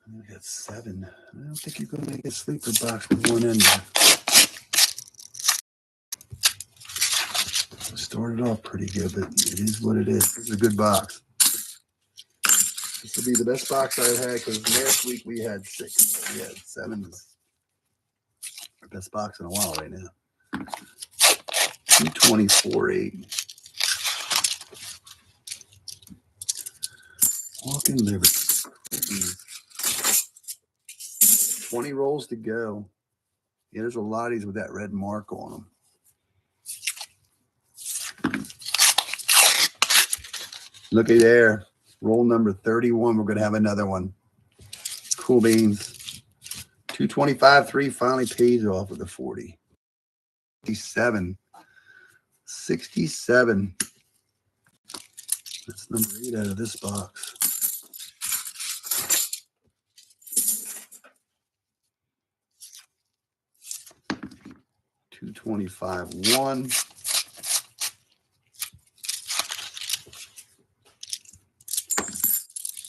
I got 7. I don't think you're going to make a sleeper box with one end. Started off pretty good, but it is what it is. It's a good box. This will be the best box I've had because last week we had 6. We had 7. Our best box in a while right now. 224.8. Walking Liberty. 20 rolls to go. Yeah, there's a lot of these with that red mark on them. Looky there. Roll number 31. We're going to have another one. Cool beans. 225.3 finally pays off with a 40. 67. That's number 8 out of this box. 225.1.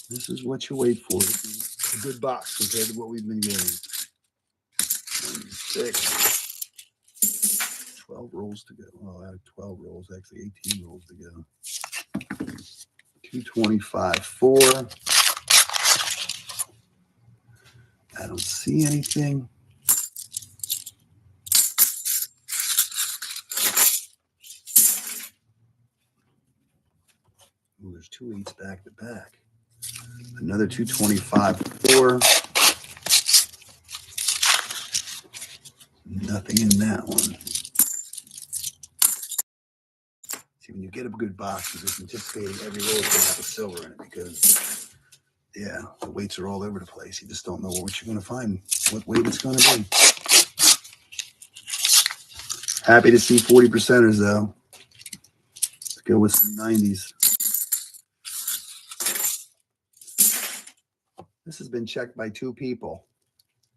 This is what you wait for. It's a good box compared to what we've been getting. 6. 12 rolls to go. Oh, I have 12 rolls, actually 18 rolls to go. 225.4. I don't see anything. Ooh, there's 2 8s back to back. Another 225.4. Nothing in that one. See, when you get a good box, you're just anticipating every roll is going to have a silver in it because, yeah, the weights are all over the place. You just don't know what you're going to find, what weight it's going to be. Happy to see 40%ers, though. Let's go with some 90s. This has been checked by 2 people.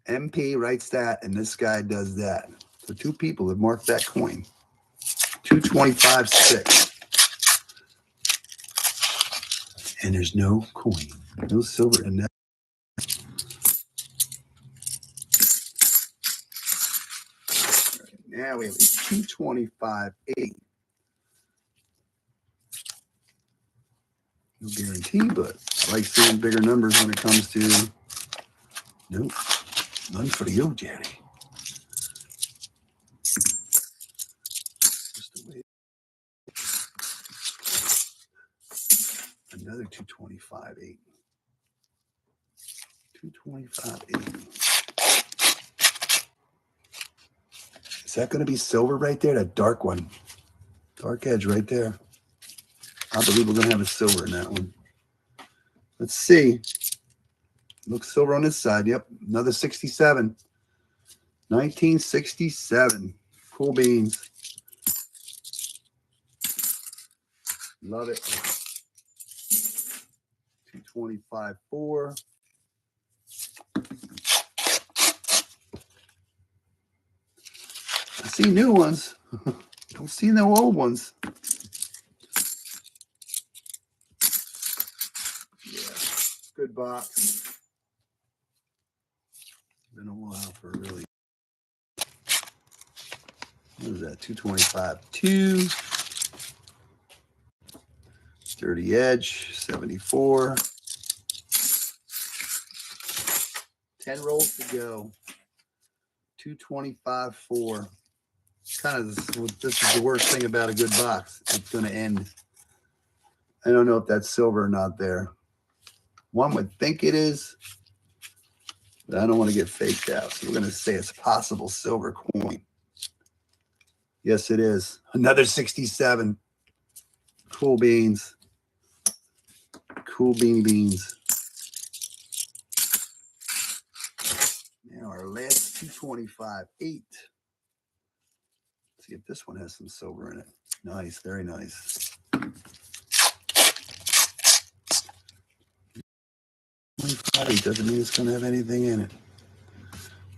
MP writes that, and this guy does that. So 2 people have marked that coin. 225.6. And there's no coin, no silver in that. Right, now we have a 225.8. No guarantee, but I like seeing bigger numbers when it comes to. Nope, none for you, Jenny. Just a wait. Another 225.8. 225.8. Is that going to be silver right there? That dark one. Dark edge right there. I believe we're going to have a silver in that one. Let's see. Looks silver on this side. Yep. Another 67. 1967. Cool beans. Love it. 225.4. I see new ones. Don't see no old ones. Yeah. Good box. Been a while for really. What is that? 225.2. Dirty edge. 74. 10 rolls to go. 225.4. Kind of this is the worst thing about a good box. It's going to end. I don't know if that's silver or not there. One would think it is, but I don't want to get faked out. So we're going to say it's a possible silver coin. Yes, it is. Another 67. Cool beans. Cool beans. Now our last 225.8. See if this one has some silver in it. Nice, very nice. 225.8 doesn't mean it's going to have anything in it.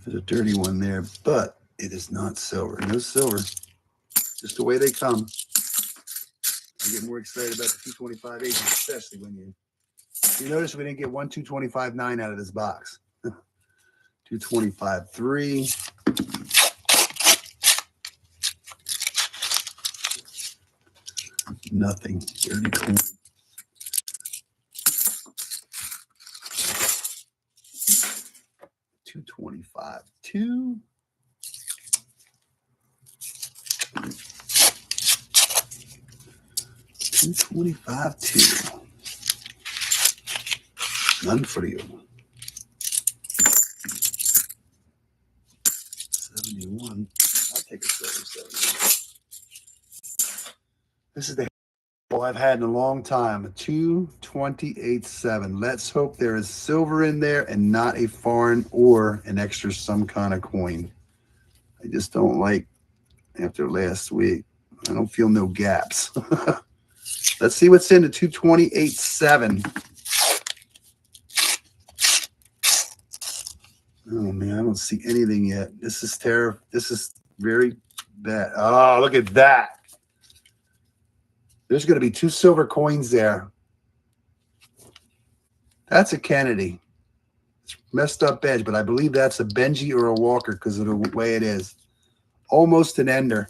There's a dirty one there, but it is not silver. No silver. Just the way they come. I get more excited about the 225.8, especially when you notice we didn't get one 225.9 out of this box. 225.3. Nothing. Dirty coin. 225.2. 225.2. None for you. 71. I'll take a silver 71. This is the I've had in a long time, a 228.7. Let's hope there is silver in there and not a foreign or an extra some kind of coin. I just don't like after last week. I don't feel no gaps. Let's see what's in the 228.7. Oh man, I don't see anything yet. This is terrible. This is very bad. Oh, look at that. There's going to be 2 silver coins there. That's a Kennedy. It's messed up edge, but I believe that's a Benji or a Walker because of the way it is. Almost an ender.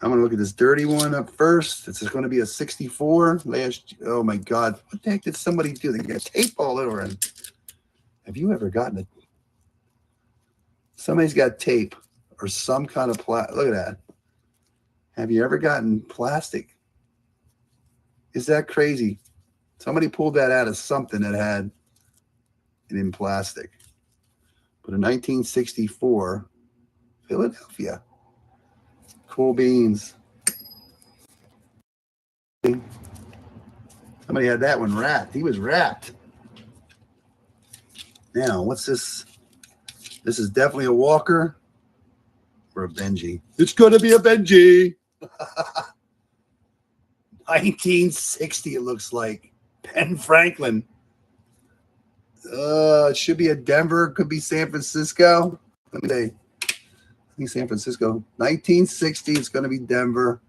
I'm going to look at this dirty one up first. It's going to be a 64. Oh my God. What the heck did somebody do? They got tape all over it. Have you ever gotten it? Somebody's got tape or some kind of plastic. Look at that. Have you ever gotten plastic? Is that crazy? Somebody pulled that out of something that had it in plastic. But in 1964, Philadelphia. Cool beans. Somebody had that one wrapped. He was wrapped. Now, what's this? This is definitely a Walker or a Benji. It's going to be a Benji. 1960, it looks like. Ben Franklin. It should be a Denver. Could be San Francisco. Let me say. I think San Francisco. 1960. It's going to be Denver.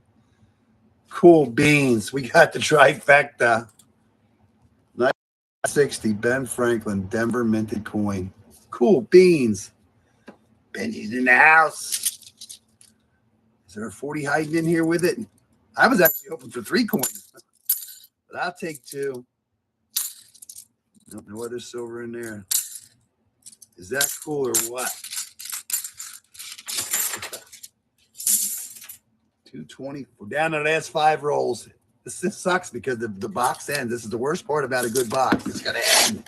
Cool beans. We got the trifecta. 1960. Ben Franklin. Denver minted coin. Cool beans. Benji's in the house. Is there a 40 hiding in here with it? I was actually hoping for 3 coins. But I'll take 2. Nope, no other silver in there. Is that cool or what? 220. We're down to the last 5 rolls. This sucks because the box ends. This is the worst part about a good box. It's going to end.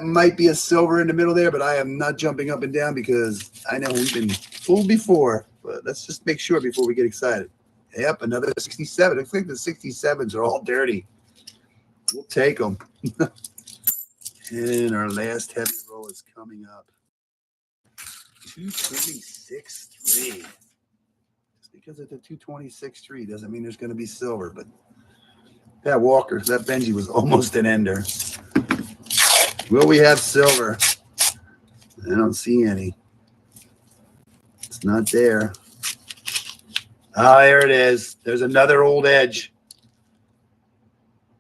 Might be a silver in the middle there, but I am not jumping up and down because I know we've been fooled before. But let's just make sure before we get excited. Yep, another 67. I think the 67s are all dirty. We'll take them. And our last heavy roll is coming up. 226.3. Just because it's a 226.3 doesn't mean there's going to be silver, but that Walker, that Benji was almost an ender. Will we have silver? I don't see any. It's not there. Oh, there it is. There's another old edge.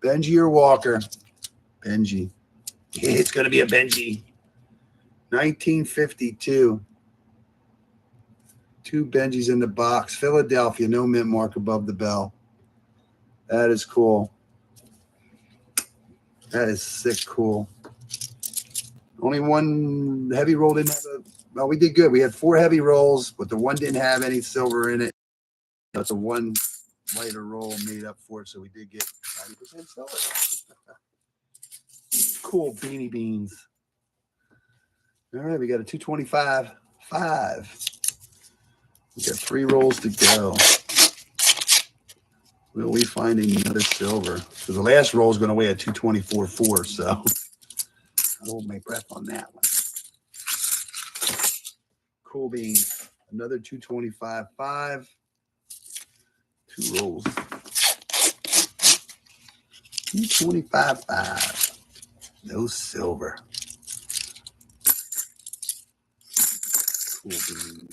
Benji or Walker? Benji. It's going to be a Benji. 1952. 2 Benjis in the box. Philadelphia, no mint mark above the bell. That is cool. That is sick cool. Only 1 heavy roll didn't have a... Well, we did good. We had 4 heavy rolls, but the one didn't have any silver in it. But the 1 lighter roll made up for it, so we did get 90% silver. Cool beanie beans. All right, we got a 225.5. We got 3 rolls to go. Will we find another silver? So the last roll is going to weigh a 224.4, so I'll hold my breath on that one. Cool bean. Another 225.5. 2 rolls. 225.5. No silver. Cool bean.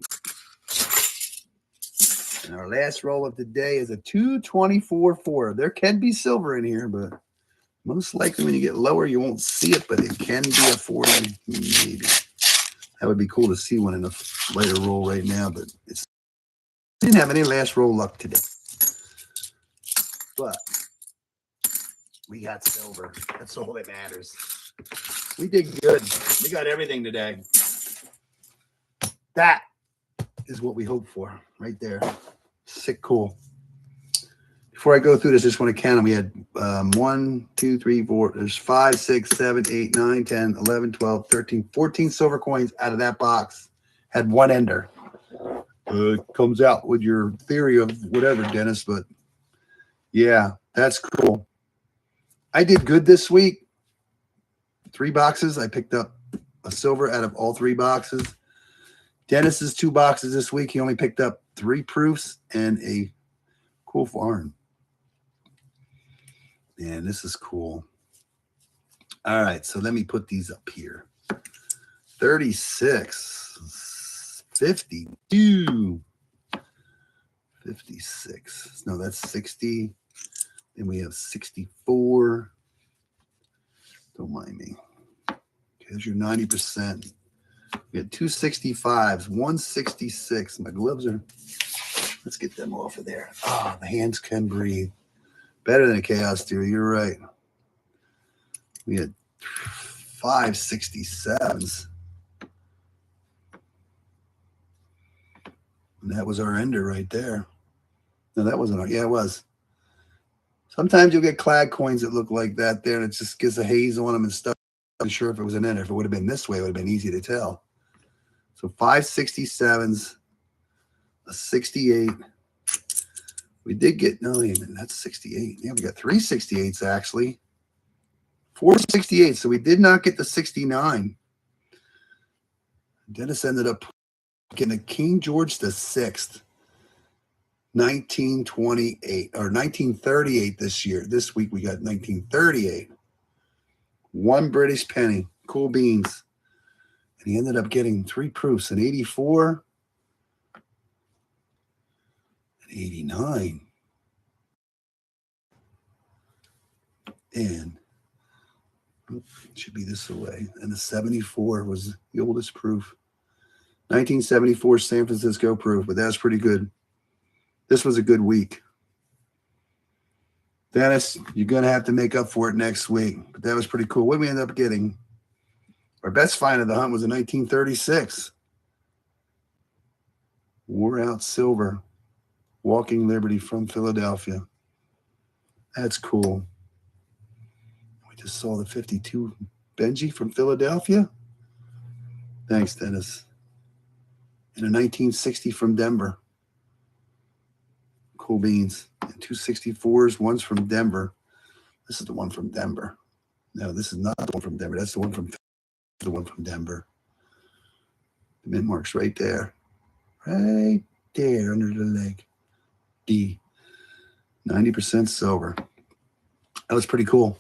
And our last roll of the day is a 224.4. There can be silver in here, but most likely when you get lower, you won't see it, but it can be a 40, maybe. That would be cool to see one in a lighter roll right now, but it didn't have any last roll luck today. But we got silver. That's all that matters. We did good. We got everything today. That is what we hope for right there. Sick cool. Before I go through this, I just want to count them. We had 1, 2, 3, 4. There's 5, 6, 7, 8, 9, 10, 11, 12, 13, 14 silver coins out of that box. Had 1 ender. Comes out with your theory of whatever, Dennis, but yeah, that's cool. I did good this week. 3 boxes. I picked up a silver out of all 3 boxes. Dennis's 2 boxes this week. He only picked up 3 proofs and a cool foreign. Man, this is cool. All right, so let me put these up here. 36, 52, 56. No, that's 60. Then we have 64. Don't mind me. Here's your 90%. We had 265s, 166. My gloves are, let's get them off of there. Ah, the hands can breathe. Better than a Chaos Theory, you're right. We had 567s. And that was our ender right there. No, that wasn't our, yeah, it was. Sometimes you'll get clad coins that look like that there, and it just gets a haze on them and stuff. I'm not sure if it was an ender. If it would have been this way, it would have been easy to tell. So 567s, a 68. We did get, no, that's 68. Yeah, we got 3 68s actually. 4 68. So we did not get the 69. Dennis ended up getting a King George the 6th, 1928 or 1938 this year. This week we got 1938. 1 British penny. Cool beans. And he ended up getting 3 proofs, an 84, an 89, and it should be this away. And the 74 was the oldest proof. 1974 San Francisco proof, but that's pretty good. This was a good week. Dennis, you're going to have to make up for it next week. But that was pretty cool. What did we end up getting? Our best find of the hunt was in 1936. Wore out silver. Walking Liberty from Philadelphia. That's cool. We just saw the 52 Benji from Philadelphia. Thanks, Dennis. And a 1960 from Denver. Cool beans. And 264s. One's from Denver. This is the one from Denver. No, this is not the one from Denver. That's the one from Denver. The mint mark's right there. Right there under the leg. D. 90% silver. That was pretty cool.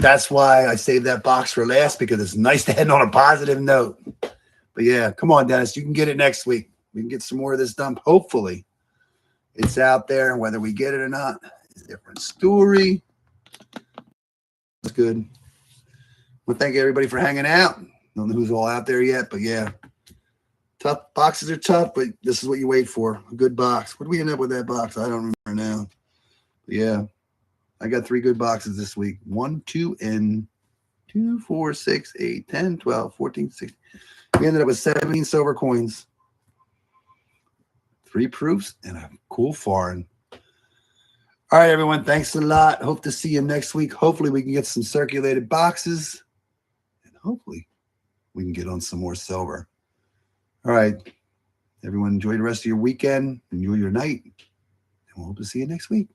That's why I saved that box for last, because it's nice to end on a positive note. But yeah, come on, Dennis. You can get it next week. We can get some more of this done. Hopefully, it's out there. Whether we get it or not is a different story. That's good. Well, thank you, everybody, for hanging out. Don't know who's all out there yet, but yeah. Tough boxes are tough, but this is what you wait for. A good box. What do we end up with that box? I don't remember now. But yeah. I got 3 good boxes this week. 1, 2, and 2, 4, 6, 8, 10, 12, 14, 16. We ended up with 17 silver coins. 3 proofs and a cool foreign. All right, everyone. Thanks a lot. Hope to see you next week. Hopefully we can get some circulated boxes. And hopefully we can get on some more silver. All right. Everyone, enjoy the rest of your weekend. Enjoy your night. And we'll hope to see you next week.